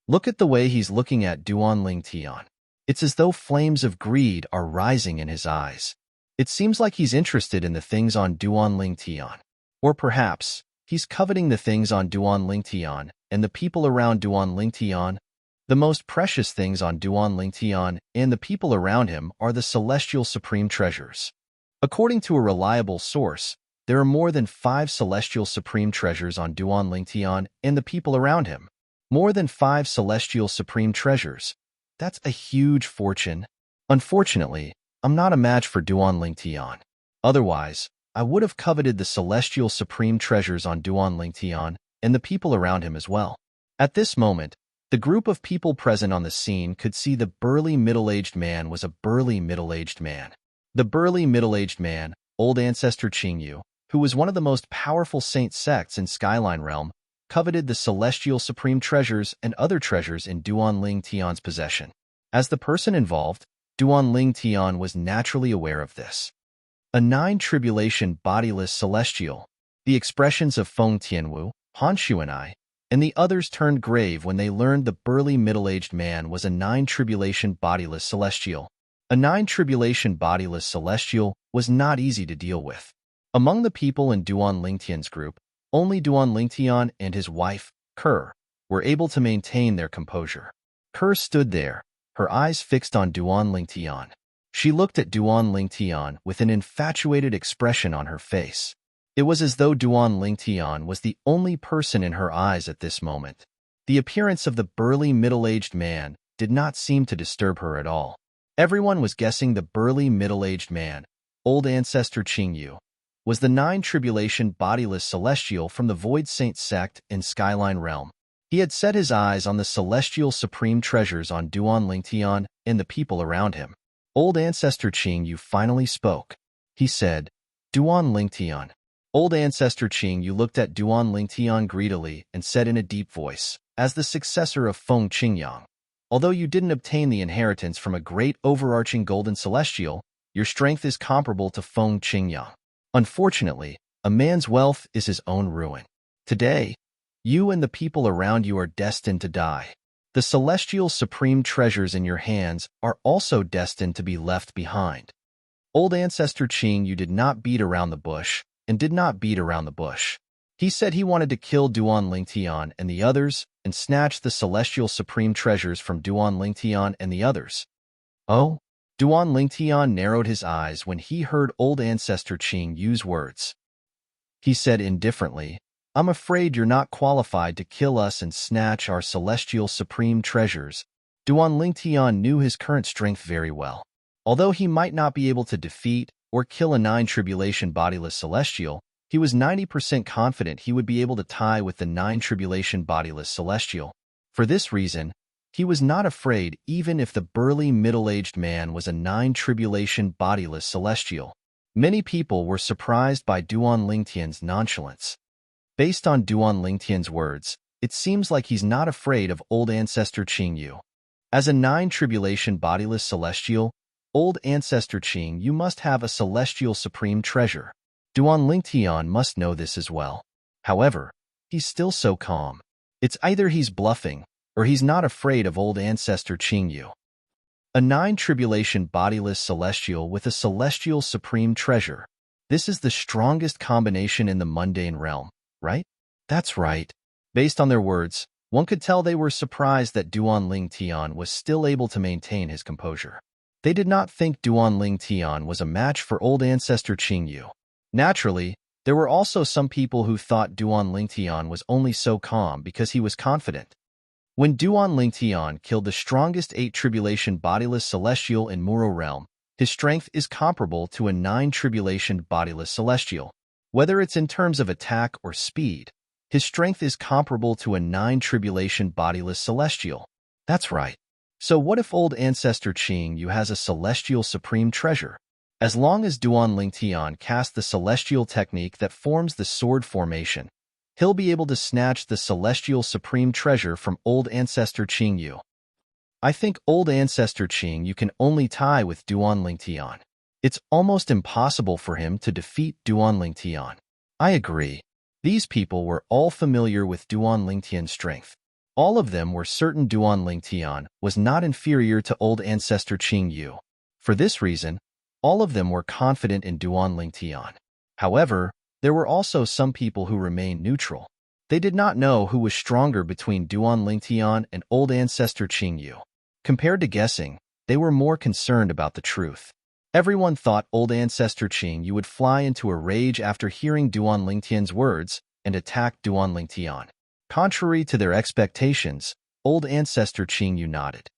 Look at the way he's looking at Duan Lingtian. It's as though flames of greed are rising in his eyes. It seems like he's interested in the things on Duan Lingtian. Or perhaps, he's coveting the things on Duan Lingtian and the people around Duan Lingtian. The most precious things on Duan Lingtian and the people around him are the celestial supreme treasures. According to a reliable source, there are more than 5 celestial supreme treasures on Duan Lingtian and the people around him. More than 5 celestial supreme treasures. That's a huge fortune. Unfortunately, I'm not a match for Duan Lingtian. Otherwise, I would have coveted the celestial supreme treasures on Duan Lingtian and the people around him as well. At this moment, the group of people present on the scene could see the burly middle-aged man was a burly middle-aged man. The burly middle-aged man, old ancestor Qing Yu, who was one of the most powerful saint sects in Skyline Realm, coveted the celestial supreme treasures and other treasures in Duan Lingtian's possession. As the person involved, Duan Lingtian was naturally aware of this. A nine-tribulation bodiless celestial. The expressions of Feng Tianwu, Han Xuanai, and the others turned grave when they learned the burly middle-aged man was a nine-tribulation bodiless celestial. A nine-tribulation bodiless celestial was not easy to deal with. Among the people in Duan Lingtian's group, only Duan Lingtian and his wife, Ke, were able to maintain their composure. Ke stood there, her eyes fixed on Duan Lingtian. She looked at Duan Lingtian with an infatuated expression on her face. It was as though Duan Lingtian was the only person in her eyes at this moment. The appearance of the burly middle-aged man did not seem to disturb her at all. Everyone was guessing the burly middle-aged man, old ancestor Qingyu, was the nine-tribulation bodiless celestial from the Void Saint sect in Skyline Realm. He had set his eyes on the celestial supreme treasures on Duan Lingtian and the people around him. Old ancestor Qingyu finally spoke. He said, "Duan Lingtian." Old ancestor Qingyu looked at Duan Lingtian greedily and said in a deep voice, "As the successor of Feng Qingyang, although you didn't obtain the inheritance from a great overarching golden celestial, your strength is comparable to Feng Qingyang. Unfortunately, a man's wealth is his own ruin. Today, you and the people around you are destined to die. The celestial supreme treasures in your hands are also destined to be left behind." Old ancestor Qingyu did not beat around the bush, and did not beat around the bush. He said he wanted to kill Duan Lingtian and the others and snatch the celestial supreme treasures from Duan Lingtian and the others. Oh? Duan Lingtian narrowed his eyes when he heard old ancestor Qingyu's words. He said indifferently, "I'm afraid you're not qualified to kill us and snatch our celestial supreme treasures." Duan Lingtian knew his current strength very well. Although he might not be able to defeat or kill a nine-tribulation bodiless celestial, he was 90% confident he would be able to tie with the nine-tribulation bodiless celestial. For this reason, he was not afraid even if the burly middle-aged man was a nine-tribulation bodiless celestial. Many people were surprised by Duan Lingtian's nonchalance. Based on Duan Lingtian's words, it seems like he's not afraid of old ancestor Qingyu. As a nine-tribulation bodiless celestial, old ancestor Qingyu must have a celestial supreme treasure. Duan Lingtian must know this as well. However, he's still so calm. It's either he's bluffing, or he's not afraid of old ancestor Qingyu. A nine-tribulation bodiless celestial with a celestial supreme treasure. This is the strongest combination in the mundane realm, right? That's right. Based on their words, one could tell they were surprised that Duan Lingtian was still able to maintain his composure. They did not think Duan Lingtian was a match for old ancestor Qingyu. Naturally, there were also some people who thought Duan Lingtian was only so calm because he was confident. When Duan Lingtian killed the strongest eight-tribulation bodiless celestial in Muro Realm, his strength is comparable to a nine-tribulation bodiless celestial. Whether it's in terms of attack or speed, his strength is comparable to a nine-tribulation bodiless celestial. That's right. So what if old ancestor Qingyu has a celestial supreme treasure? As long as Duan Lingtian casts the celestial technique that forms the sword formation, he'll be able to snatch the celestial supreme treasure from old ancestor Qingyu. I think old ancestor Qingyu can only tie with Duan Lingtian. It's almost impossible for him to defeat Duan Lingtian. I agree. These people were all familiar with Duan Lingtian's strength. All of them were certain Duan Lingtian was not inferior to old ancestor Qingyu. For this reason, all of them were confident in Duan Lingtian. However, there were also some people who remained neutral. They did not know who was stronger between Duan Lingtian and old ancestor Qingyu. Compared to guessing, they were more concerned about the truth. Everyone thought old ancestor Qingyu would fly into a rage after hearing Duan Lingtian's words and attack Duan Lingtian. Contrary to their expectations, old ancestor Qingyu nodded.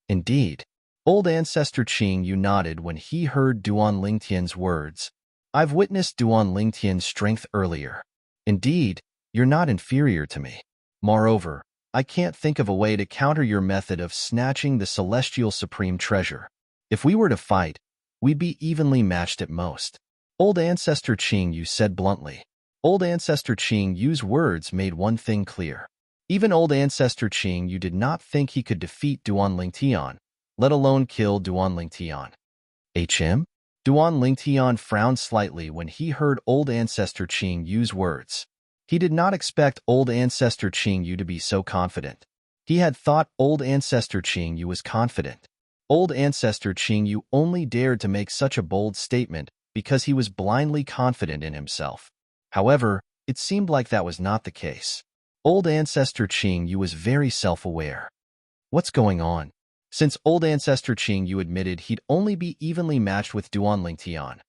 Indeed, old ancestor Qingyu nodded when he heard Duan Lingtian's words. I've witnessed Duan Lingtian's strength earlier. Indeed, you're not inferior to me. Moreover, I can't think of a way to counter your method of snatching the celestial supreme treasure. If we were to fight, we'd be evenly matched at most. Old ancestor Qingyu said bluntly. Old ancestor Qingyu's words made one thing clear. Even old ancestor Qingyu did not think he could defeat Duan Lingtian, let alone kill Duan Lingtian. HM? Duan Lingtian frowned slightly when he heard old ancestor Qing Yu's words. He did not expect old ancestor Qing Yu to be so confident. He had thought old ancestor Qing Yu was confident. Old ancestor Qing Yu only dared to make such a bold statement because he was blindly confident in himself. However, it seemed like that was not the case. Old ancestor Qing Yu was very self-aware. What's going on? Since old ancestor Qing Yu admitted he'd only be evenly matched with Duan Lingtian,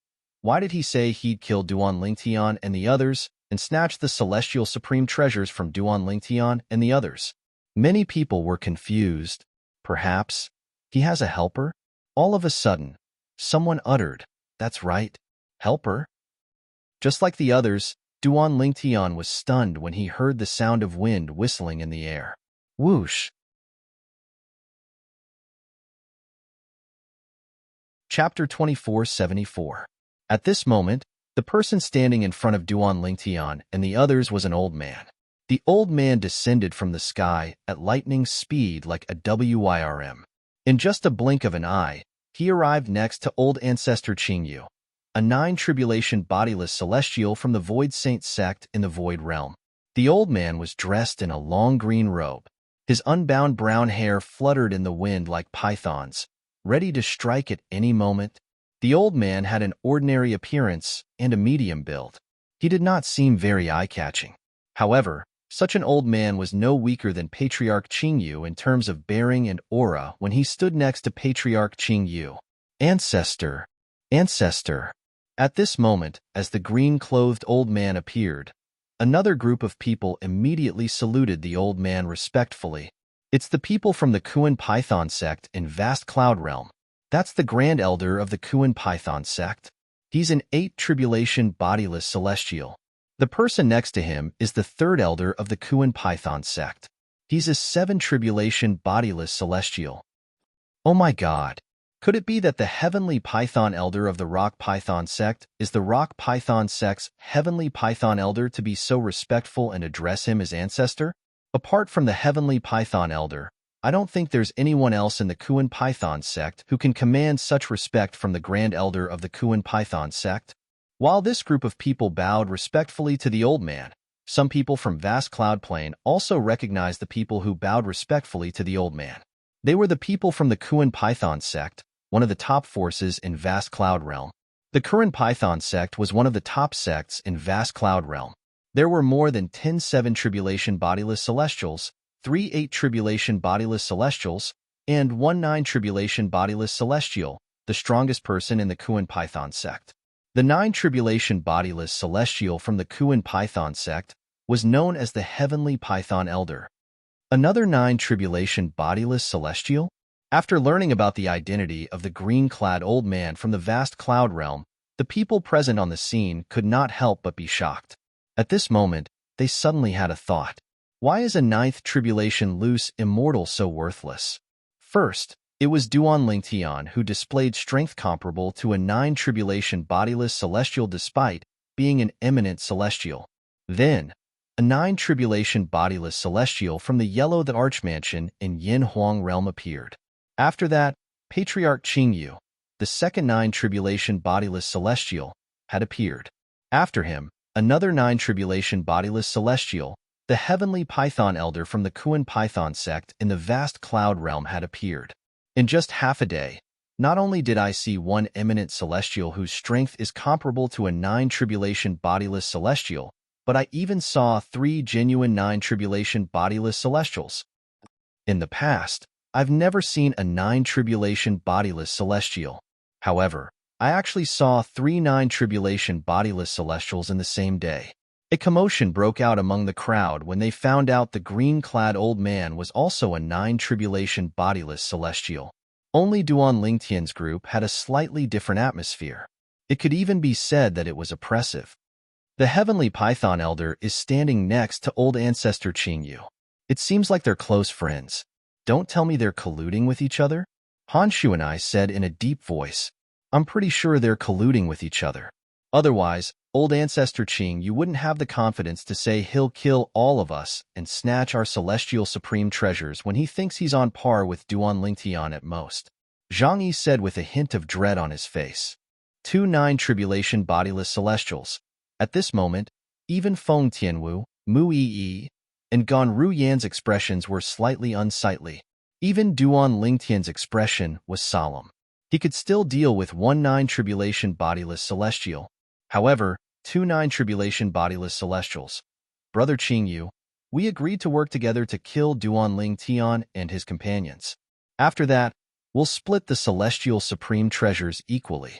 why did he say he'd kill Duan Lingtian and the others and snatch the celestial supreme treasures from Duan Lingtian and the others? Many people were confused. Perhaps he has a helper? All of a sudden, someone uttered, "That's right, helper." Just like the others, Duan Lingtian was stunned when he heard the sound of wind whistling in the air. Whoosh! Chapter 2474. At this moment, the person standing in front of Duan Lingtian and the others was an old man. The old man descended from the sky at lightning speed like a WYRM. In just a blink of an eye, he arrived next to old ancestor Qing Yu, a nine-tribulation bodiless celestial from the Void Saint sect in the Void Realm. The old man was dressed in a long green robe. His unbound brown hair fluttered in the wind like pythons, ready to strike at any moment. The old man had an ordinary appearance and a medium build. He did not seem very eye-catching. However, such an old man was no weaker than Patriarch Qing Yu in terms of bearing and aura when he stood next to Patriarch Qing Yu. Ancestor! Ancestor! At this moment, as the green-clothed old man appeared, another group of people immediately saluted the old man respectfully. It's the people from the Kuan Python sect in Vast Cloud Realm. That's the Grand Elder of the Kuan Python sect. He's an 8-tribulation bodiless celestial. The person next to him is the 3rd Elder of the Kuan Python sect. He's a 7-tribulation bodiless celestial. Oh my God! Could it be that the Heavenly Python Elder of the Rock Python sect is the Rock Python sect's Heavenly Python Elder to be so respectful and address him as ancestor? Apart from the Heavenly Python Elder, I don't think there's anyone else in the Kuan Python sect who can command such respect from the Grand Elder of the Kuan Python sect. While this group of people bowed respectfully to the old man, some people from Vast Cloud Plain also recognized the people who bowed respectfully to the old man. They were the people from the Kuan Python sect, one of the top forces in Vast Cloud Realm. The Kuan Python sect was one of the top sects in Vast Cloud Realm. There were more than 10 7-tribulation bodiless celestials, 3 8-tribulation bodiless celestials, and 1 9-tribulation bodiless celestial, the strongest person in the Kuan Python sect. The 9-tribulation bodiless celestial from the Kuan Python sect was known as the Heavenly Python Elder. Another 9-tribulation bodiless celestial? After learning about the identity of the green-clad old man from the Vast Cloud Realm, the people present on the scene could not help but be shocked. At this moment, they suddenly had a thought. Why is a 9th tribulation loose immortal so worthless? First, it was Duan Lingtian who displayed strength comparable to a 9-tribulation bodiless celestial despite being an eminent celestial. Then, a 9-tribulation bodiless celestial from the Yellow the Archmansion in Yin Huang Realm appeared. After that, Patriarch Qing Yu, the 2nd 9-tribulation bodiless celestial, had appeared. After him, another 9-tribulation bodiless celestial, the Heavenly Python Elder from the Kuan Python sect in the Vast Cloud Realm had appeared. In just half a day, not only did I see one eminent celestial whose strength is comparable to a 9-tribulation bodiless celestial, but I even saw 3 genuine 9-tribulation bodiless celestials. In the past, I've never seen a 9-tribulation bodiless celestial. However, I actually saw 3 9-tribulation bodiless celestials in the same day. A commotion broke out among the crowd when they found out the green-clad old man was also a 9-tribulation bodiless celestial. Only Duan Lingtian's group had a slightly different atmosphere. It could even be said that it was oppressive. The Heavenly Python Elder is standing next to old ancestor Qing Yu. It seems like they're close friends. Don't tell me they're colluding with each other? Han Shu and I said in a deep voice. I'm pretty sure they're colluding with each other. Otherwise, old ancestor Qing Yu wouldn't have the confidence to say he'll kill all of us and snatch our celestial supreme treasures when he thinks he's on par with Duan Lingtian at most. Zhang Yi said with a hint of dread on his face. two nine-tribulation bodiless celestials. At this moment, even Feng Tianwu, Mu Yi, and Gan Ruyan's expressions were slightly unsightly. Even Duan Lingtian's expression was solemn. He could still deal with one nine-tribulation bodiless celestial. However, two nine-tribulation bodiless celestials. Brother Qingyu, we agreed to work together to kill Duan Lingtian and his companions. After that, we'll split the celestial supreme treasures equally.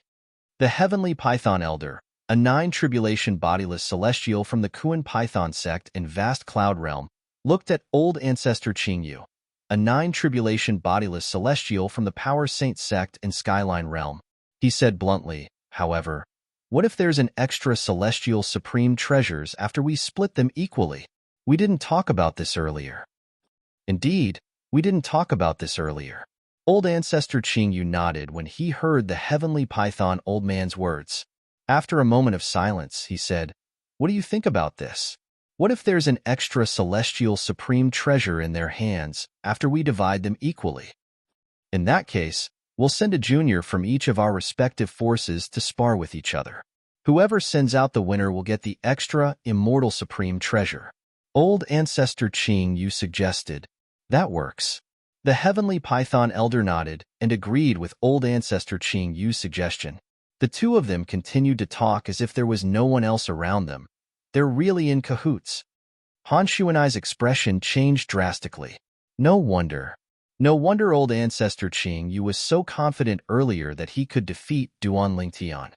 The Heavenly Python Elder, a nine-tribulation bodiless celestial from the Kuan Python sect in vast cloud realm, looked at old ancestor Qingyu, a nine-tribulation bodiless celestial from the Power Saint sect in Skyline realm. He said bluntly, however, what if there's an extra celestial supreme treasures after we split them equally? We didn't talk about this earlier. Indeed, we didn't talk about this earlier. Old ancestor Qingyu nodded when he heard the Heavenly Python old man's words. After a moment of silence, he said, what do you think about this? What if there's an extra celestial supreme treasure in their hands after we divide them equally? In that case, we'll send a junior from each of our respective forces to spar with each other. Whoever sends out the winner will get the extra, immortal supreme treasure. Old ancestor Qingyu suggested. That works. The Heavenly Python Elder nodded and agreed with old ancestor Qingyu's suggestion. The two of them continued to talk as if there was no one else around them. They're really in cahoots. Han Shuanai's expression changed drastically. No wonder old ancestor Qingyu was so confident earlier that he could defeat Duan Lingtian.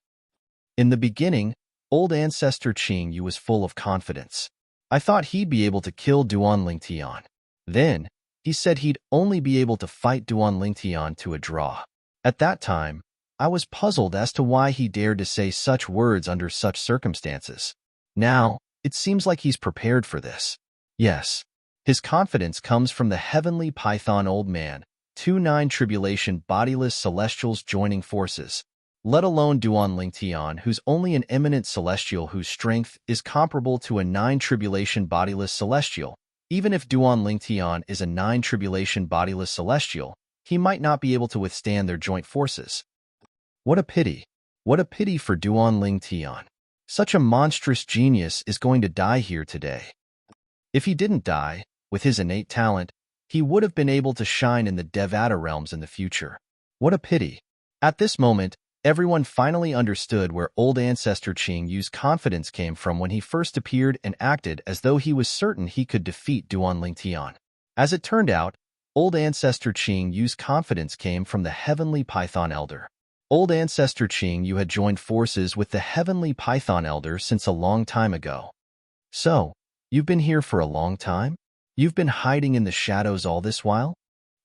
In the beginning, old ancestor Qingyu was full of confidence. I thought he'd be able to kill Duan Lingtian. Then, he said he'd only be able to fight Duan Lingtian to a draw. At that time, I was puzzled as to why he dared to say such words under such circumstances. Now, it seems like he's prepared for this. Yes, his confidence comes from the Heavenly Python old man, two nine-tribulation bodiless celestials joining forces, let alone Duan Lingtian, who's only an eminent celestial whose strength is comparable to a nine-tribulation bodiless celestial. Even if Duan Lingtian is a nine-tribulation bodiless celestial, he might not be able to withstand their joint forces. What a pity. What a pity for Duan Lingtian. Such a monstrous genius is going to die here today. If he didn't die, with his innate talent, he would have been able to shine in the Devata realms in the future. What a pity. At this moment, everyone finally understood where old ancestor Qingyu's confidence came from when he first appeared and acted as though he was certain he could defeat Duan Lingtian. As it turned out, old ancestor Qingyu's confidence came from the Heavenly Python Elder. Old ancestor Qingyu had joined forces with the Heavenly Python Elder since a long time ago. So, you've been here for a long time? You've been hiding in the shadows all this while?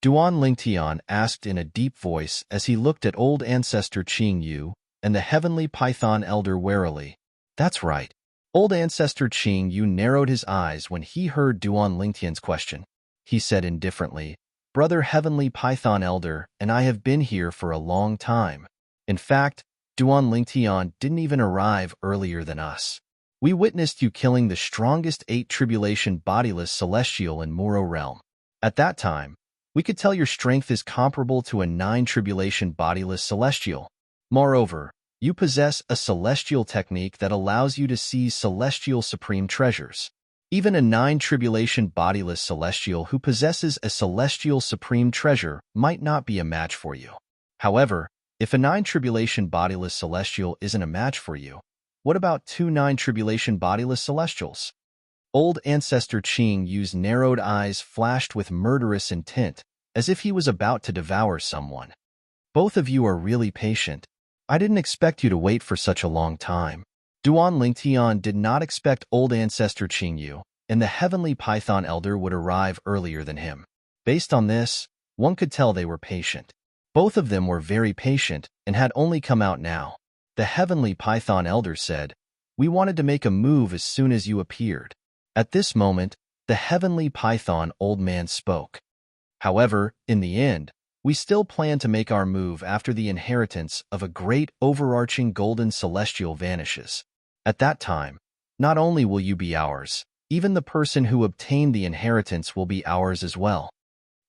Duan Lingtian asked in a deep voice as he looked at old ancestor Qingyu and the Heavenly Python Elder warily. That's right. Old ancestor Qingyu narrowed his eyes when he heard Duan Lingtian's question. He said indifferently, Brother Heavenly Python Elder and I have been here for a long time. In fact, Duan Lingtian didn't even arrive earlier than us. We witnessed you killing the strongest 8-tribulation bodiless celestial in Muro realm. At that time, we could tell your strength is comparable to a 9-tribulation bodiless celestial. Moreover, you possess a celestial technique that allows you to seize celestial supreme treasures. Even a 9-tribulation bodiless celestial who possesses a celestial supreme treasure might not be a match for you. However, if a 9-tribulation bodiless celestial isn't a match for you, what about 2 9-tribulation bodiless celestials? Old ancestor Qingyu's narrowed eyes flashed with murderous intent, as if he was about to devour someone. Both of you are really patient. I didn't expect you to wait for such a long time. Duan Lingtian did not expect old ancestor Qingyu and the Heavenly Python Elder would arrive earlier than him. Based on this, one could tell they were patient. Both of them were very patient and had only come out now. The Heavenly Python Elder said, We wanted to make a move as soon as you appeared. At this moment, the Heavenly Python old man spoke. However, in the end, we still plan to make our move after the inheritance of a great overarching golden celestial vanishes. At that time, not only will you be ours, even the person who obtained the inheritance will be ours as well.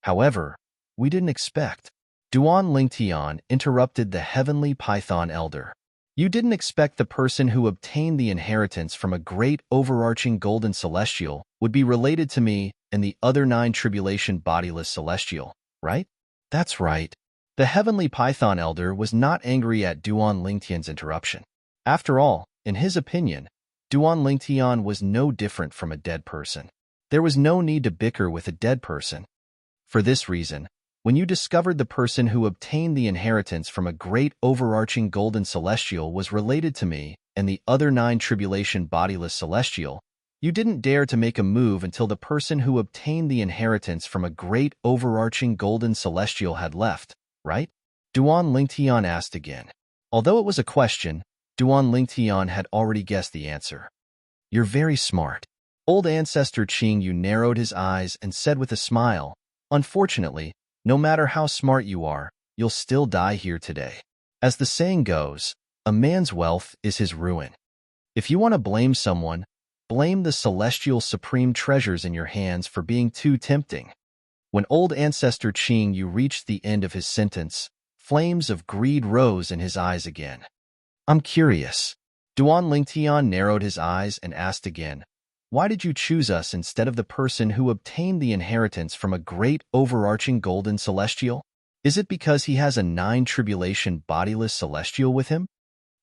However, we didn't expect. Duan Lingtian interrupted the Heavenly Python Elder. You didn't expect the person who obtained the inheritance from a great overarching golden celestial would be related to me and the other 9 tribulation bodiless celestial, right? That's right. The heavenly python elder was not angry at Duan Lingtian's interruption. After all, in his opinion, Duan Lingtian was no different from a dead person. There was no need to bicker with a dead person. For this reason, when you discovered the person who obtained the inheritance from a great overarching golden celestial was related to me and the other 9 tribulation bodiless celestial, you didn't dare to make a move until the person who obtained the inheritance from a great overarching golden celestial had left, right? Duan Lingtian asked again. Although it was a question, Duan Lingtian had already guessed the answer. You're very smart. Old ancestor Qing Yu narrowed his eyes and said with a smile, unfortunately, no matter how smart you are, you'll still die here today. As the saying goes, a man's wealth is his ruin. If you want to blame someone, blame the celestial supreme treasures in your hands for being too tempting. When old ancestor Qing Yu reached the end of his sentence, flames of greed rose in his eyes again. I'm curious. Duan Lingtian narrowed his eyes and asked again, why did you choose us instead of the person who obtained the inheritance from a great overarching golden celestial? Is it because he has a 9 tribulation bodiless celestial with him?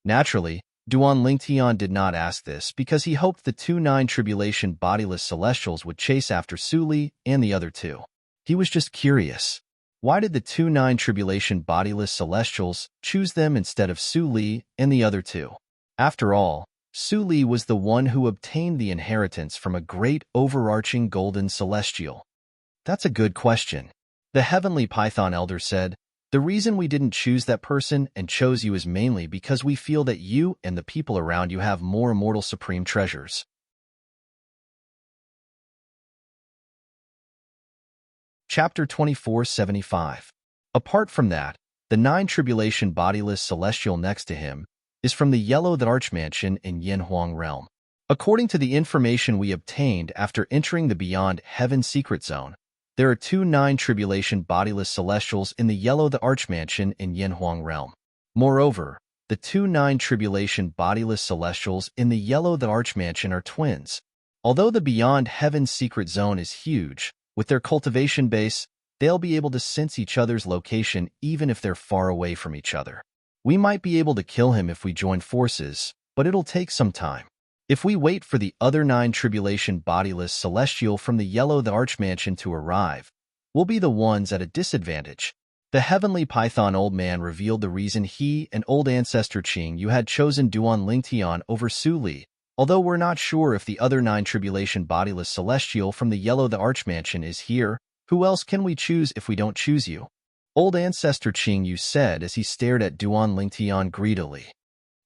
Naturally, Duan Lingtian did not ask this because he hoped the 2 9 tribulation bodiless celestials would chase after Su Li and the other 2. He was just curious. Why did the 2 9 tribulation bodiless celestials choose them instead of Su Li and the other 2? After all, Su Li was the one who obtained the inheritance from a great overarching golden celestial. That's a good question. The heavenly python elder said, the reason we didn't choose that person and chose you is mainly because we feel that you and the people around you have more immortal supreme treasures. Chapter 2475. Apart from that, the 9 tribulation bodiless celestial next to him is from the Yellow the Archmansion in Yanhuang realm. According to the information we obtained after entering the Beyond Heaven secret zone, there are 2 9 tribulation bodiless celestials in the Yellow the Archmansion in Yanhuang realm. Moreover, the 2 9 tribulation bodiless celestials in the Yellow the Archmansion are twins. Although the Beyond Heaven secret zone is huge, with their cultivation base, they'll be able to sense each other's location even if they're far away from each other. We might be able to kill him if we join forces, but it'll take some time. If we wait for the other 9 tribulation bodiless celestial from the Yellow the Archmansion to arrive, we'll be the ones at a disadvantage. The heavenly python old man revealed the reason he and old ancestor Qing Yu had chosen Duan Lingtian over Su Li, although we're not sure if the other 9 tribulation bodiless celestial from the Yellow the Archmansion is here. Who else can we choose if we don't choose you? Old ancestor Qing Yu said as he stared at Duan Lingtian greedily.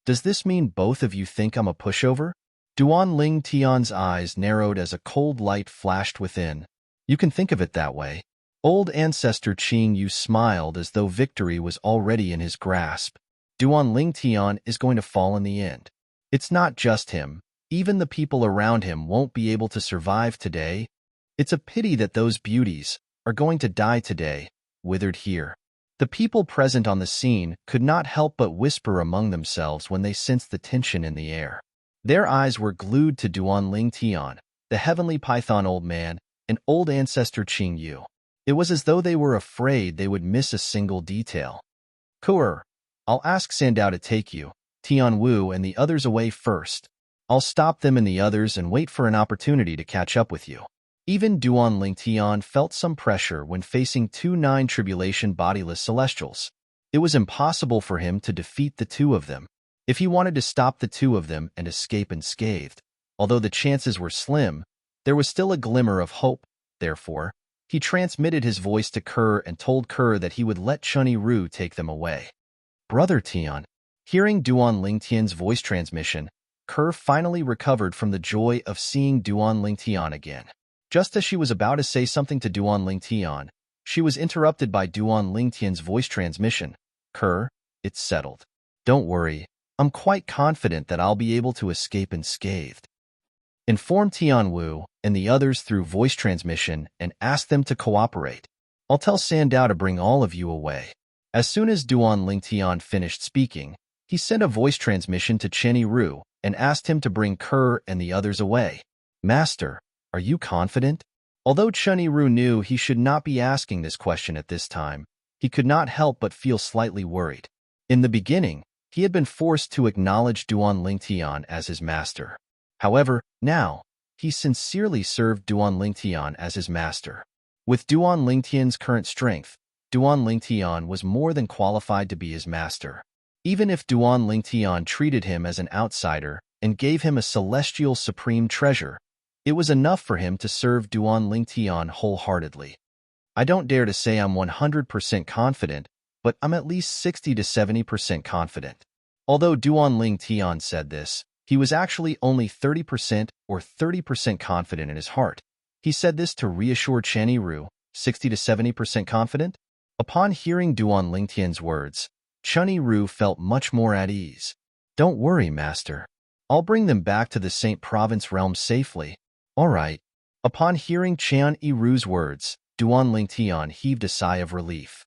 Does this mean both of you think I'm a pushover? Duan Lingtian's eyes narrowed as a cold light flashed within. You can think of it that way. Old ancestor Qing Yu smiled as though victory was already in his grasp. Duan Lingtian is going to fall in the end. It's not just him. Even the people around him won't be able to survive today. It's a pity that those beauties are going to die today, withered here. The people present on the scene could not help but whisper among themselves when they sensed the tension in the air. Their eyes were glued to Duan Lingtian, the heavenly python old man, and old ancestor Qing Yu. It was as though they were afraid they would miss a single detail. Kuer, I'll ask Sandao to take you, Tian Wu and the others away first. I'll stop them and the others and wait for an opportunity to catch up with you. Even Duan Lingtian felt some pressure when facing 2 9 tribulation bodiless celestials. It was impossible for him to defeat the 2 of them. If he wanted to stop the 2 of them and escape unscathed, although the chances were slim, there was still a glimmer of hope. Therefore, he transmitted his voice to Kerr and told Kerr that he would let Chunyi Ru take them away. Brother Tian. Hearing Duan Lingtian's voice transmission, Kerr finally recovered from the joy of seeing Duan Lingtian again. Just as she was about to say something to Duan Lingtian, she was interrupted by Duan Lingtian's voice transmission. Kerr, it's settled. Don't worry, I'm quite confident that I'll be able to escape unscathed. Inform Tian Wu and the others through voice transmission and ask them to cooperate. I'll tell Sandao to bring all of you away. As soon as Duan Lingtian finished speaking, He sent a voice transmission to Chenny Ru and asked him to bring Kerr and the others away. Master, are you confident? Although Chenny Ru knew he should not be asking this question at this time, he could not help but feel slightly worried. In the beginning, he had been forced to acknowledge Duan Lingtian as his master. However, now, he sincerely served Duan Lingtian as his master. With Duan Lingtian's current strength, Duan Lingtian was more than qualified to be his master. Even if Duan Lingtian treated him as an outsider and gave him a celestial supreme treasure, it was enough for him to serve Duan Lingtian wholeheartedly. I don't dare to say I'm 100% confident, but I'm at least 60 to 70% confident. Although Duan Lingtian said this, he was actually only 30% or 30% confident in his heart. He said this to reassure Chenny Ru, 60 to 70% confident? Upon hearing Duan Lingtian's words, Chenny Ru felt much more at ease. Don't worry, master. I'll bring them back to the Saint Province realm safely. All right. Upon hearing Chenny Ru's words, Duan Lingtian heaved a sigh of relief.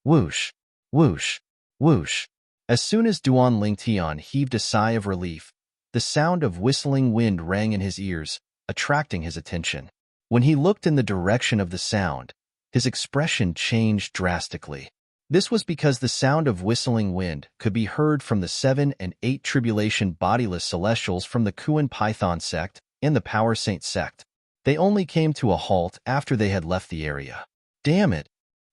Whoosh, whoosh, whoosh. As soon as Duan Lingtian heaved a sigh of relief, the sound of whistling wind rang in his ears, attracting his attention. When he looked in the direction of the sound, his expression changed drastically. This was because the sound of whistling wind could be heard from the 7 and 8 tribulation bodiless celestials from the Kuan Python sect and the Power Saint sect. They only came to a halt after they had left the area. Damn it!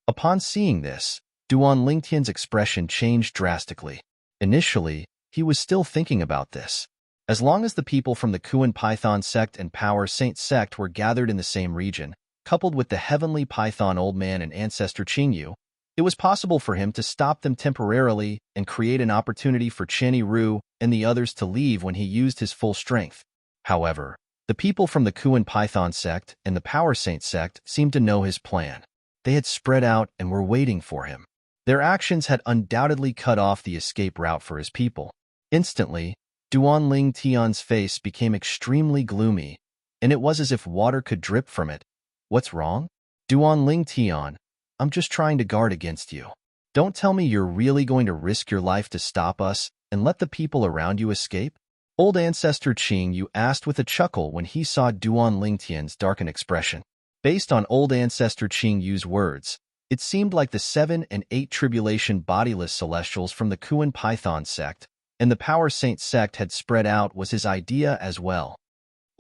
Upon seeing this, Duan Lingtian's expression changed drastically. Initially, he was still thinking about this. As long as the people from the Kuan Python sect and Power Saint sect were gathered in the same region, coupled with the Heavenly Python Old Man and Ancestor Qingyu, it was possible for him to stop them temporarily and create an opportunity for Chenny Ru and the others to leave when he used his full strength. However, the people from the Kuan Python sect and the Power Saint sect seemed to know his plan. They had spread out and were waiting for him. Their actions had undoubtedly cut off the escape route for his people. Instantly, Duan Lingtian's face became extremely gloomy, and it was as if water could drip from it. What's wrong? Duan Lingtian, I'm just trying to guard against you. Don't tell me you're really going to risk your life to stop us and let the people around you escape? Old Ancestor Qingyu asked with a chuckle when he saw Duan Lingtian's darkened expression. Based on Old Ancestor Qingyu's words, it seemed like the 7 and 8 tribulation bodiless celestials from the Kuan Python sect and the Power Saint sect had spread out was his idea as well.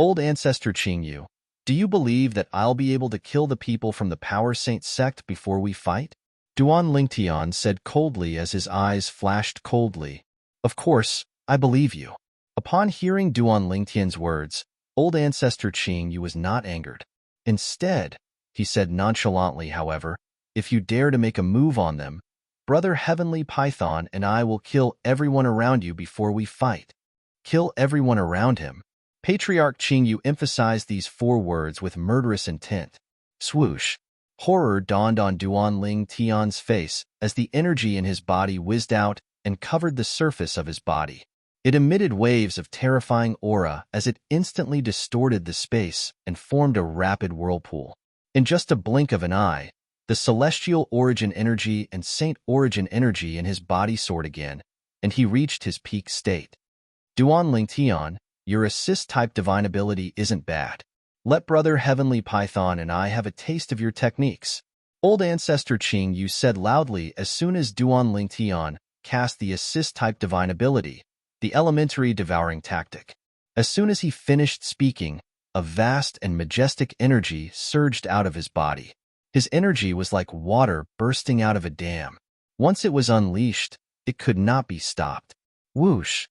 Old Ancestor Qingyu, do you believe that I'll be able to kill the people from the Power Saint sect before we fight? Duan Lingtian said coldly as his eyes flashed coldly. Of course, I believe you. Upon hearing Duan Lingtian's words, Old Ancestor Qingyu was not angered. Instead, he said nonchalantly, however, if you dare to make a move on them, Brother Heavenly Python and I will kill everyone around you before we fight. Kill everyone around him. Patriarch Qingyu emphasized these 4 words with murderous intent. Swoosh. Horror dawned on Duan Lingtian's face as the energy in his body whizzed out and covered the surface of his body. It emitted waves of terrifying aura as it instantly distorted the space and formed a rapid whirlpool. In just a blink of an eye, the celestial origin energy and saint origin energy in his body soared again, and he reached his peak state. Duan Lingtian, your assist-type divine ability isn't bad. Let Brother Heavenly Python and I have a taste of your techniques. Old Ancestor Qingyu said loudly as soon as Duan Lingtian cast the assist-type divine ability, the elementary devouring tactic. As soon as he finished speaking, a vast and majestic energy surged out of his body. His energy was like water bursting out of a dam. Once it was unleashed, it could not be stopped. Whoosh!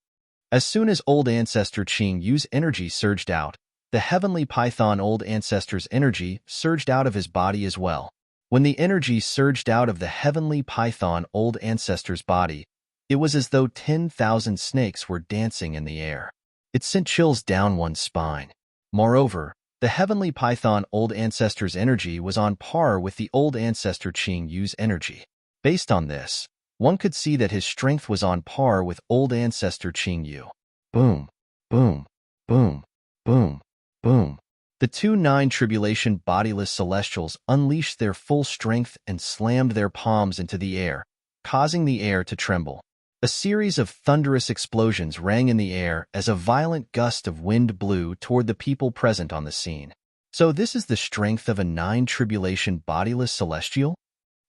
As soon as Old Ancestor Qingyu's energy surged out, the Heavenly Python Old Ancestor's energy surged out of his body as well. When the energy surged out of the Heavenly Python Old Ancestor's body, it was as though 10,000 snakes were dancing in the air. It sent chills down one's spine. Moreover, the Heavenly Python Old Ancestor's energy was on par with the Old Ancestor Qingyu's energy. Based on this, one could see that his strength was on par with Old Ancestor Qingyu. Boom, boom, boom, boom, boom. The 2 9 tribulation bodiless celestials unleashed their full strength and slammed their palms into the air, causing the air to tremble. A series of thunderous explosions rang in the air as a violent gust of wind blew toward the people present on the scene. So this is the strength of a nine-tribulation bodiless celestial?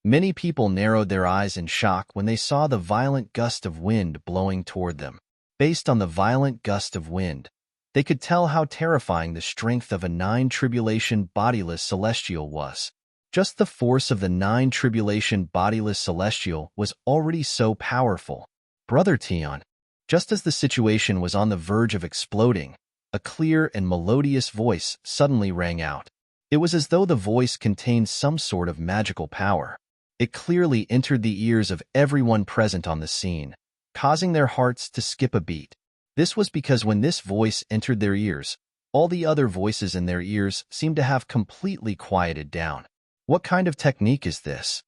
Many people narrowed their eyes in shock when they saw the violent gust of wind blowing toward them. Based on the violent gust of wind, they could tell how terrifying the strength of a nine-tribulation bodiless celestial was. Just the force of the nine-tribulation bodiless celestial was already so powerful. Brother Tion, just as the situation was on the verge of exploding, a clear and melodious voice suddenly rang out. It was as though the voice contained some sort of magical power. It clearly entered the ears of everyone present on the scene, causing their hearts to skip a beat. This was because when this voice entered their ears, all the other voices in their ears seemed to have completely quieted down. What kind of technique is this?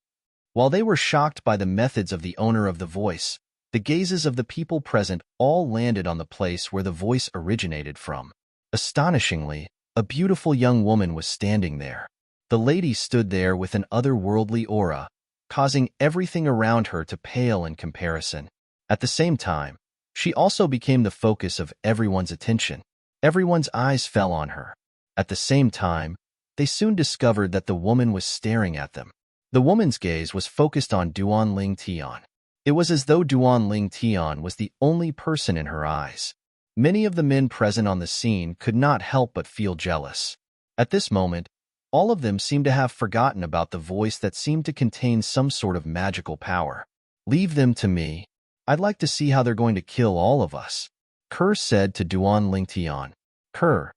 While they were shocked by the methods of the owner of the voice, the gazes of the people present all landed on the place where the voice originated from. Astonishingly, a beautiful young woman was standing there. The lady stood there with an otherworldly aura, causing everything around her to pale in comparison. At the same time, she also became the focus of everyone's attention. Everyone's eyes fell on her. At the same time, they soon discovered that the woman was staring at them. The woman's gaze was focused on Duan Tion. It was as though Duan Tion was the only person in her eyes. Many of the men present on the scene could not help but feel jealous. At this moment, all of them seemed to have forgotten about the voice that seemed to contain some sort of magical power. "Leave them to me. I'd like to see how they're going to kill all of us," Kerr said to Duan Tion. Kerr.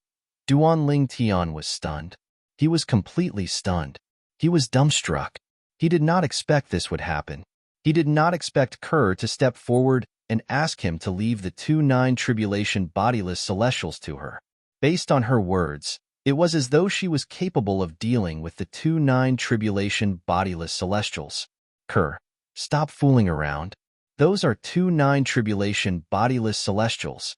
Duan Tion was stunned. He was completely stunned. He was dumbstruck. He did not expect this would happen. He did not expect Kerr to step forward and ask him to leave the two nine-tribulation bodiless celestials to her. Based on her words, it was as though she was capable of dealing with the two nine-tribulation bodiless celestials. "Kerr, stop fooling around. Those are two nine-tribulation bodiless celestials."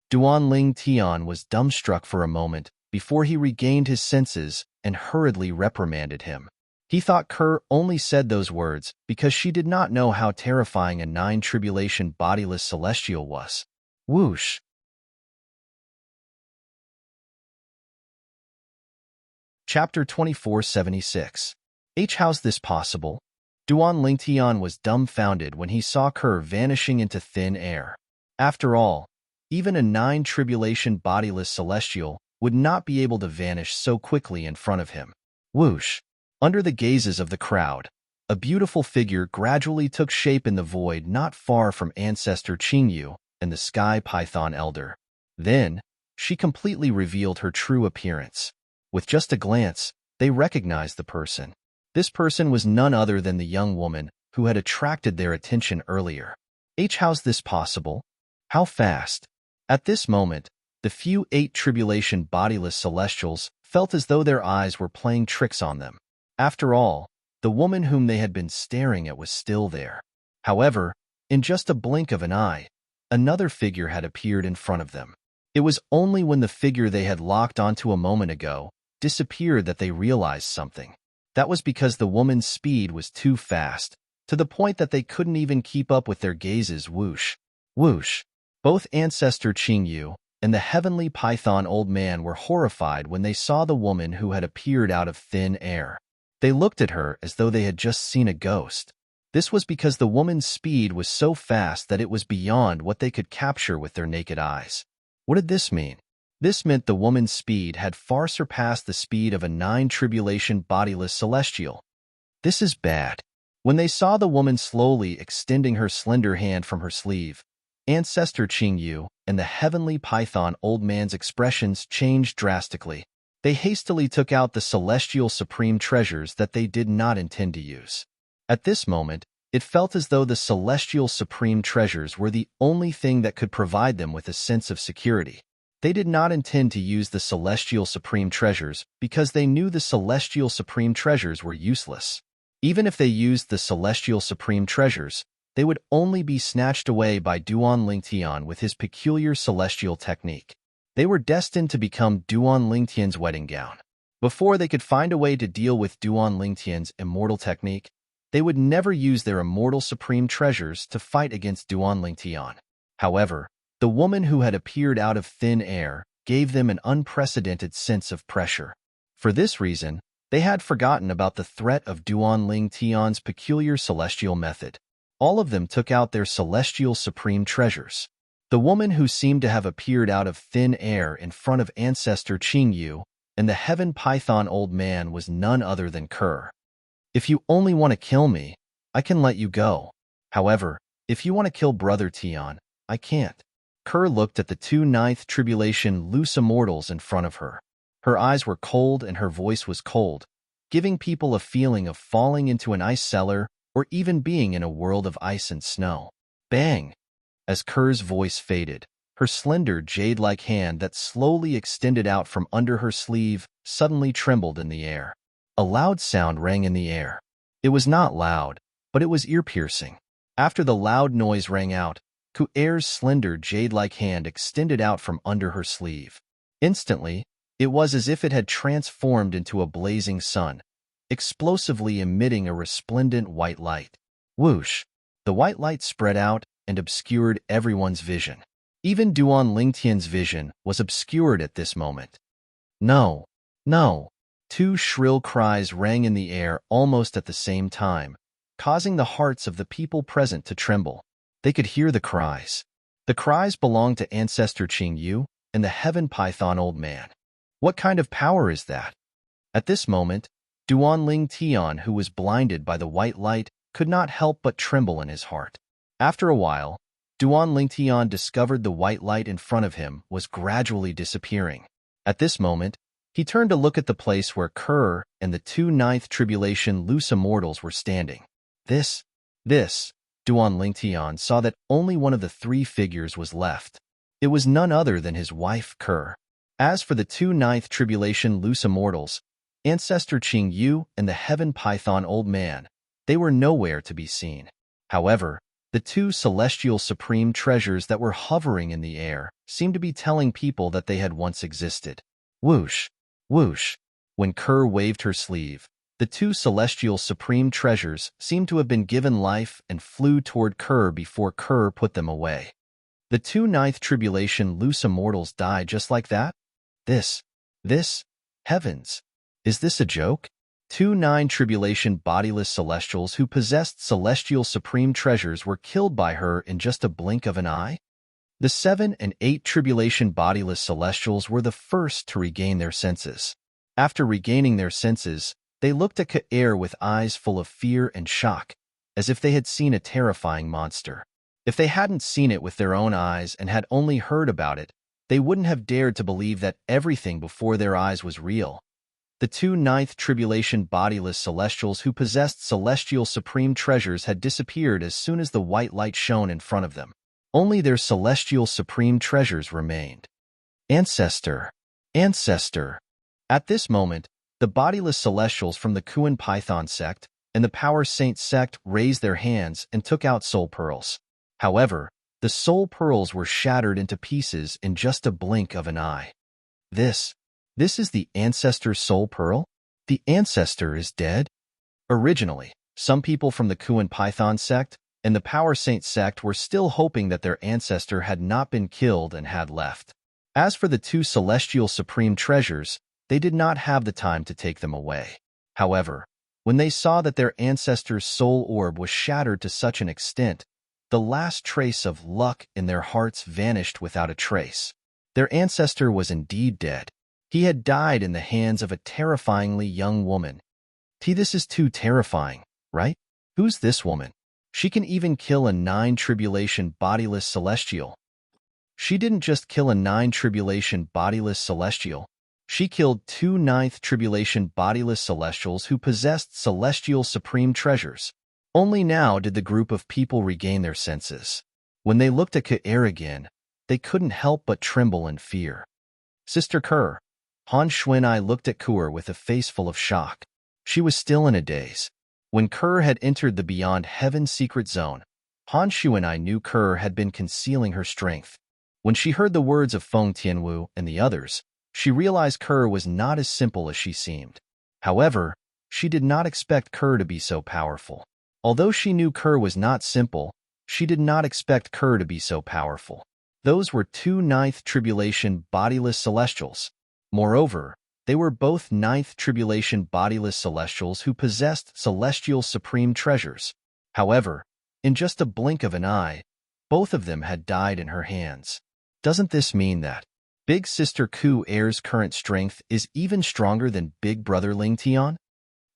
Duan Tion was dumbstruck for a moment before he regained his senses and hurriedly reprimanded him. He thought Kerr only said those words because she did not know how terrifying a nine-tribulation bodiless celestial was. Whoosh! Chapter 2476. How's this possible? Duan Tion was dumbfounded when he saw Kerr vanishing into thin air. After all, even a nine-tribulation bodiless celestial would not be able to vanish so quickly in front of him. Whoosh! Under the gazes of the crowd, a beautiful figure gradually took shape in the void not far from ancestor Qingyu and the sky python elder. Then, she completely revealed her true appearance. With just a glance, they recognized the person. This person was none other than the young woman who had attracted their attention earlier. How's this possible? How fast? At this moment, the few eight-tribulation bodiless celestials felt as though their eyes were playing tricks on them. After all, the woman whom they had been staring at was still there. However, in just a blink of an eye, another figure had appeared in front of them. It was only when the figure they had locked onto a moment ago disappeared that they realized something. That was because the woman's speed was too fast, to the point that they couldn't even keep up with their gazes. Whoosh! Whoosh! Both Ancestor Qingyu and the heavenly python old man were horrified when they saw the woman who had appeared out of thin air. They looked at her as though they had just seen a ghost. This was because the woman's speed was so fast that it was beyond what they could capture with their naked eyes. What did this mean? This meant the woman's speed had far surpassed the speed of a nine-tribulation bodiless celestial. This is bad. When they saw the woman slowly extending her slender hand from her sleeve, Ancestor Qingyu and the heavenly python old man's expressions changed drastically. They hastily took out the celestial supreme treasures that they did not intend to use. At this moment, it felt as though the celestial supreme treasures were the only thing that could provide them with a sense of security. They did not intend to use the celestial supreme treasures because they knew the celestial supreme treasures were useless. Even if they used the celestial supreme treasures, they would only be snatched away by Duan Tion with his peculiar celestial technique. They were destined to become Duan Tian's wedding gown. Before they could find a way to deal with Duan Tian's immortal technique, They would never use their immortal supreme treasures to fight against Duanling Tian. However, the woman who had appeared out of thin air gave them an unprecedented sense of pressure. For this reason, they had forgotten about the threat of Duanling Tian's peculiar celestial method. All of them took out their celestial supreme treasures. The woman who seemed to have appeared out of thin air in front of ancestor Qingyu and the heaven python old man was none other than Kerr. If you only want to kill me, I can let you go. However, if you want to kill Brother Tian, I can't. Kerr looked at the two ninth tribulation loose immortals in front of her. Her eyes were cold and her voice was cold, giving people a feeling of falling into an ice cellar or even being in a world of ice and snow. Bang! As Kerr's voice faded, her slender jade-like hand that slowly extended out from under her sleeve suddenly trembled in the air. A loud sound rang in the air. It was not loud, but it was ear-piercing. After the loud noise rang out, Ku'er's slender jade-like hand extended out from under her sleeve. Instantly, it was as if it had transformed into a blazing sun, explosively emitting a resplendent white light. Whoosh! The white light spread out and obscured everyone's vision. Even Duan Lingtian's vision was obscured at this moment. No! No! Two shrill cries rang in the air almost at the same time, causing the hearts of the people present to tremble. They could hear the cries. The cries belonged to Ancestor Qingyu and the Heaven Python Old Man. What kind of power is that? At this moment, Duanling Tian, who was blinded by the white light, could not help but tremble in his heart. After a while, Duanling Tian discovered the white light in front of him was gradually disappearing. At this moment, he turned to look at the place where Kerr and the two ninth tribulation loose immortals were standing. This, Duanling Tian saw that only one of the three figures was left. It was none other than his wife, Kerr. As for the two ninth tribulation loose immortals, Ancestor Qingyu and the Heaven Python Old Man, they were nowhere to be seen. However, the two celestial supreme treasures that were hovering in the air seemed to be telling people that they had once existed. Whoosh! Whoosh! When Kerr waved her sleeve, the two celestial supreme treasures seemed to have been given life and flew toward Kerr before Kerr put them away. The two ninth tribulation loose immortals died just like that? Heavens! Is this a joke? Two nine tribulation bodiless celestials who possessed celestial supreme treasures were killed by her in just a blink of an eye? The 7 and 8 tribulation bodiless celestials were the first to regain their senses. After regaining their senses, they looked at Ku'er with eyes full of fear and shock, as if they had seen a terrifying monster. If they hadn't seen it with their own eyes and had only heard about it, they wouldn't have dared to believe that everything before their eyes was real. The two ninth tribulation bodiless celestials who possessed celestial supreme treasures had disappeared as soon as the white light shone in front of them. Only their celestial supreme treasures remained. Ancestor! Ancestor! At this moment, the bodiless celestials from the Kuan Python sect and the Power Saint sect raised their hands and took out soul pearls. However, the soul pearls were shattered into pieces in just a blink of an eye. This is the Ancestor's soul pearl? The Ancestor is dead? Originally, some people from the Kuan Python sect and the Power Saint sect were still hoping that their ancestor had not been killed and had left. As for the two celestial supreme treasures, they did not have the time to take them away. However, when they saw that their ancestor's soul orb was shattered to such an extent, the last trace of luck in their hearts vanished without a trace. Their ancestor was indeed dead. He had died in the hands of a terrifyingly young woman. This is too terrifying, right? Who's this woman? She can even kill a 9 tribulation bodiless celestial. She didn't just kill a 9 tribulation bodiless celestial. She killed 2 ninth tribulation bodiless celestials who possessed celestial supreme treasures. Only now did the group of people regain their senses. When they looked at Ku'er again, they couldn't help but tremble in fear. Sister Kerr, Han Xuan'ai looked at Ku'er with a face full of shock. She was still in a daze. When Kerr had entered the Beyond Heaven secret zone, Han Xuan'ai knew Kerr had been concealing her strength. When she heard the words of Feng Tianwu and the others, she realized Kerr was not as simple as she seemed. However, she did not expect Kerr to be so powerful. Although she knew Kerr was not simple, she did not expect Kerr to be so powerful. Those were two ninth tribulation bodiless celestials. Moreover, they were both ninth tribulation bodiless celestials who possessed celestial supreme treasures. However, in just a blink of an eye, both of them had died in her hands. Doesn't this mean that Big Sister Ku Air's current strength is even stronger than Big Brother Ling Tian?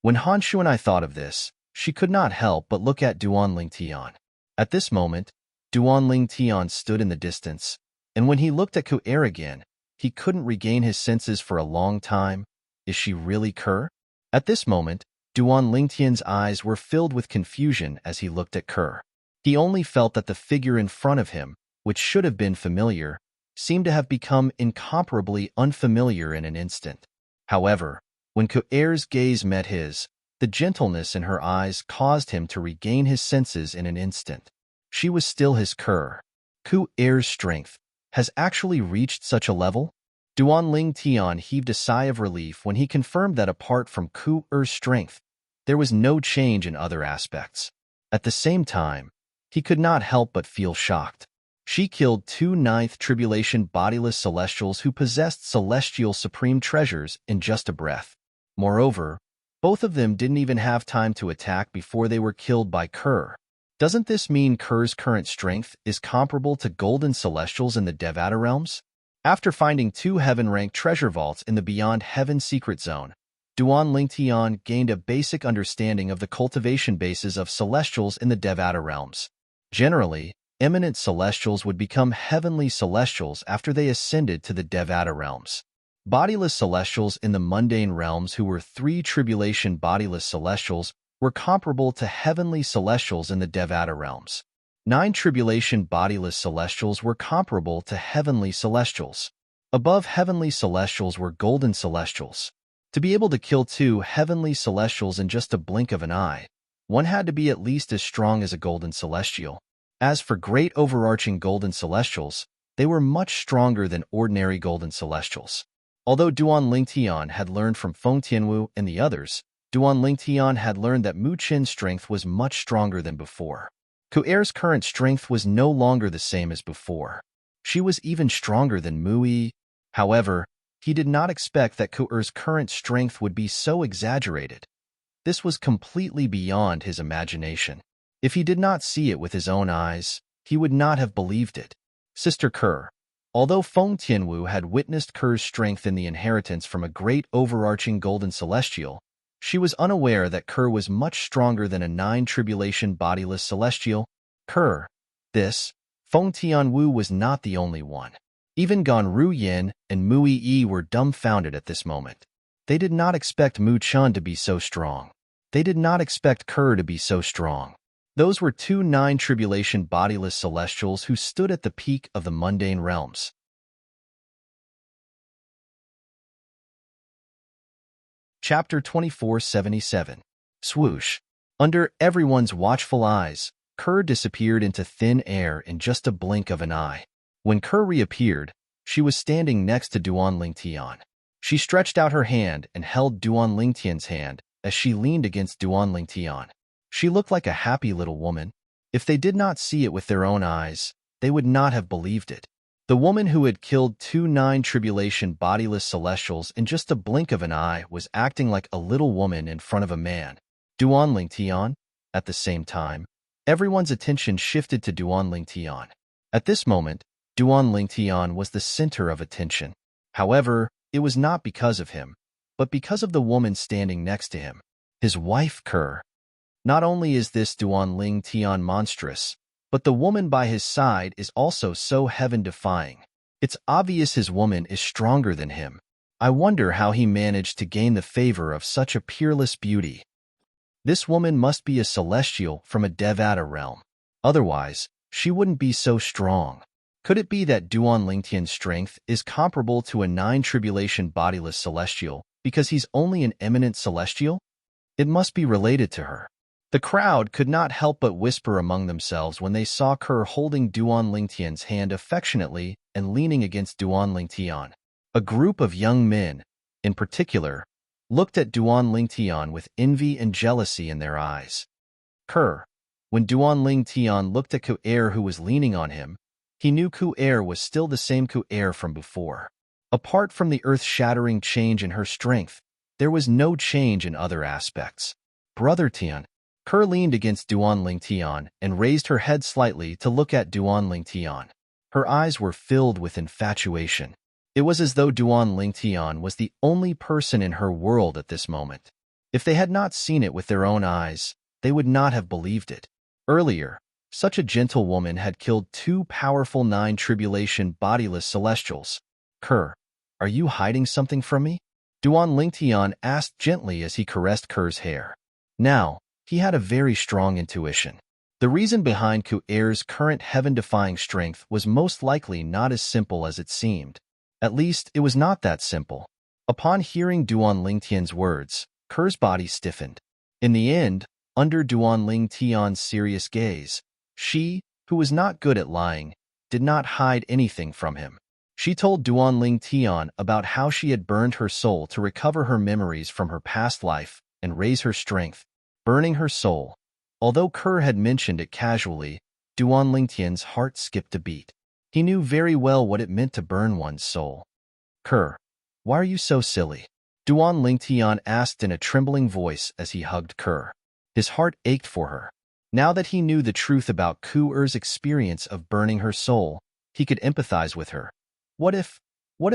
When Han Shu and I thought of this, she could not help but look at Duan Ling Tian. At this moment, Duan Ling Tian stood in the distance, and when he looked at Ku Air again, he couldn't regain his senses for a long time. Is she really Kerr? At this moment, Duan Ling Tian's eyes were filled with confusion as he looked at Kerr. He only felt that the figure in front of him, which should have been familiar, seemed to have become incomparably unfamiliar in an instant. However, when Ku Air's gaze met his, the gentleness in her eyes caused him to regain his senses in an instant. She was still his Kerr. Ku Air's strength has actually reached such a level? Duan Ling Tian heaved a sigh of relief when he confirmed that apart from Ku Air's strength, there was no change in other aspects. At the same time, he could not help but feel shocked. She killed two ninth tribulation bodiless celestials who possessed celestial supreme treasures in just a breath. Moreover, both of them didn't even have time to attack before they were killed by Kerr. Doesn't this mean Kerr's current strength is comparable to golden celestials in the Devata realms? After finding two heaven-ranked treasure vaults in the Beyond Heaven secret zone, Duan Ling Tian gained a basic understanding of the cultivation bases of celestials in the Devata realms. Generally, eminent celestials would become heavenly celestials after they ascended to the Devata realms. Bodiless celestials in the mundane realms who were three tribulation bodiless celestials were comparable to heavenly celestials in the Devata realms. 9 tribulation bodiless celestials were comparable to heavenly celestials. Above heavenly celestials were golden celestials. To be able to kill two heavenly celestials in just a blink of an eye, one had to be at least as strong as a golden celestial. As for great overarching golden celestials, they were much stronger than ordinary golden celestials. Although Duan Ling Tian had learned from Feng Tianwu and the others, Duan Ling Tian had learned that Mu Qin's strength was much stronger than before. Ku Air's current strength was no longer the same as before. She was even stronger than Mu Yi. However, he did not expect that Ku Air's current strength would be so exaggerated. This was completely beyond his imagination. If he did not see it with his own eyes, he would not have believed it. Sister Kerr. Although Feng Tianwu had witnessed Kerr's strength in the inheritance from a great overarching golden celestial, she was unaware that Kerr was much stronger than a 9 tribulation bodiless celestial. Kerr. This, Feng Tianwu was not the only one. Even Gan Ru Yin and Mu Yi were dumbfounded at this moment. They did not expect Mu Chun to be so strong. They did not expect Kerr to be so strong. Those were two 9 tribulation bodiless celestials who stood at the peak of the mundane realms. Chapter 2477. Swoosh. Under everyone's watchful eyes, Kerr disappeared into thin air in just a blink of an eye. When Kerr reappeared, she was standing next to Duan Ling Tian. She stretched out her hand and held Duan Ling Tian's hand as she leaned against Duan Ling Tian. She looked like a happy little woman. If they did not see it with their own eyes, they would not have believed it. The woman who had killed two 9 tribulation bodiless celestials in just a blink of an eye was acting like a little woman in front of a man. Duan Ling Tian. At the same time, everyone's attention shifted to Duan Ling Tian. At this moment, Duan Ling Tian was the center of attention. However, it was not because of him, but because of the woman standing next to him. His wife, Kerr. Not only is this Duan Ling Tian monstrous, but the woman by his side is also so heaven-defying. It's obvious his woman is stronger than him. I wonder how he managed to gain the favor of such a peerless beauty. This woman must be a celestial from a Devata realm. Otherwise, she wouldn't be so strong. Could it be that Duan Ling Tian's strength is comparable to a 9 tribulation bodiless celestial because he's only an eminent celestial? It must be related to her. The crowd could not help but whisper among themselves when they saw Kerr holding Duan Ling Tian's hand affectionately and leaning against Duan Ling Tian. A group of young men, in particular, looked at Duan Ling Tian with envy and jealousy in their eyes. Kerr. When Duan Tian looked at Ku'er who was leaning on him, he knew Ku'er was still the same Ku'er from before. Apart from the earth-shattering change in her strength, there was no change in other aspects. Brother Tian. Kerr leaned against Duan Tian and raised her head slightly to look at Duan Tian. Her eyes were filled with infatuation. It was as though Duan Tian was the only person in her world at this moment. If they had not seen it with their own eyes, they would not have believed it. Earlier, such a gentle woman had killed two powerful nine-tribulation bodiless celestials. Kerr, are you hiding something from me? Duan Tian asked gently as he caressed Kerr's hair. Now, he had a very strong intuition. The reason behind Ku'er's current heaven-defying strength was most likely not as simple as it seemed. At least, it was not that simple. Upon hearing Duan Tian's words, Kerr's body stiffened. In the end, under Duan Tian's serious gaze, she, who was not good at lying, did not hide anything from him. She told Duan Tian about how she had burned her soul to recover her memories from her past life and raise her strength, burning her soul. Although Kerr had mentioned it casually, Duan Tian's heart skipped a beat. He knew very well what it meant to burn one's soul. Kerr, why are you so silly? Duan Tian asked in a trembling voice as he hugged Kerr. His heart ached for her. Now that he knew the truth about Ku'er's experience of burning her soul, he could empathize with her. What if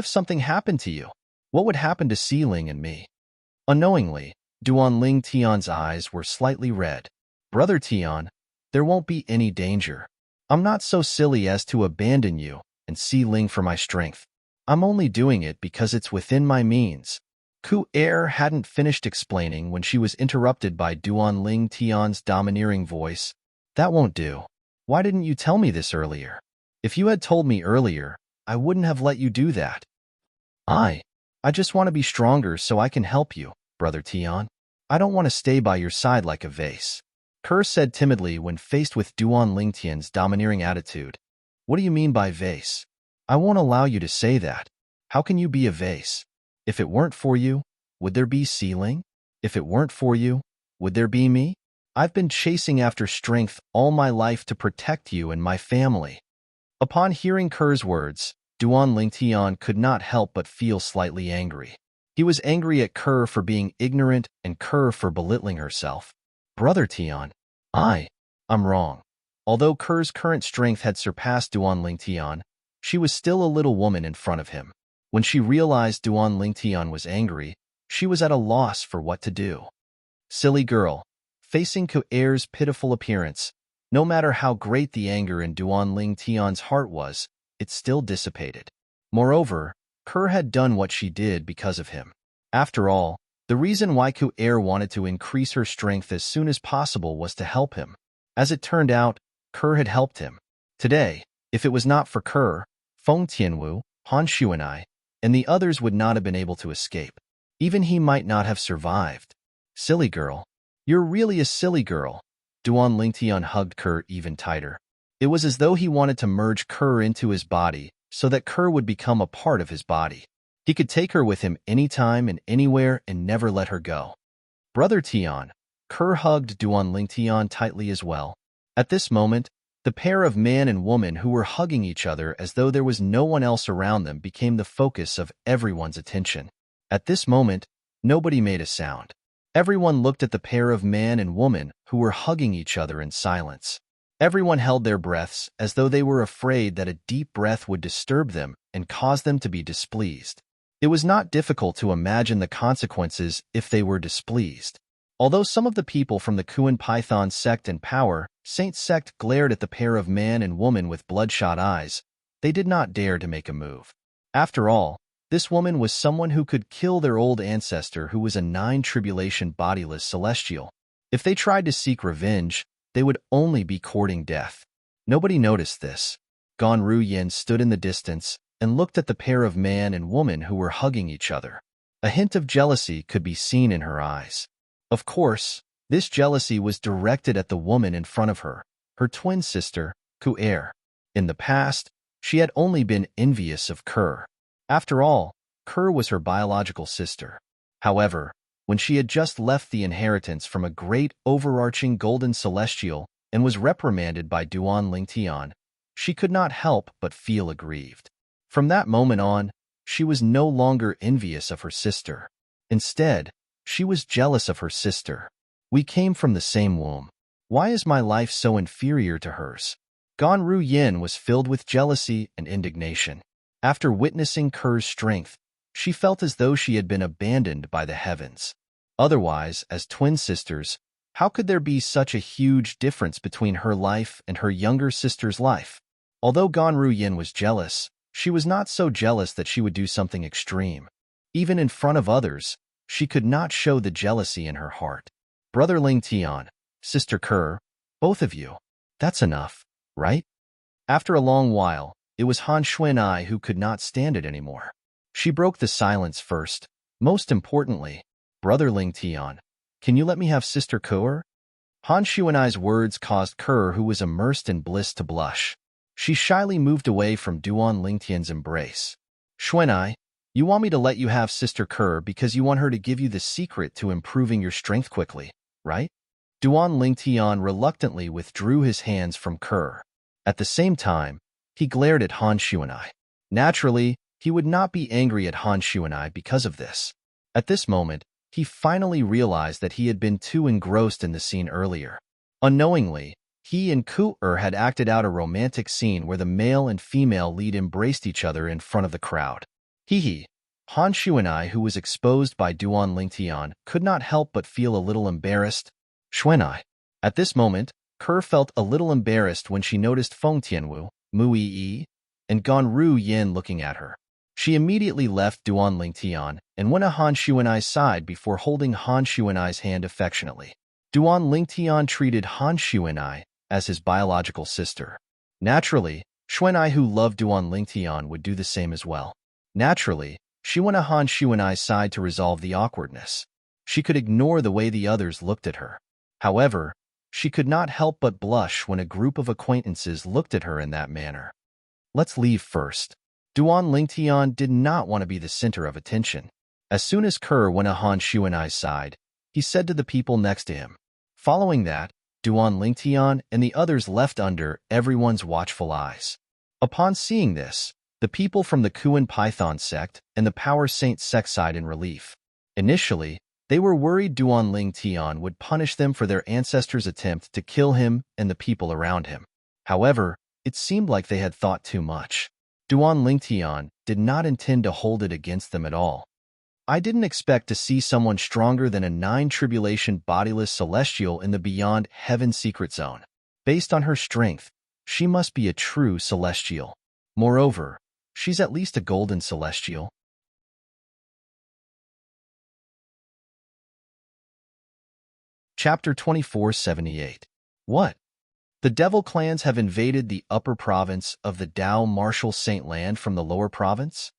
something happened to you? What would happen to Sealing and me? Unknowingly, Duan Tian's eyes were slightly red. Brother Tian, there won't be any danger. I'm not so silly as to abandon you and Sealing for my strength. I'm only doing it because it's within my means. Ku'er hadn't finished explaining when she was interrupted by Duan Tian's domineering voice. That won't do. Why didn't you tell me this earlier? If you had told me earlier, I wouldn't have let you do that. I just want to be stronger so I can help you, Brother Tian. I don't want to stay by your side like a vase. Kerr said timidly when faced with Duan Tian's domineering attitude. What do you mean by vase? I won't allow you to say that. How can you be a vase? If it weren't for you, would there be Sealing? If it weren't for you, would there be me? I've been chasing after strength all my life to protect you and my family. Upon hearing Kerr's words, Duan Tian could not help but feel slightly angry. He was angry at Kerr for being ignorant and Kerr for belittling herself. Brother Tian, I'm wrong. Although Kerr's current strength had surpassed Duan Tian, she was still a little woman in front of him. When she realized Duan Tian was angry, she was at a loss for what to do. Silly girl, facing Ku'er's pitiful appearance, no matter how great the anger in Duan Tian's heart was, it still dissipated. Moreover, Kerr had done what she did because of him. After all, the reason why Ku'er wanted to increase her strength as soon as possible was to help him. As it turned out, Kerr had helped him. Today, if it was not for Kerr, Feng Tianwu, Han Shuanai, and the others would not have been able to escape. Even he might not have survived. Silly girl. You're really a silly girl. Duan Tian hugged Kerr even tighter. It was as though he wanted to merge Kerr into his body so that Kerr would become a part of his body. He could take her with him anytime and anywhere and never let her go. Brother Tian. Kerr hugged Duan Tian tightly as well. At this moment, the pair of man and woman who were hugging each other as though there was no one else around them became the focus of everyone's attention. At this moment, nobody made a sound. Everyone looked at the pair of man and woman who were hugging each other in silence. Everyone held their breaths as though they were afraid that a deep breath would disturb them and cause them to be displeased. It was not difficult to imagine the consequences if they were displeased. Although some of the people from the Kuan Python sect and Power Saint sect glared at the pair of man and woman with bloodshot eyes, they did not dare to make a move. After all, this woman was someone who could kill their old ancestor who was a nine-tribulation bodiless celestial. If they tried to seek revenge, they would only be courting death. Nobody noticed this. Gan Ruyen stood in the distance and looked at the pair of man and woman who were hugging each other. A hint of jealousy could be seen in her eyes. Of course, this jealousy was directed at the woman in front of her, her twin sister, Ku'er. In the past, she had only been envious of Kerr. After all, Kerr was her biological sister. However, when she had just left the inheritance from a great overarching golden celestial and was reprimanded by Duan Lingtian, she could not help but feel aggrieved. From that moment on, she was no longer envious of her sister. Instead, she was jealous of her sister. We came from the same womb. Why is my life so inferior to hers? Ganru Yin was filled with jealousy and indignation. After witnessing Ker's strength, she felt as though she had been abandoned by the heavens. Otherwise, as twin sisters, how could there be such a huge difference between her life and her younger sister's life? Although Ganru Yin was jealous, she was not so jealous that she would do something extreme. Even in front of others, she could not show the jealousy in her heart. Brother Ling Tian, Sister Ker, both of you, that's enough, right? After a long while, it was Han Xuanai who could not stand it anymore. She broke the silence first. Most importantly, Brother Ling Tian, can you let me have Sister Ker? Han Xuanai's words caused Ker, who was immersed in bliss, to blush. She shyly moved away from Duan Lingtian's embrace. Xuanai, you want me to let you have Sister Ker because you want her to give you the secret to improving your strength quickly, right? Duan Lingtian reluctantly withdrew his hands from Ker. At the same time, he glared at Han Xuanai. Naturally, he would not be angry at Han Xuanai because of this. At this moment, he finally realized that he had been too engrossed in the scene earlier. Unknowingly, he and Ku-er had acted out a romantic scene where the male and female lead embraced each other in front of the crowd. Hee. Han Xuanai, who was exposed by Duan Lingtian, could not help but feel a little embarrassed. Xuanai. At this moment, Ker felt a little embarrassed when she noticed Feng Tianwu, Mu Yi, and Ganru Yin looking at her. She immediately left Duan Lingtian and went to Han Xuanai's side before holding Han Xuanai's hand affectionately. Duan Lingtian treated Han Xuanai as his biological sister. Naturally, Xuanai, who loved Duan Lingtian, would do the same as well. Naturally, she went to Han Xuanai's side to resolve the awkwardness. She could ignore the way the others looked at her. However, she could not help but blush when a group of acquaintances looked at her in that manner. Let's leave first. Duan Lingtian did not want to be the center of attention. As soon as Ker went to Han Xuanai's side, he said to the people next to him. Following that, Duan Lingtian and the others left under everyone's watchful eyes. Upon seeing this, the people from the Kuan Python sect and the Power Saint sect sighed in relief. Initially, they were worried Duan Lingtian would punish them for their ancestors' attempt to kill him and the people around him. However, it seemed like they had thought too much. Duan Lingtian did not intend to hold it against them at all. I didn't expect to see someone stronger than a 9-tribulation bodiless celestial in the beyond heaven secret zone. Based on her strength, she must be a true celestial. Moreover, she's at least a golden celestial. Chapter 2478. What? The devil clans have invaded the upper province of the Dao Martial Saint Land from the lower province?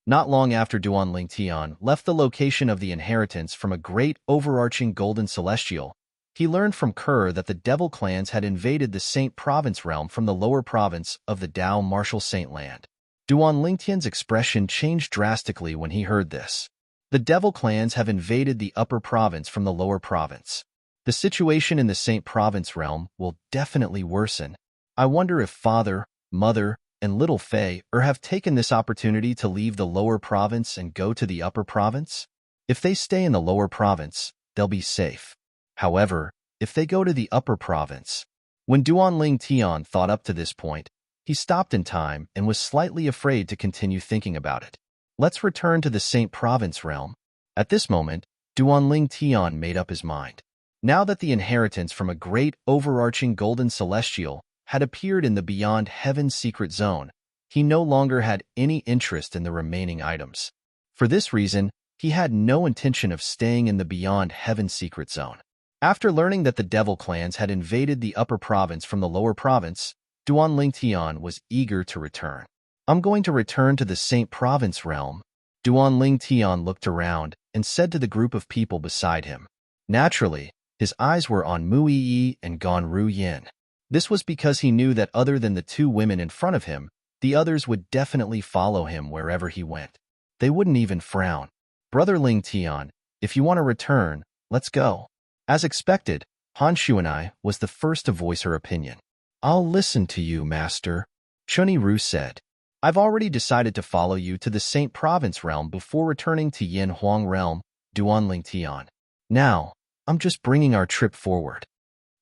Not long after Duan Lingtian left the location of the inheritance from a great overarching golden celestial, he learned from Ker that the devil clans had invaded the Saint Province realm from the lower province of the Dao Martial Saint Land. Duan Lingtian's expression changed drastically when he heard this. The devil clans have invaded the upper province from the lower province. The situation in the Saint Province realm will definitely worsen. I wonder if Father, Mother, and Little Fei have taken this opportunity to leave the lower province and go to the upper province. If they stay in the lower province, they'll be safe. However, if they go to the upper province... When Duan Lingtian thought up to this point, he stopped in time and was slightly afraid to continue thinking about it. Let's return to the Saint Province realm. At this moment, Duan Lingtian made up his mind. Now that the inheritance from a great overarching golden celestial had appeared in the Beyond Heaven secret zone, he no longer had any interest in the remaining items. For this reason, he had no intention of staying in the Beyond Heaven secret zone. After learning that the devil clans had invaded the upper province from the lower province, Duan Lingtian was eager to return. I'm going to return to the Saint Province realm. Duan Lingtian looked around and said to the group of people beside him. Naturally, his eyes were on Mu Yi and Ganru Yin. This was because he knew that other than the two women in front of him, the others would definitely follow him wherever he went. They wouldn't even frown. Brother Lingtian, If you want to return, let's go. As expected, Han Shuanai was the first to voice her opinion. I'll listen to you, master, Chunyi Ru said. I've already decided to follow you to the Saint Province realm before returning to Yin Huang realm, Duan Tian. Now, I'm just bringing our trip forward.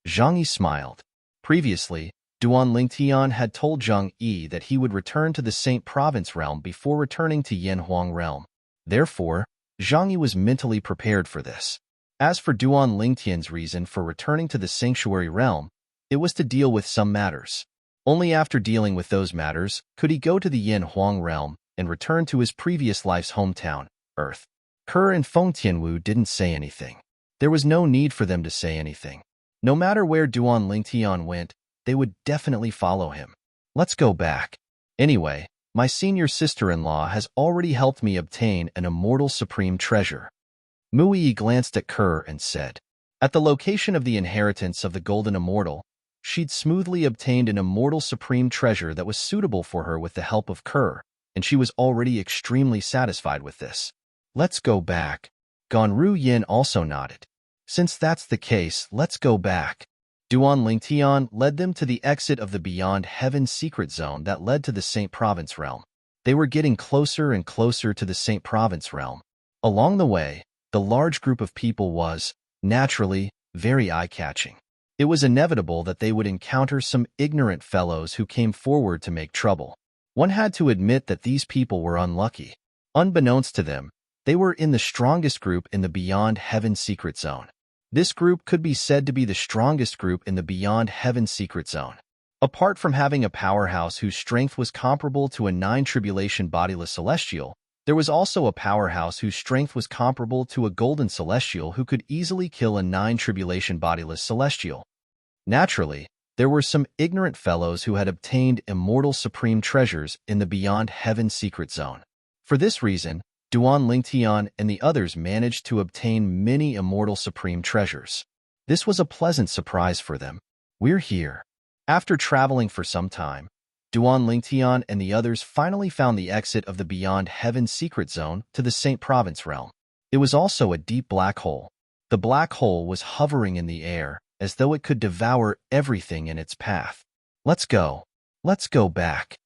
Zhang Yi smiled. Previously, Duan Tian had told Zhang Yi that he would return to the Saint Province realm before returning to Yin Huang realm. Therefore, Zhang Yi was mentally prepared for this. As for Duan Lingtian's reason for returning to the Sanctuary realm, it was to deal with some matters. Only after dealing with those matters could he go to the Yin Huang realm and return to his previous life's hometown, Earth. Ke and Feng Tianwu didn't say anything. There was no need for them to say anything. No matter where Duan Lingtian went, they would definitely follow him. Let's go back. Anyway, my senior sister-in-law has already helped me obtain an immortal supreme treasure. Muyi glanced at Ke and said, at the location of the inheritance of the Golden Immortal, she'd smoothly obtained an immortal supreme treasure that was suitable for her with the help of Ke, and she was already extremely satisfied with this. Let's go back. Ganru Yin also nodded. Since that's the case, let's go back. Duan Lingtian led them to the exit of the Beyond Heaven secret zone that led to the Saint Province realm. They were getting closer and closer to the Saint Province realm. Along the way, the large group of people was, naturally, very eye-catching. It was inevitable that they would encounter some ignorant fellows who came forward to make trouble. One had to admit that these people were unlucky. Unbeknownst to them, they were in the strongest group in the Beyond Heaven secret zone. This group could be said to be the strongest group in the Beyond Heaven secret zone. Apart from having a powerhouse whose strength was comparable to a 9-tribulation bodiless celestial, there was also a powerhouse whose strength was comparable to a golden celestial who could easily kill a 9-tribulation bodiless celestial. Naturally, there were some ignorant fellows who had obtained immortal supreme treasures in the Beyond Heaven secret zone. For this reason, Duan Lingtian and the others managed to obtain many immortal supreme treasures. This was a pleasant surprise for them. We're here. After traveling for some time, Duan Lingtian and the others finally found the exit of the Beyond Heaven secret zone to the Saint Province realm. It was also a deep black hole. The black hole was hovering in the air, as though it could devour everything in its path. Let's go. Let's go back.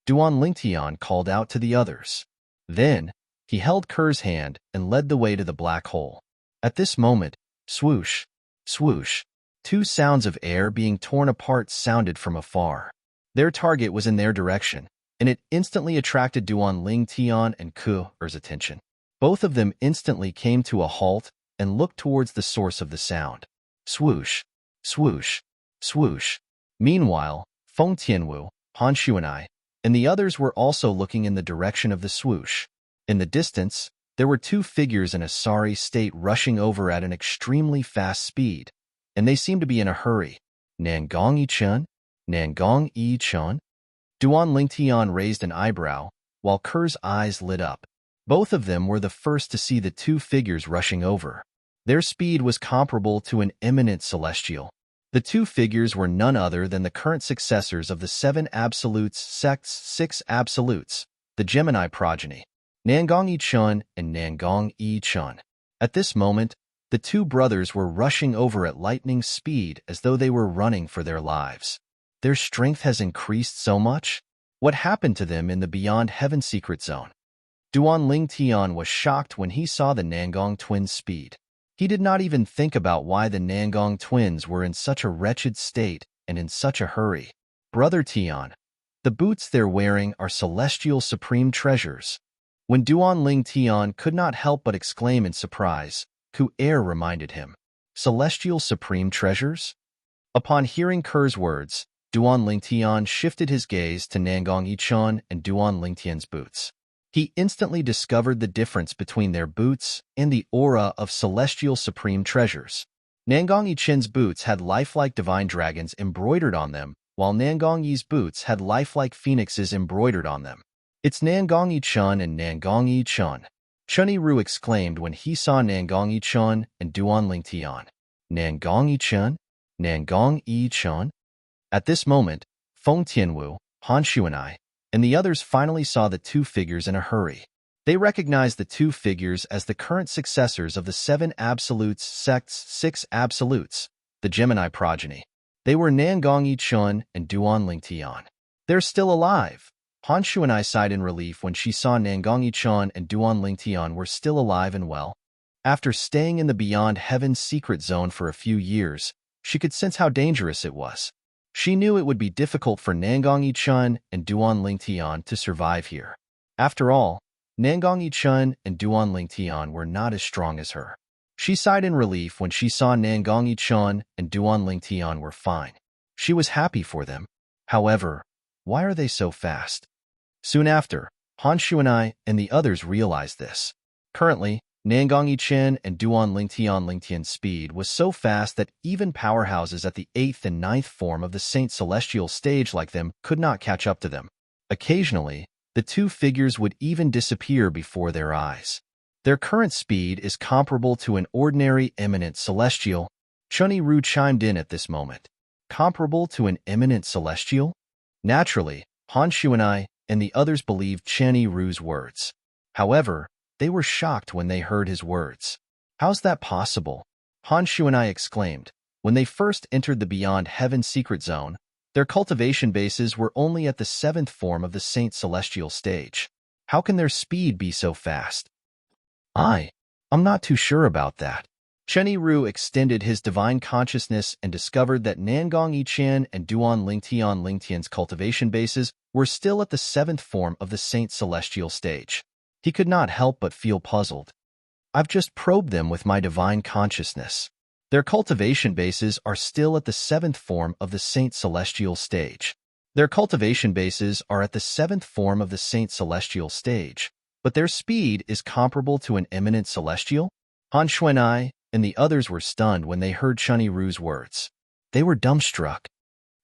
Duan Lingtian called out to the others. Then, he held Ke's hand and led the way to the black hole. At this moment, swoosh, swoosh, 2 sounds of air being torn apart sounded from afar. Their target was in their direction, and it instantly attracted Duan Lingtian and Ke's attention. Both of them instantly came to a halt and looked towards the source of the sound. Swoosh, swoosh, swoosh. Meanwhile, Feng Tianwu, Han Shuanai, and the others were also looking in the direction of the swoosh. In the distance, there were 2 figures in a sorry state rushing over at an extremely fast speed, and they seemed to be in a hurry. Nangong Yi-chun? Nangong Yi-chun? Duan Lingtian raised an eyebrow, while Ke's eyes lit up. Both of them were the first to see the 2 figures rushing over. Their speed was comparable to an eminent celestial. The 2 figures were none other than the current successors of the 7 Absolutes sect's 6 Absolutes, the Gemini progeny, Nangong Yi-chun and Nangong Yi-chun. At this moment, the 2 brothers were rushing over at lightning speed as though they were running for their lives. Their strength has increased so much? What happened to them in the Beyond Heaven secret zone? Duan Lingtian was shocked when he saw the Nangong twins' speed. He did not even think about why the Nangong twins were in such a wretched state and in such a hurry. Brother Tian, the boots they're wearing are celestial supreme treasures. When Duan Lingtian could not help but exclaim in surprise, Ku reminded him. Celestial supreme treasures? Upon hearing Ke's words, Duan Lingtian shifted his gaze to Nangong Yi-chun and Duan Lingtian's boots. He instantly discovered the difference between their boots and the aura of celestial supreme treasures. Nangong Yi-chun's boots had lifelike divine dragons embroidered on them, while Nangong Yi's boots had lifelike phoenixes embroidered on them. It's Nangong Yi-chun and Nangong Yi-chun, Chunyi Ru exclaimed when he saw Nangong Yi-chun and Duan Lingtian. Nangong Yi-chun? Nangong Yi-chun? At this moment, Feng Tianwu, Han Shuanai, and the others finally saw the 2 figures in a hurry. They recognized the two figures as the current successors of the seven absolutes sect's six absolutes, the Gemini progeny. They were Nangong Chun and Duan Lingtian. They're still alive. Han Shuai sighed in relief when she saw Nangong Chun and Duan Lingtian were still alive and well. After staying in the Beyond Heaven's secret zone for a few years, she could sense how dangerous it was. She knew it would be difficult for Nangong Chun and Duan Lingtian to survive here. After all, Nangong Chun and Duan Lingtian were not as strong as her. She sighed in relief when she saw Nangong Chun and Duan Lingtian were fine. She was happy for them. However, why are they so fast? Soon after, Han Shuai and the others realized this. Currently, Nangong Chen and Duan Lingtian's speed was so fast that even powerhouses at the 8th and 9th form of the Saint Celestial stage like them could not catch up to them. Occasionally, the two figures would even disappear before their eyes. Their current speed is comparable to an ordinary eminent celestial. Chunyi Ru chimed in at this moment. Comparable to an eminent celestial? Naturally, Han Shuai and the others believed Chunyi Ru's words. However, they were shocked when they heard his words. How's that possible? Han Shuai exclaimed. When they first entered the Beyond Heaven secret zone, their cultivation bases were only at the 7th form of the Saint Celestial stage. How can their speed be so fast? I'm not too sure about that. Chunyi Ru extended his divine consciousness and discovered that Nangong Chen and Duan Lingtian's cultivation bases were still at the 7th form of the Saint Celestial stage. He could not help but feel puzzled. I've just probed them with my divine consciousness. Their cultivation bases are still at the 7th form of the Saint Celestial stage. Their cultivation bases are at the 7th form of the Saint Celestial stage, but their speed is comparable to an eminent celestial? Han Shuai and the others were stunned when they heard Chunyi Ru's words. They were dumbstruck.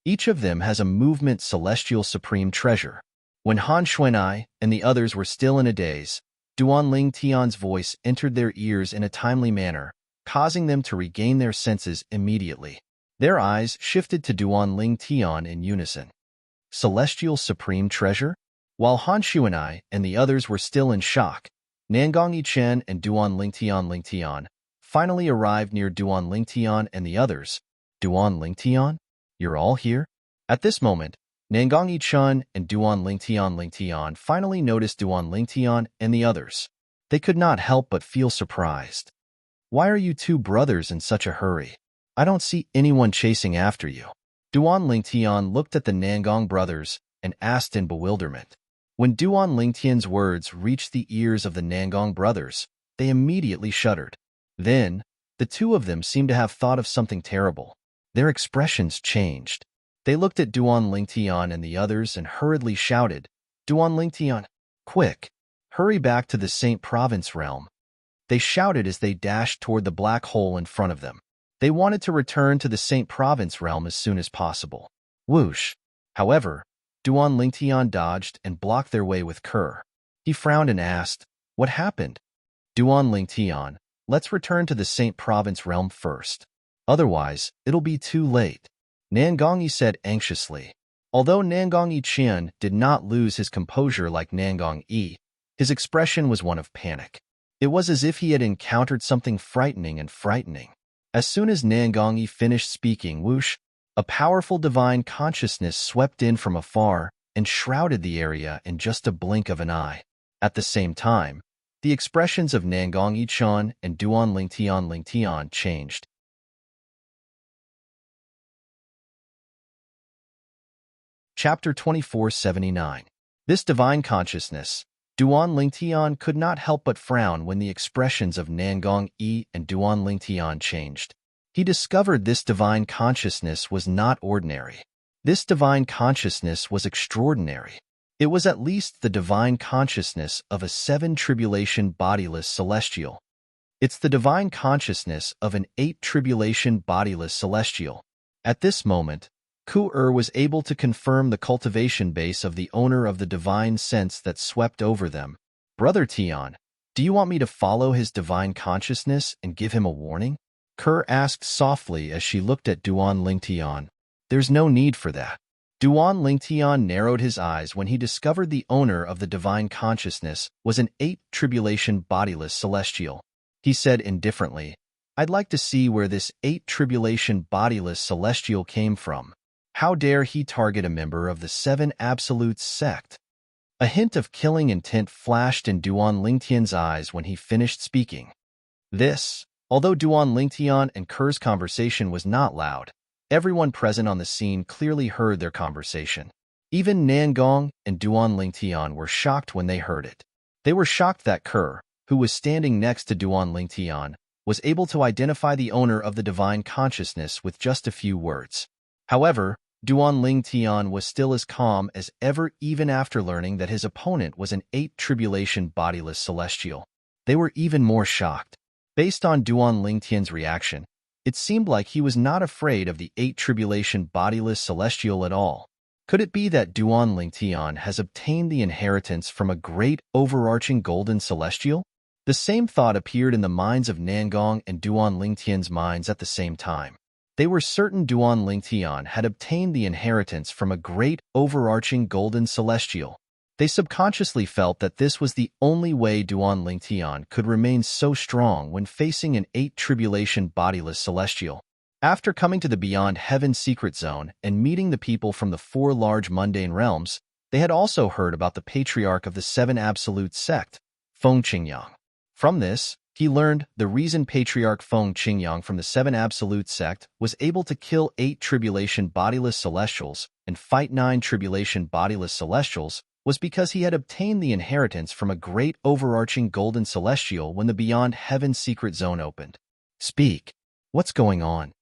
Each of them has a movement celestial supreme treasure. When Han Shuai and the others were still in a daze, Duan Lingtian's voice entered their ears in a timely manner, causing them to regain their senses immediately. Their eyes shifted to Duan Lingtian in unison. Celestial supreme treasure? While Han Shuai and the others were still in shock, Nangong Chen and Duan Lingtian finally arrived near Duan Lingtian and the others. Duan Lingtian? You're all here? At this moment, Nangong Chen and Duan Lingtian finally noticed Duan Lingtian and the others. They could not help but feel surprised. Why are you two brothers in such a hurry? I don't see anyone chasing after you. Duan Lingtian looked at the Nangong brothers and asked in bewilderment. When Duan Lingtian's words reached the ears of the Nangong brothers, they immediately shuddered. Then, the two of them seemed to have thought of something terrible. Their expressions changed. They looked at Duan Lingtian and the others and hurriedly shouted, Duan Lingtian, quick, hurry back to the Saint Province realm. They shouted as they dashed toward the black hole in front of them. They wanted to return to the Saint Province realm as soon as possible. Whoosh! However, Duan Lingtian dodged and blocked their way with Kerr. He frowned and asked, what happened? Duan Lingtian, let's return to the Saint Province realm first. Otherwise, it'll be too late. Nangong said anxiously. Although Nangong Chen did not lose his composure like Nangong, his expression was one of panic. It was as if he had encountered something frightening. As soon as Nangong finished speaking, whoosh, a powerful divine consciousness swept in from afar and shrouded the area in just a blink of an eye. At the same time, the expressions of Nangong Chen and Duan Lingtian changed. Chapter 2479. This divine consciousness, Duan Lingtian could not help but frown when the expressions of Nangong and Duan Lingtian changed. He discovered this divine consciousness was not ordinary. This divine consciousness was extraordinary. It was at least the divine consciousness of a 7-tribulation bodiless celestial. It's the divine consciousness of an 8-tribulation bodiless celestial. At this moment, Ku-er was able to confirm the cultivation base of the owner of the divine sense that swept over them. Brother Tian, do you want me to follow his divine consciousness and give him a warning? Kerr asked softly as she looked at Duan Lingtian. There's no need for that. Duan Lingtian narrowed his eyes when he discovered the owner of the divine consciousness was an 8th tribulation bodiless celestial. He said indifferently, "I'd like to see where this 8th tribulation bodiless celestial came from. How dare he target a member of the 7 Absolutes sect?" A hint of killing intent flashed in Duan Lingtian's eyes when he finished speaking. Although Duan Lingtian and Ker's conversation was not loud, everyone present on the scene clearly heard their conversation. Even Nangong and Duan Lingtian were shocked when they heard it. They were shocked that Ker, who was standing next to Duan Lingtian, was able to identify the owner of the divine consciousness with just a few words. However, Duan Lingtian was still as calm as ever even after learning that his opponent was an 8th tribulation bodiless celestial. They were even more shocked. Based on Duan Lingtian's reaction, it seemed like he was not afraid of the 8th tribulation bodiless celestial at all. Could it be that Duan Lingtian has obtained the inheritance from a great overarching golden celestial? The same thought appeared in the minds of Nangong and Duan Lingtian's minds at the same time. They were certain Duan Lingtian had obtained the inheritance from a great overarching golden celestial. They subconsciously felt that this was the only way Duan Lingtian could remain so strong when facing an 8th tribulation bodiless celestial. After coming to the Beyond Heaven secret zone and meeting the people from the 4 large mundane realms, they had also heard about the patriarch of the 7 Absolute sect, Feng Qingyang. From this, he learned the reason Patriarch Feng Qingyang from the 7 Absolute sect was able to kill 8 tribulation bodiless celestials and fight 9 tribulation bodiless celestials was because he had obtained the inheritance from a great overarching golden celestial when the Beyond Heaven secret zone opened. "Speak. What's going on?"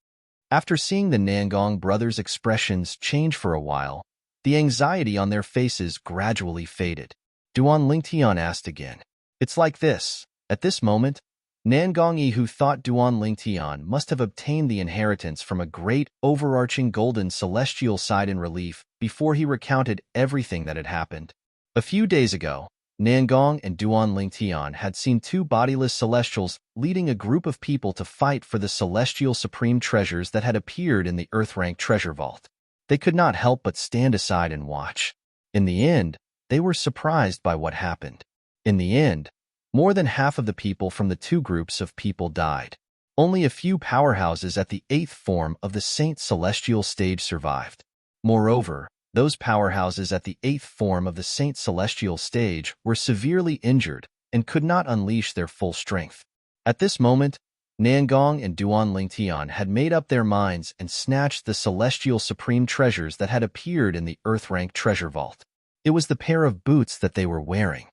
After seeing the Nangong brothers' expressions change for a while, the anxiety on their faces gradually faded. Duan Lingtian asked again. "It's like this." At this moment, Nangong, who thought Duan Lingtian must have obtained the inheritance from a great overarching golden celestial, sighed in relief before he recounted everything that had happened. A few days ago, Nangong and Duan Lingtian had seen 2 bodiless celestials leading a group of people to fight for the celestial supreme treasures that had appeared in the Earth-rank treasure vault. They could not help but stand aside and watch. In the end, they were surprised by what happened. In the end, more than half of the people from the 2 groups of people died. Only a few powerhouses at the 8th form of the Saint Celestial stage survived. Moreover, those powerhouses at the 8th form of the Saint Celestial stage were severely injured and could not unleash their full strength. At this moment, Nangong and Duan Lingtian had made up their minds and snatched the celestial supreme treasures that had appeared in the Earth-rank treasure vault. It was the pair of boots that they were wearing.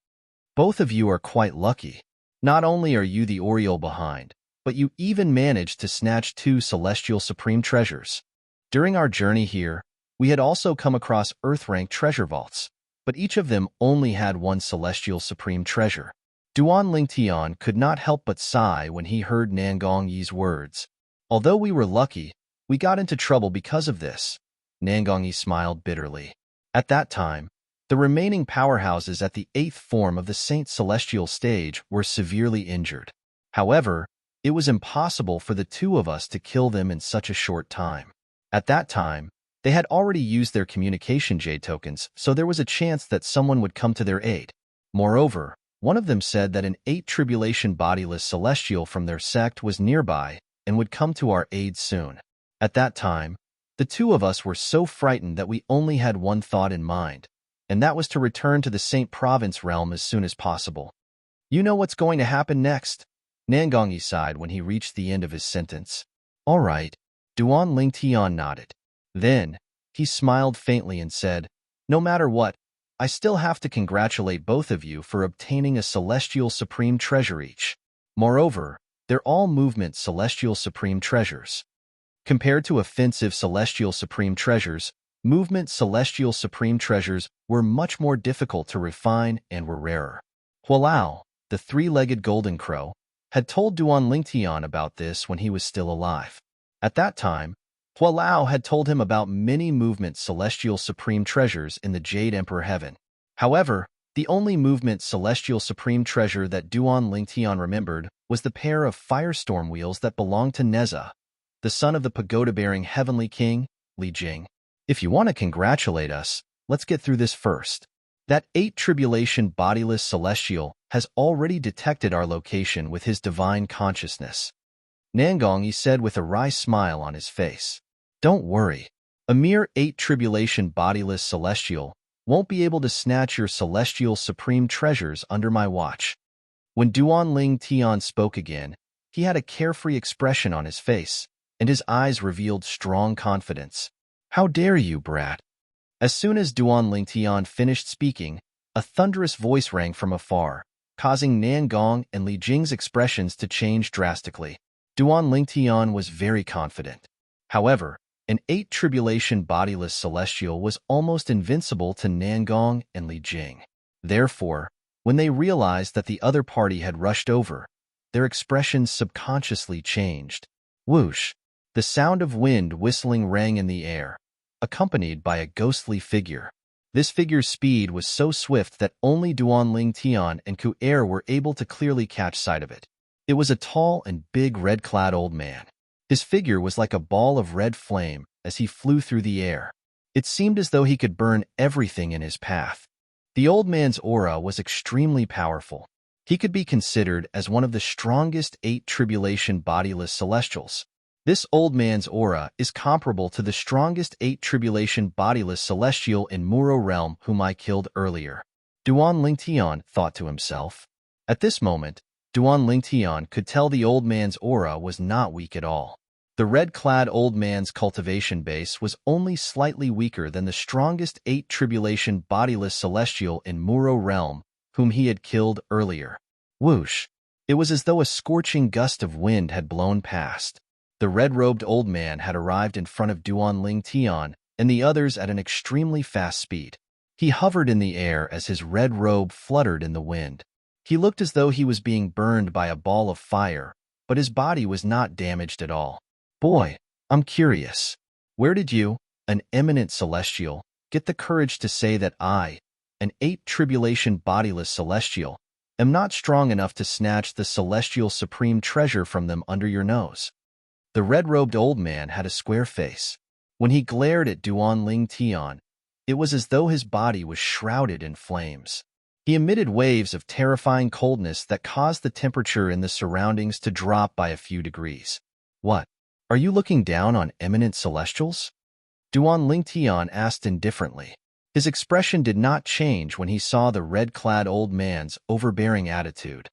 "Both of you are quite lucky. Not only are you the Oriole behind, but you even managed to snatch 2 celestial supreme treasures. During our journey here, we had also come across Earth-rank treasure vaults, but each of them only had 1 celestial supreme treasure." Duan Lingtian could not help but sigh when he heard Nangong Yi's words. "Although we were lucky, we got into trouble because of this." Nangong Yi smiled bitterly. At that time, the remaining powerhouses at the 8th form of the Saint Celestial stage were severely injured. However, it was impossible for the 2 of us to kill them in such a short time. At that time, they had already used their communication jade tokens, so there was a chance that someone would come to their aid. Moreover, one of them said that an 8 tribulation bodiless celestial from their sect was nearby and would come to our aid soon. At that time, the 2 of us were so frightened that we only had one thought in mind, and that was to return to the Saint Province realm as soon as possible. "You know what's going to happen next?" Nangong Yi sighed when he reached the end of his sentence. "All right." Duan Lingtian nodded. Then, he smiled faintly and said, "No matter what, I still have to congratulate both of you for obtaining a celestial supreme treasure each. Moreover, they're all movement celestial supreme treasures. Compared to offensive celestial supreme treasures, movement celestial supreme treasures were much more difficult to refine and were rarer." Hualao, the 3-legged golden crow, had told Duan Lingtian about this when he was still alive. At that time, Hualao had told him about many movement celestial supreme treasures in the Jade Emperor Heaven. However, the only movement celestial supreme treasure that Duan Lingtian remembered was the pair of firestorm wheels that belonged to Neza, the son of the pagoda-bearing heavenly king, Li Jing. If you want to congratulate us, let's get through this first. That 8 tribulation bodiless celestial has already detected our location with his divine consciousness. Nangongyi said with a wry smile on his face. Don't worry. A mere 8 tribulation bodiless celestial won't be able to snatch your celestial supreme treasures under my watch. When Duanling Tian spoke again, he had a carefree expression on his face, and his eyes revealed strong confidence. How dare you, brat? As soon as Duanling Tian finished speaking, a thunderous voice rang from afar, causing Nangong and Li Jing's expressions to change drastically. Duanling Tian was very confident. However, an 8 tribulation bodiless celestial was almost invincible to Nangong and Li Jing. Therefore, when they realized that the other party had rushed over, their expressions subconsciously changed. Whoosh! The sound of wind whistling rang in the air, accompanied by a ghostly figure. This figure's speed was so swift that only Duanling Tian and Ku Er were able to clearly catch sight of it. It was a tall and big red-clad old man. His figure was like a ball of red flame as he flew through the air. It seemed as though he could burn everything in his path. The old man's aura was extremely powerful. He could be considered as one of the strongest 8 tribulation bodiless celestials. This old man's aura is comparable to the strongest 8 tribulation bodiless celestial in Muro realm whom I killed earlier. Duanling Tian thought to himself. At this moment, Duanling Tian could tell the old man's aura was not weak at all. The red-clad old man's cultivation base was only slightly weaker than the strongest 8 tribulation bodiless celestial in Muro realm, whom he had killed earlier. Whoosh! It was as though a scorching gust of wind had blown past. The red-robed old man had arrived in front of Duanling Tian and the others at an extremely fast speed. He hovered in the air as his red robe fluttered in the wind. He looked as though he was being burned by a ball of fire, but his body was not damaged at all. Boy, I'm curious. Where did you, an eminent celestial, get the courage to say that I, an 8 tribulation bodiless celestial, am not strong enough to snatch the celestial supreme treasure from them under your nose? The red-robed old man had a square face. When he glared at Duanling Tian, it was as though his body was shrouded in flames. He emitted waves of terrifying coldness that caused the temperature in the surroundings to drop by a few degrees. What? Are you looking down on eminent celestials? Duanling Tian asked indifferently. His expression did not change when he saw the red-clad old man's overbearing attitude.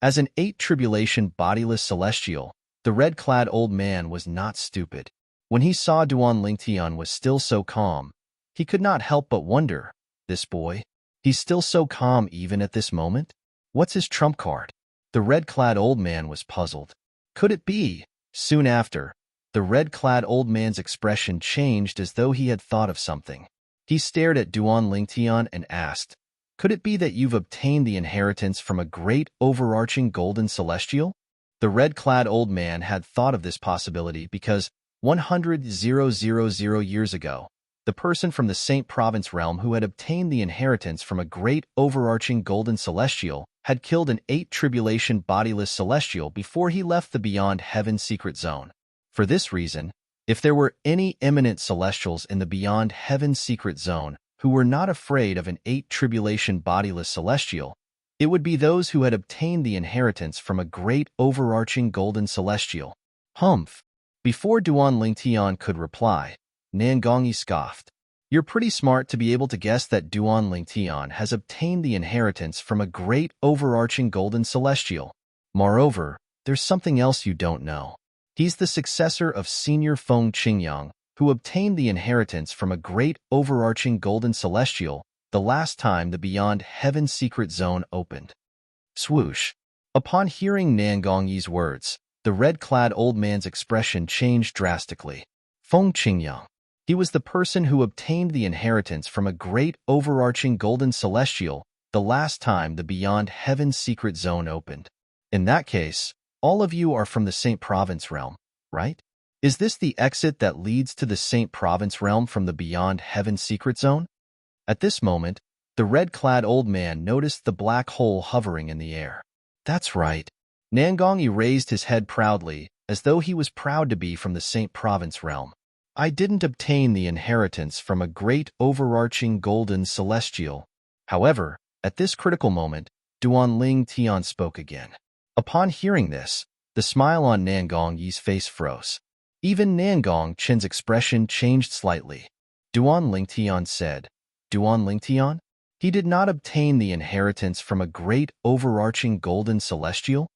As an 8 tribulation bodiless celestial, the red-clad old man was not stupid. When he saw Duanling Tian was still so calm, he could not help but wonder, this boy, he's still so calm even at this moment? What's his trump card? The red-clad old man was puzzled. Could it be? Soon after, the red-clad old man's expression changed as though he had thought of something. He stared at Duanling Tian and asked, could it be that you've obtained the inheritance from a great overarching golden celestial? The red-clad old man had thought of this possibility because 100,000 years ago, the person from the Saint Province realm who had obtained the inheritance from a great overarching golden celestial had killed an 8 tribulation bodiless celestial before he left the Beyond Heaven secret zone. For this reason, if there were any eminent celestials in the Beyond Heaven secret zone who were not afraid of an 8 tribulation bodiless celestial, it would be those who had obtained the inheritance from a great overarching golden celestial. Humph! Before Duanling Tian could reply, Nangongyi scoffed. You're pretty smart to be able to guess that Duanling Tian has obtained the inheritance from a great overarching golden celestial. Moreover, there's something else you don't know. He's the successor of Senior Feng Qingyang, who obtained the inheritance from a great overarching golden celestial the last time the Beyond Heaven secret zone opened. Swoosh! Upon hearing Nangongyi's words, the red-clad old man's expression changed drastically. Feng Qingyang. He was the person who obtained the inheritance from a great overarching golden celestial the last time the Beyond Heaven secret zone opened. In that case, all of you are from the Saint Province realm, right? Is this the exit that leads to the Saint Province realm from the Beyond Heaven secret zone? At this moment, the red-clad old man noticed the black hole hovering in the air. That's right. Nangongyi raised his head proudly, as though he was proud to be from the Saint Province realm. I didn't obtain the inheritance from a great overarching golden celestial. However, at this critical moment, Duan Ling Tian spoke again. Upon hearing this, the smile on Nangong Yi's face froze. Even Nangong Chen's expression changed slightly. Duan Ling Tian said, Duan Ling Tian? He did not obtain the inheritance from a great overarching golden celestial?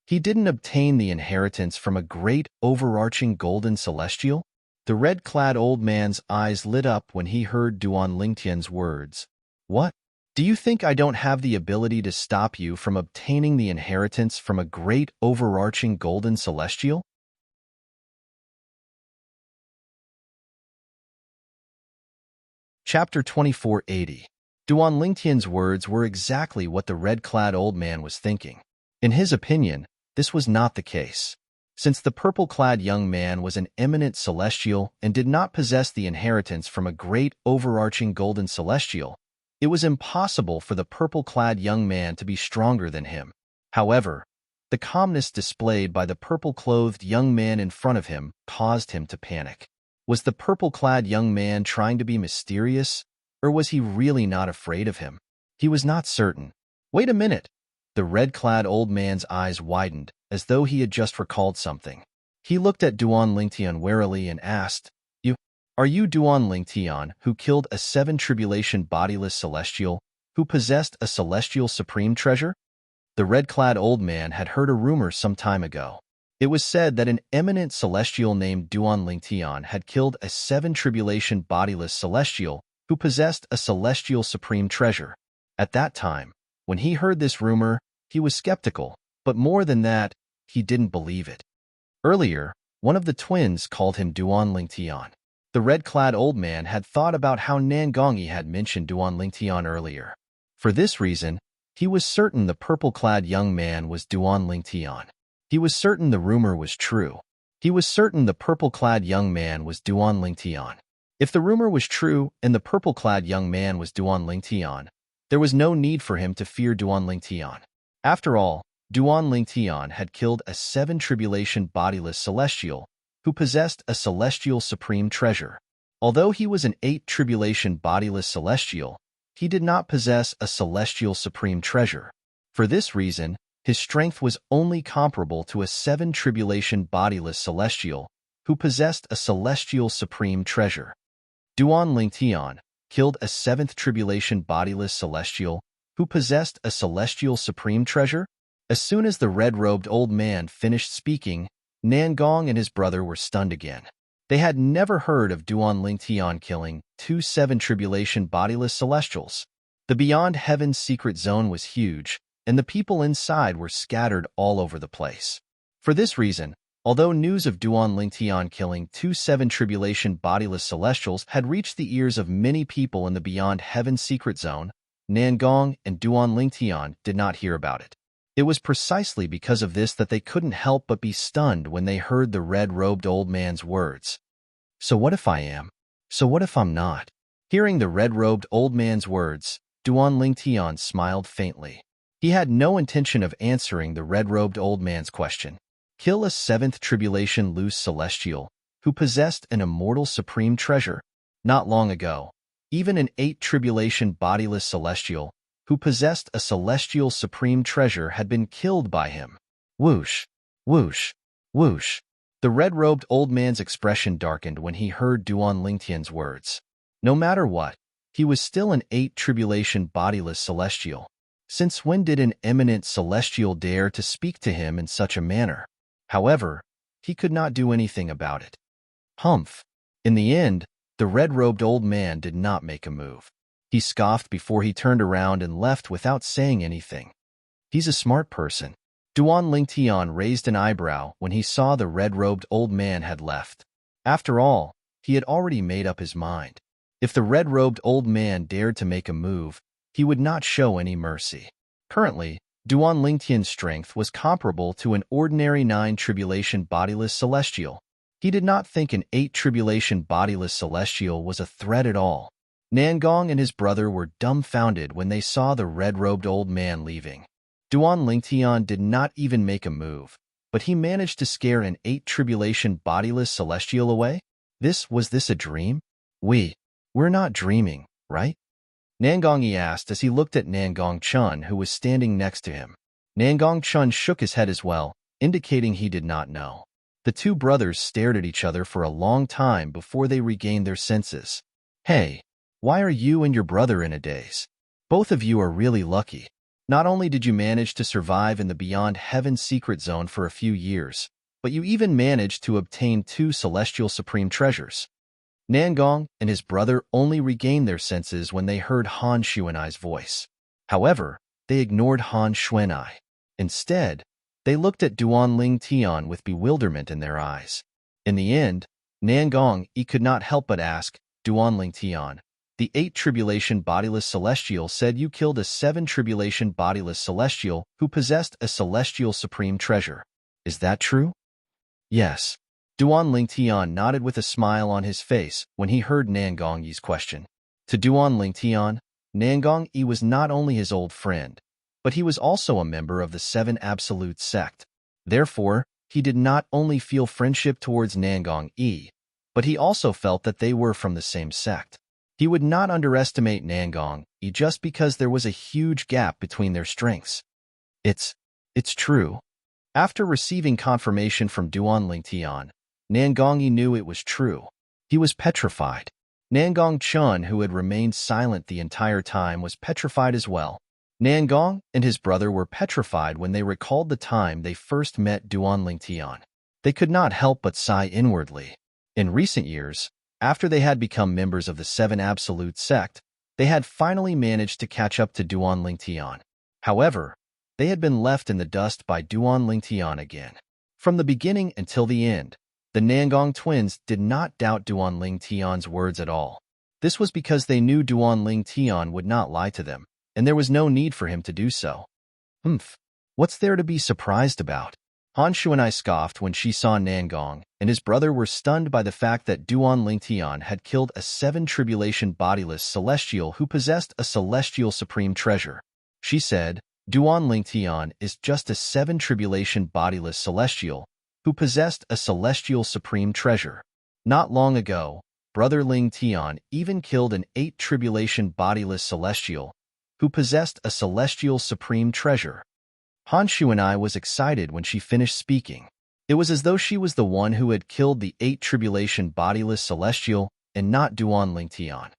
He didn't obtain the inheritance from a great overarching golden celestial? The red-clad old man's eyes lit up when he heard Duan Lingtian's words. What? Do you think I don't have the ability to stop you from obtaining the inheritance from a great overarching golden celestial? Chapter 2480. Duan Lingtian's words were exactly what the red-clad old man was thinking. In his opinion, this was not the case. Since the purple-clad young man was an eminent celestial and did not possess the inheritance from a great overarching golden celestial, it was impossible for the purple-clad young man to be stronger than him. However, the calmness displayed by the purple-clothed young man in front of him caused him to panic. Was the purple-clad young man trying to be mysterious, or was he really not afraid of him? He was not certain. Wait a minute. The red-clad old man's eyes widened, as though he had just recalled something. He looked at Duan Lingtian warily and asked, Are you Duan Lingtian, who killed a seven-tribulation bodiless celestial, who possessed a celestial supreme treasure? The red-clad old man had heard a rumor some time ago. It was said that an eminent celestial named Duan Lingtian had killed a seven-tribulation bodiless celestial who possessed a celestial supreme treasure. At that time, when he heard this rumor, he was skeptical, but more than that, he didn't believe it. Earlier, one of the twins called him Duan Lingtian. The red-clad old man had thought about how Nangongyi had mentioned Duan Lingtian earlier. For this reason, he was certain the purple-clad young man was Duan Lingtian. He was certain the rumor was true. He was certain the purple-clad young man was Duan Lingtian. If the rumor was true and the purple-clad young man was Duan Lingtian, there was no need for him to fear Duan Lingtian. After all, Duan Lingtian had killed a seven-tribulation bodiless celestial who possessed a celestial supreme treasure. Although he was an eight-tribulation bodiless celestial, he did not possess a celestial supreme treasure. For this reason, his strength was only comparable to a seven-tribulation bodiless celestial who possessed a celestial supreme treasure. Duan Lingtian killed a seventh tribulation bodiless celestial who possessed a celestial supreme treasure? As soon as the red-robed old man finished speaking, Nangong and his brother were stunned again. They had never heard of Duan Lingtian killing two seven-tribulation bodiless celestials. The Beyond Heaven's secret zone was huge, and the people inside were scattered all over the place. For this reason, although news of Duan Lingtian killing two seven-tribulation bodiless celestials had reached the ears of many people in the Beyond Heaven's secret zone, Nangong and Duan Lingtian did not hear about it. It was precisely because of this that they couldn't help but be stunned when they heard the red-robed old man's words. So what if I am? So what if I'm not? Hearing the red-robed old man's words, Duan Lingtian smiled faintly. He had no intention of answering the red-robed old man's question. Kill a seventh tribulation loose celestial who possessed an immortal supreme treasure. Not long ago, even an eight-tribulation bodiless celestial who possessed a celestial supreme treasure had been killed by him. Whoosh, whoosh, whoosh. The red-robed old man's expression darkened when he heard Duan Lingtian's words. No matter what, he was still an eight-tribulation bodiless celestial. Since when did an eminent celestial dare to speak to him in such a manner? However, he could not do anything about it. Humph. In the end, the red-robed old man did not make a move. He scoffed before he turned around and left without saying anything. He's a smart person. Duan Lingtian raised an eyebrow when he saw the red-robed old man had left. After all, he had already made up his mind. If the red-robed old man dared to make a move, he would not show any mercy. Currently, Duan Lingtian's strength was comparable to an ordinary nine-tribulation bodiless celestial. He did not think an eight-tribulation bodiless celestial was a threat at all. Nangong and his brother were dumbfounded when they saw the red-robed old man leaving. Duan Lingtian did not even make a move, but he managed to scare an eight-tribulation bodiless celestial away? Was this a dream? We're not dreaming, right? Nangongyi asked as he looked at Nangong Chun, who was standing next to him. Nangong Chun shook his head as well, indicating he did not know. The two brothers stared at each other for a long time before they regained their senses. Hey, why are you and your brother in a daze? Both of you are really lucky. Not only did you manage to survive in the Beyond Heaven secret zone for a few years, but you even managed to obtain 2 celestial supreme treasures. Nangong and his brother only regained their senses when they heard Han Xuanai's voice. However, they ignored Han Xuanai. Instead, they looked at Duan Ling Tian with bewilderment in their eyes. In the end, Nangong could not help but ask, Duan Ling Tian, the 8 tribulation bodiless celestial said you killed a 7 tribulation bodiless celestial who possessed a celestial supreme treasure. Is that true? Yes. Duan Ling Tian nodded with a smile on his face when he heard Nangong Yi's question. To Duan Ling Tian, Nangong Yi was not only his old friend, but he was also a member of the 7 Absolute sect. Therefore, he did not only feel friendship towards Nangong Yi, but he also felt that they were from the same sect. He would not underestimate Nangong Yi just because there was a huge gap between their strengths. It's true. After receiving confirmation from Duan Ling Tian, Nangong Yi knew it was true. He was petrified. Nangong Chun, who had remained silent the entire time, was petrified as well. Nangong and his brother were petrified when they recalled the time they first met Duan Ling Tian. They could not help but sigh inwardly. In recent years, after they had become members of the 7 Absolute sect, they had finally managed to catch up to Duan Ling Tian. However, they had been left in the dust by Duan Ling Tian again. From the beginning until the end, the Nangong twins did not doubt Duan Ling Tian's words at all. This was because they knew Duan Ling Tian would not lie to them, and there was no need for him to do so. What's there to be surprised about? Han Xuanai scoffed when she saw Nangong and his brother were stunned by the fact that Duan Ling Tian had killed a 7 tribulation bodiless celestial who possessed a celestial supreme treasure. She said, Duan Ling Tian is just a 7 tribulation bodiless celestial who possessed a celestial supreme treasure. Not long ago, Brother Ling Tian even killed an 8 tribulation bodiless celestial who possessed a celestial supreme treasure. Han Xuanai was excited when she finished speaking. It was as though she was the one who had killed the 8 tribulation bodiless celestial and not Duan Ling Tian.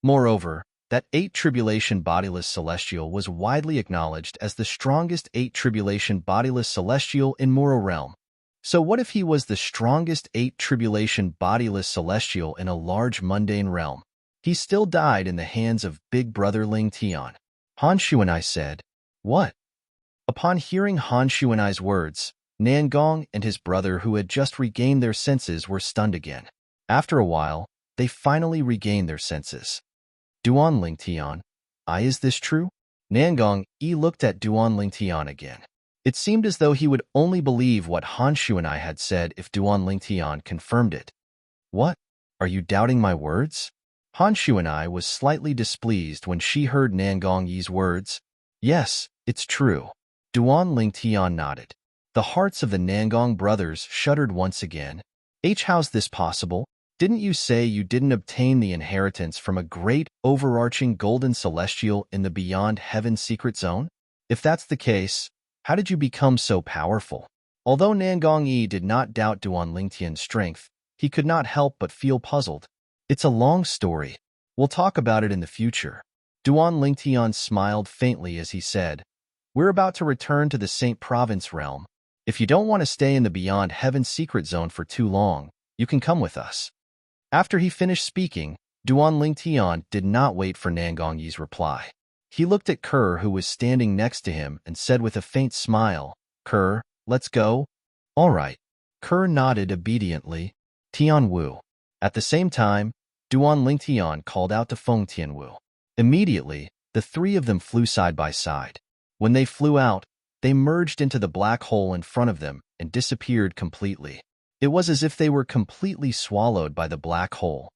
Moreover, that 8 tribulation bodiless celestial was widely acknowledged as the strongest 8 tribulation bodiless celestial in Moral Realm. So what if he was the strongest 8 tribulation bodiless celestial in a large mundane realm? He still died in the hands of Big Brother Ling Tian. Han Xuanai said, What? Upon hearing Han Xuanai's words, Nangong and his brother who had just regained their senses were stunned again. After a while, they finally regained their senses. Duan Ling Tian, is this true? Nangong looked at Duan Ling Tian again. It seemed as though he would only believe what Han Xuanai had said if Duan Ling Tian confirmed it. What? Are you doubting my words? Han Xuanai was slightly displeased when she heard Nangong Yi's words. Yes, it's true. Duan Ling Tian nodded. The hearts of the Nangong brothers shuddered once again. How's this possible? Didn't you say you didn't obtain the inheritance from a great, overarching golden celestial in the Beyond Heaven secret zone? If that's the case, how did you become so powerful? Although Nangong Yi did not doubt Duan Ling Tian's strength, he could not help but feel puzzled. It's a long story. We'll talk about it in the future. Duan Ling Tian smiled faintly as he said, We're about to return to the Saint Province realm. If you don't want to stay in the Beyond Heaven secret zone for too long, you can come with us. After he finished speaking, Duan Ling Tian did not wait for Nangong Yi's reply. He looked at Kerr, who was standing next to him, and said with a faint smile, Kerr, let's go? All right. Kerr nodded obediently. Tian Wu. At the same time, Duan Ling Tian called out to Feng Tianwu. Immediately, the 3 of them flew side by side. When they flew out, they merged into the black hole in front of them and disappeared completely. It was as if they were completely swallowed by the black hole.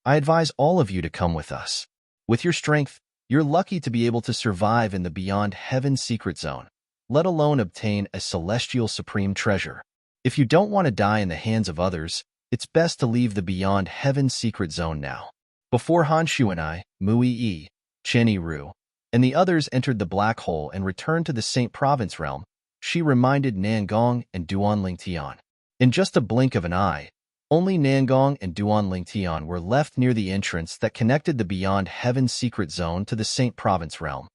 I advise all of you to come with us. With your strength, you're lucky to be able to survive in the Beyond Heaven secret zone, let alone obtain a celestial supreme treasure. If you don't want to die in the hands of others, It's best to leave the beyond heaven's secret zone now. Before Han Shuanai, Mui Yi, Chen Yiru, and the others entered the black hole and returned to the Saint Province realm, she reminded Nangong and Duan Lingtian. In just a blink of an eye, only Nangong and Duan Lingtian were left near the entrance that connected the beyond heaven's secret zone to the Saint Province realm.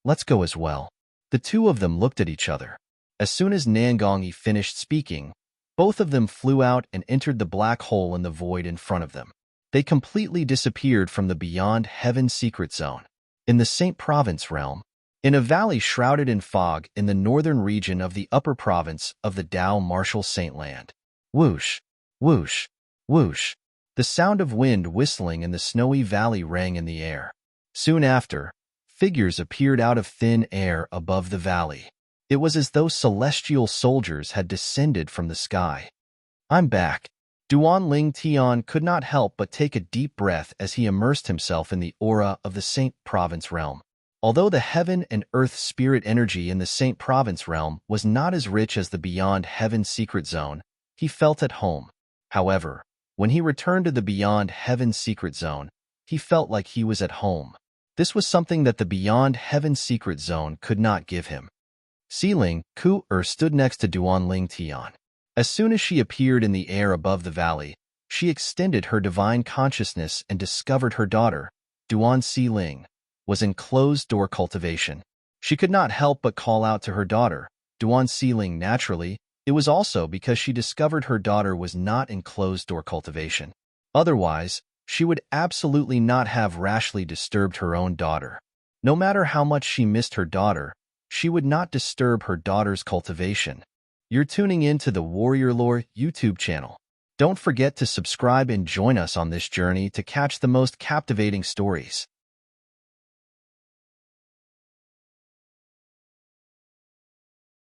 Let's go as well. The two of them looked at each other. As soon as Nangong finished speaking, both of them flew out and entered the black hole in the void in front of them. They completely disappeared from the beyond heaven's secret zone. In the Saint Province realm, in a valley shrouded in fog in the northern region of the upper province of the Dao Martial Saint Land. Whoosh, whoosh, whoosh. The sound of wind whistling in the snowy valley rang in the air. Soon after, figures appeared out of thin air above the valley. It was as though celestial soldiers had descended from the sky. I'm back. Duan Ling Tian could not help but take a deep breath as he immersed himself in the aura of the Saint Province realm. Although the heaven and earth spirit energy in the Saint Province realm was not as rich as the beyond heaven's secret zone, he felt at home. However, when he returned to the beyond heaven's secret zone, he felt like he was at home. This was something that the beyond heaven's secret zone could not give him. Xiling Ku stood next to Duan Ling Tian. As soon as she appeared in the air above the valley, she extended her divine consciousness and discovered her daughter, Duan Xiling, was in closed-door cultivation. She could not help but call out to her daughter, Duan Xiling naturally. It was also because she discovered her daughter was not in closed-door cultivation. Otherwise, she would absolutely not have rashly disturbed her own daughter. No matter how much she missed her daughter, she would not disturb her daughter's cultivation. You're tuning in to the Warrior Lore YouTube channel. Don't forget to subscribe and join us on this journey to catch the most captivating stories.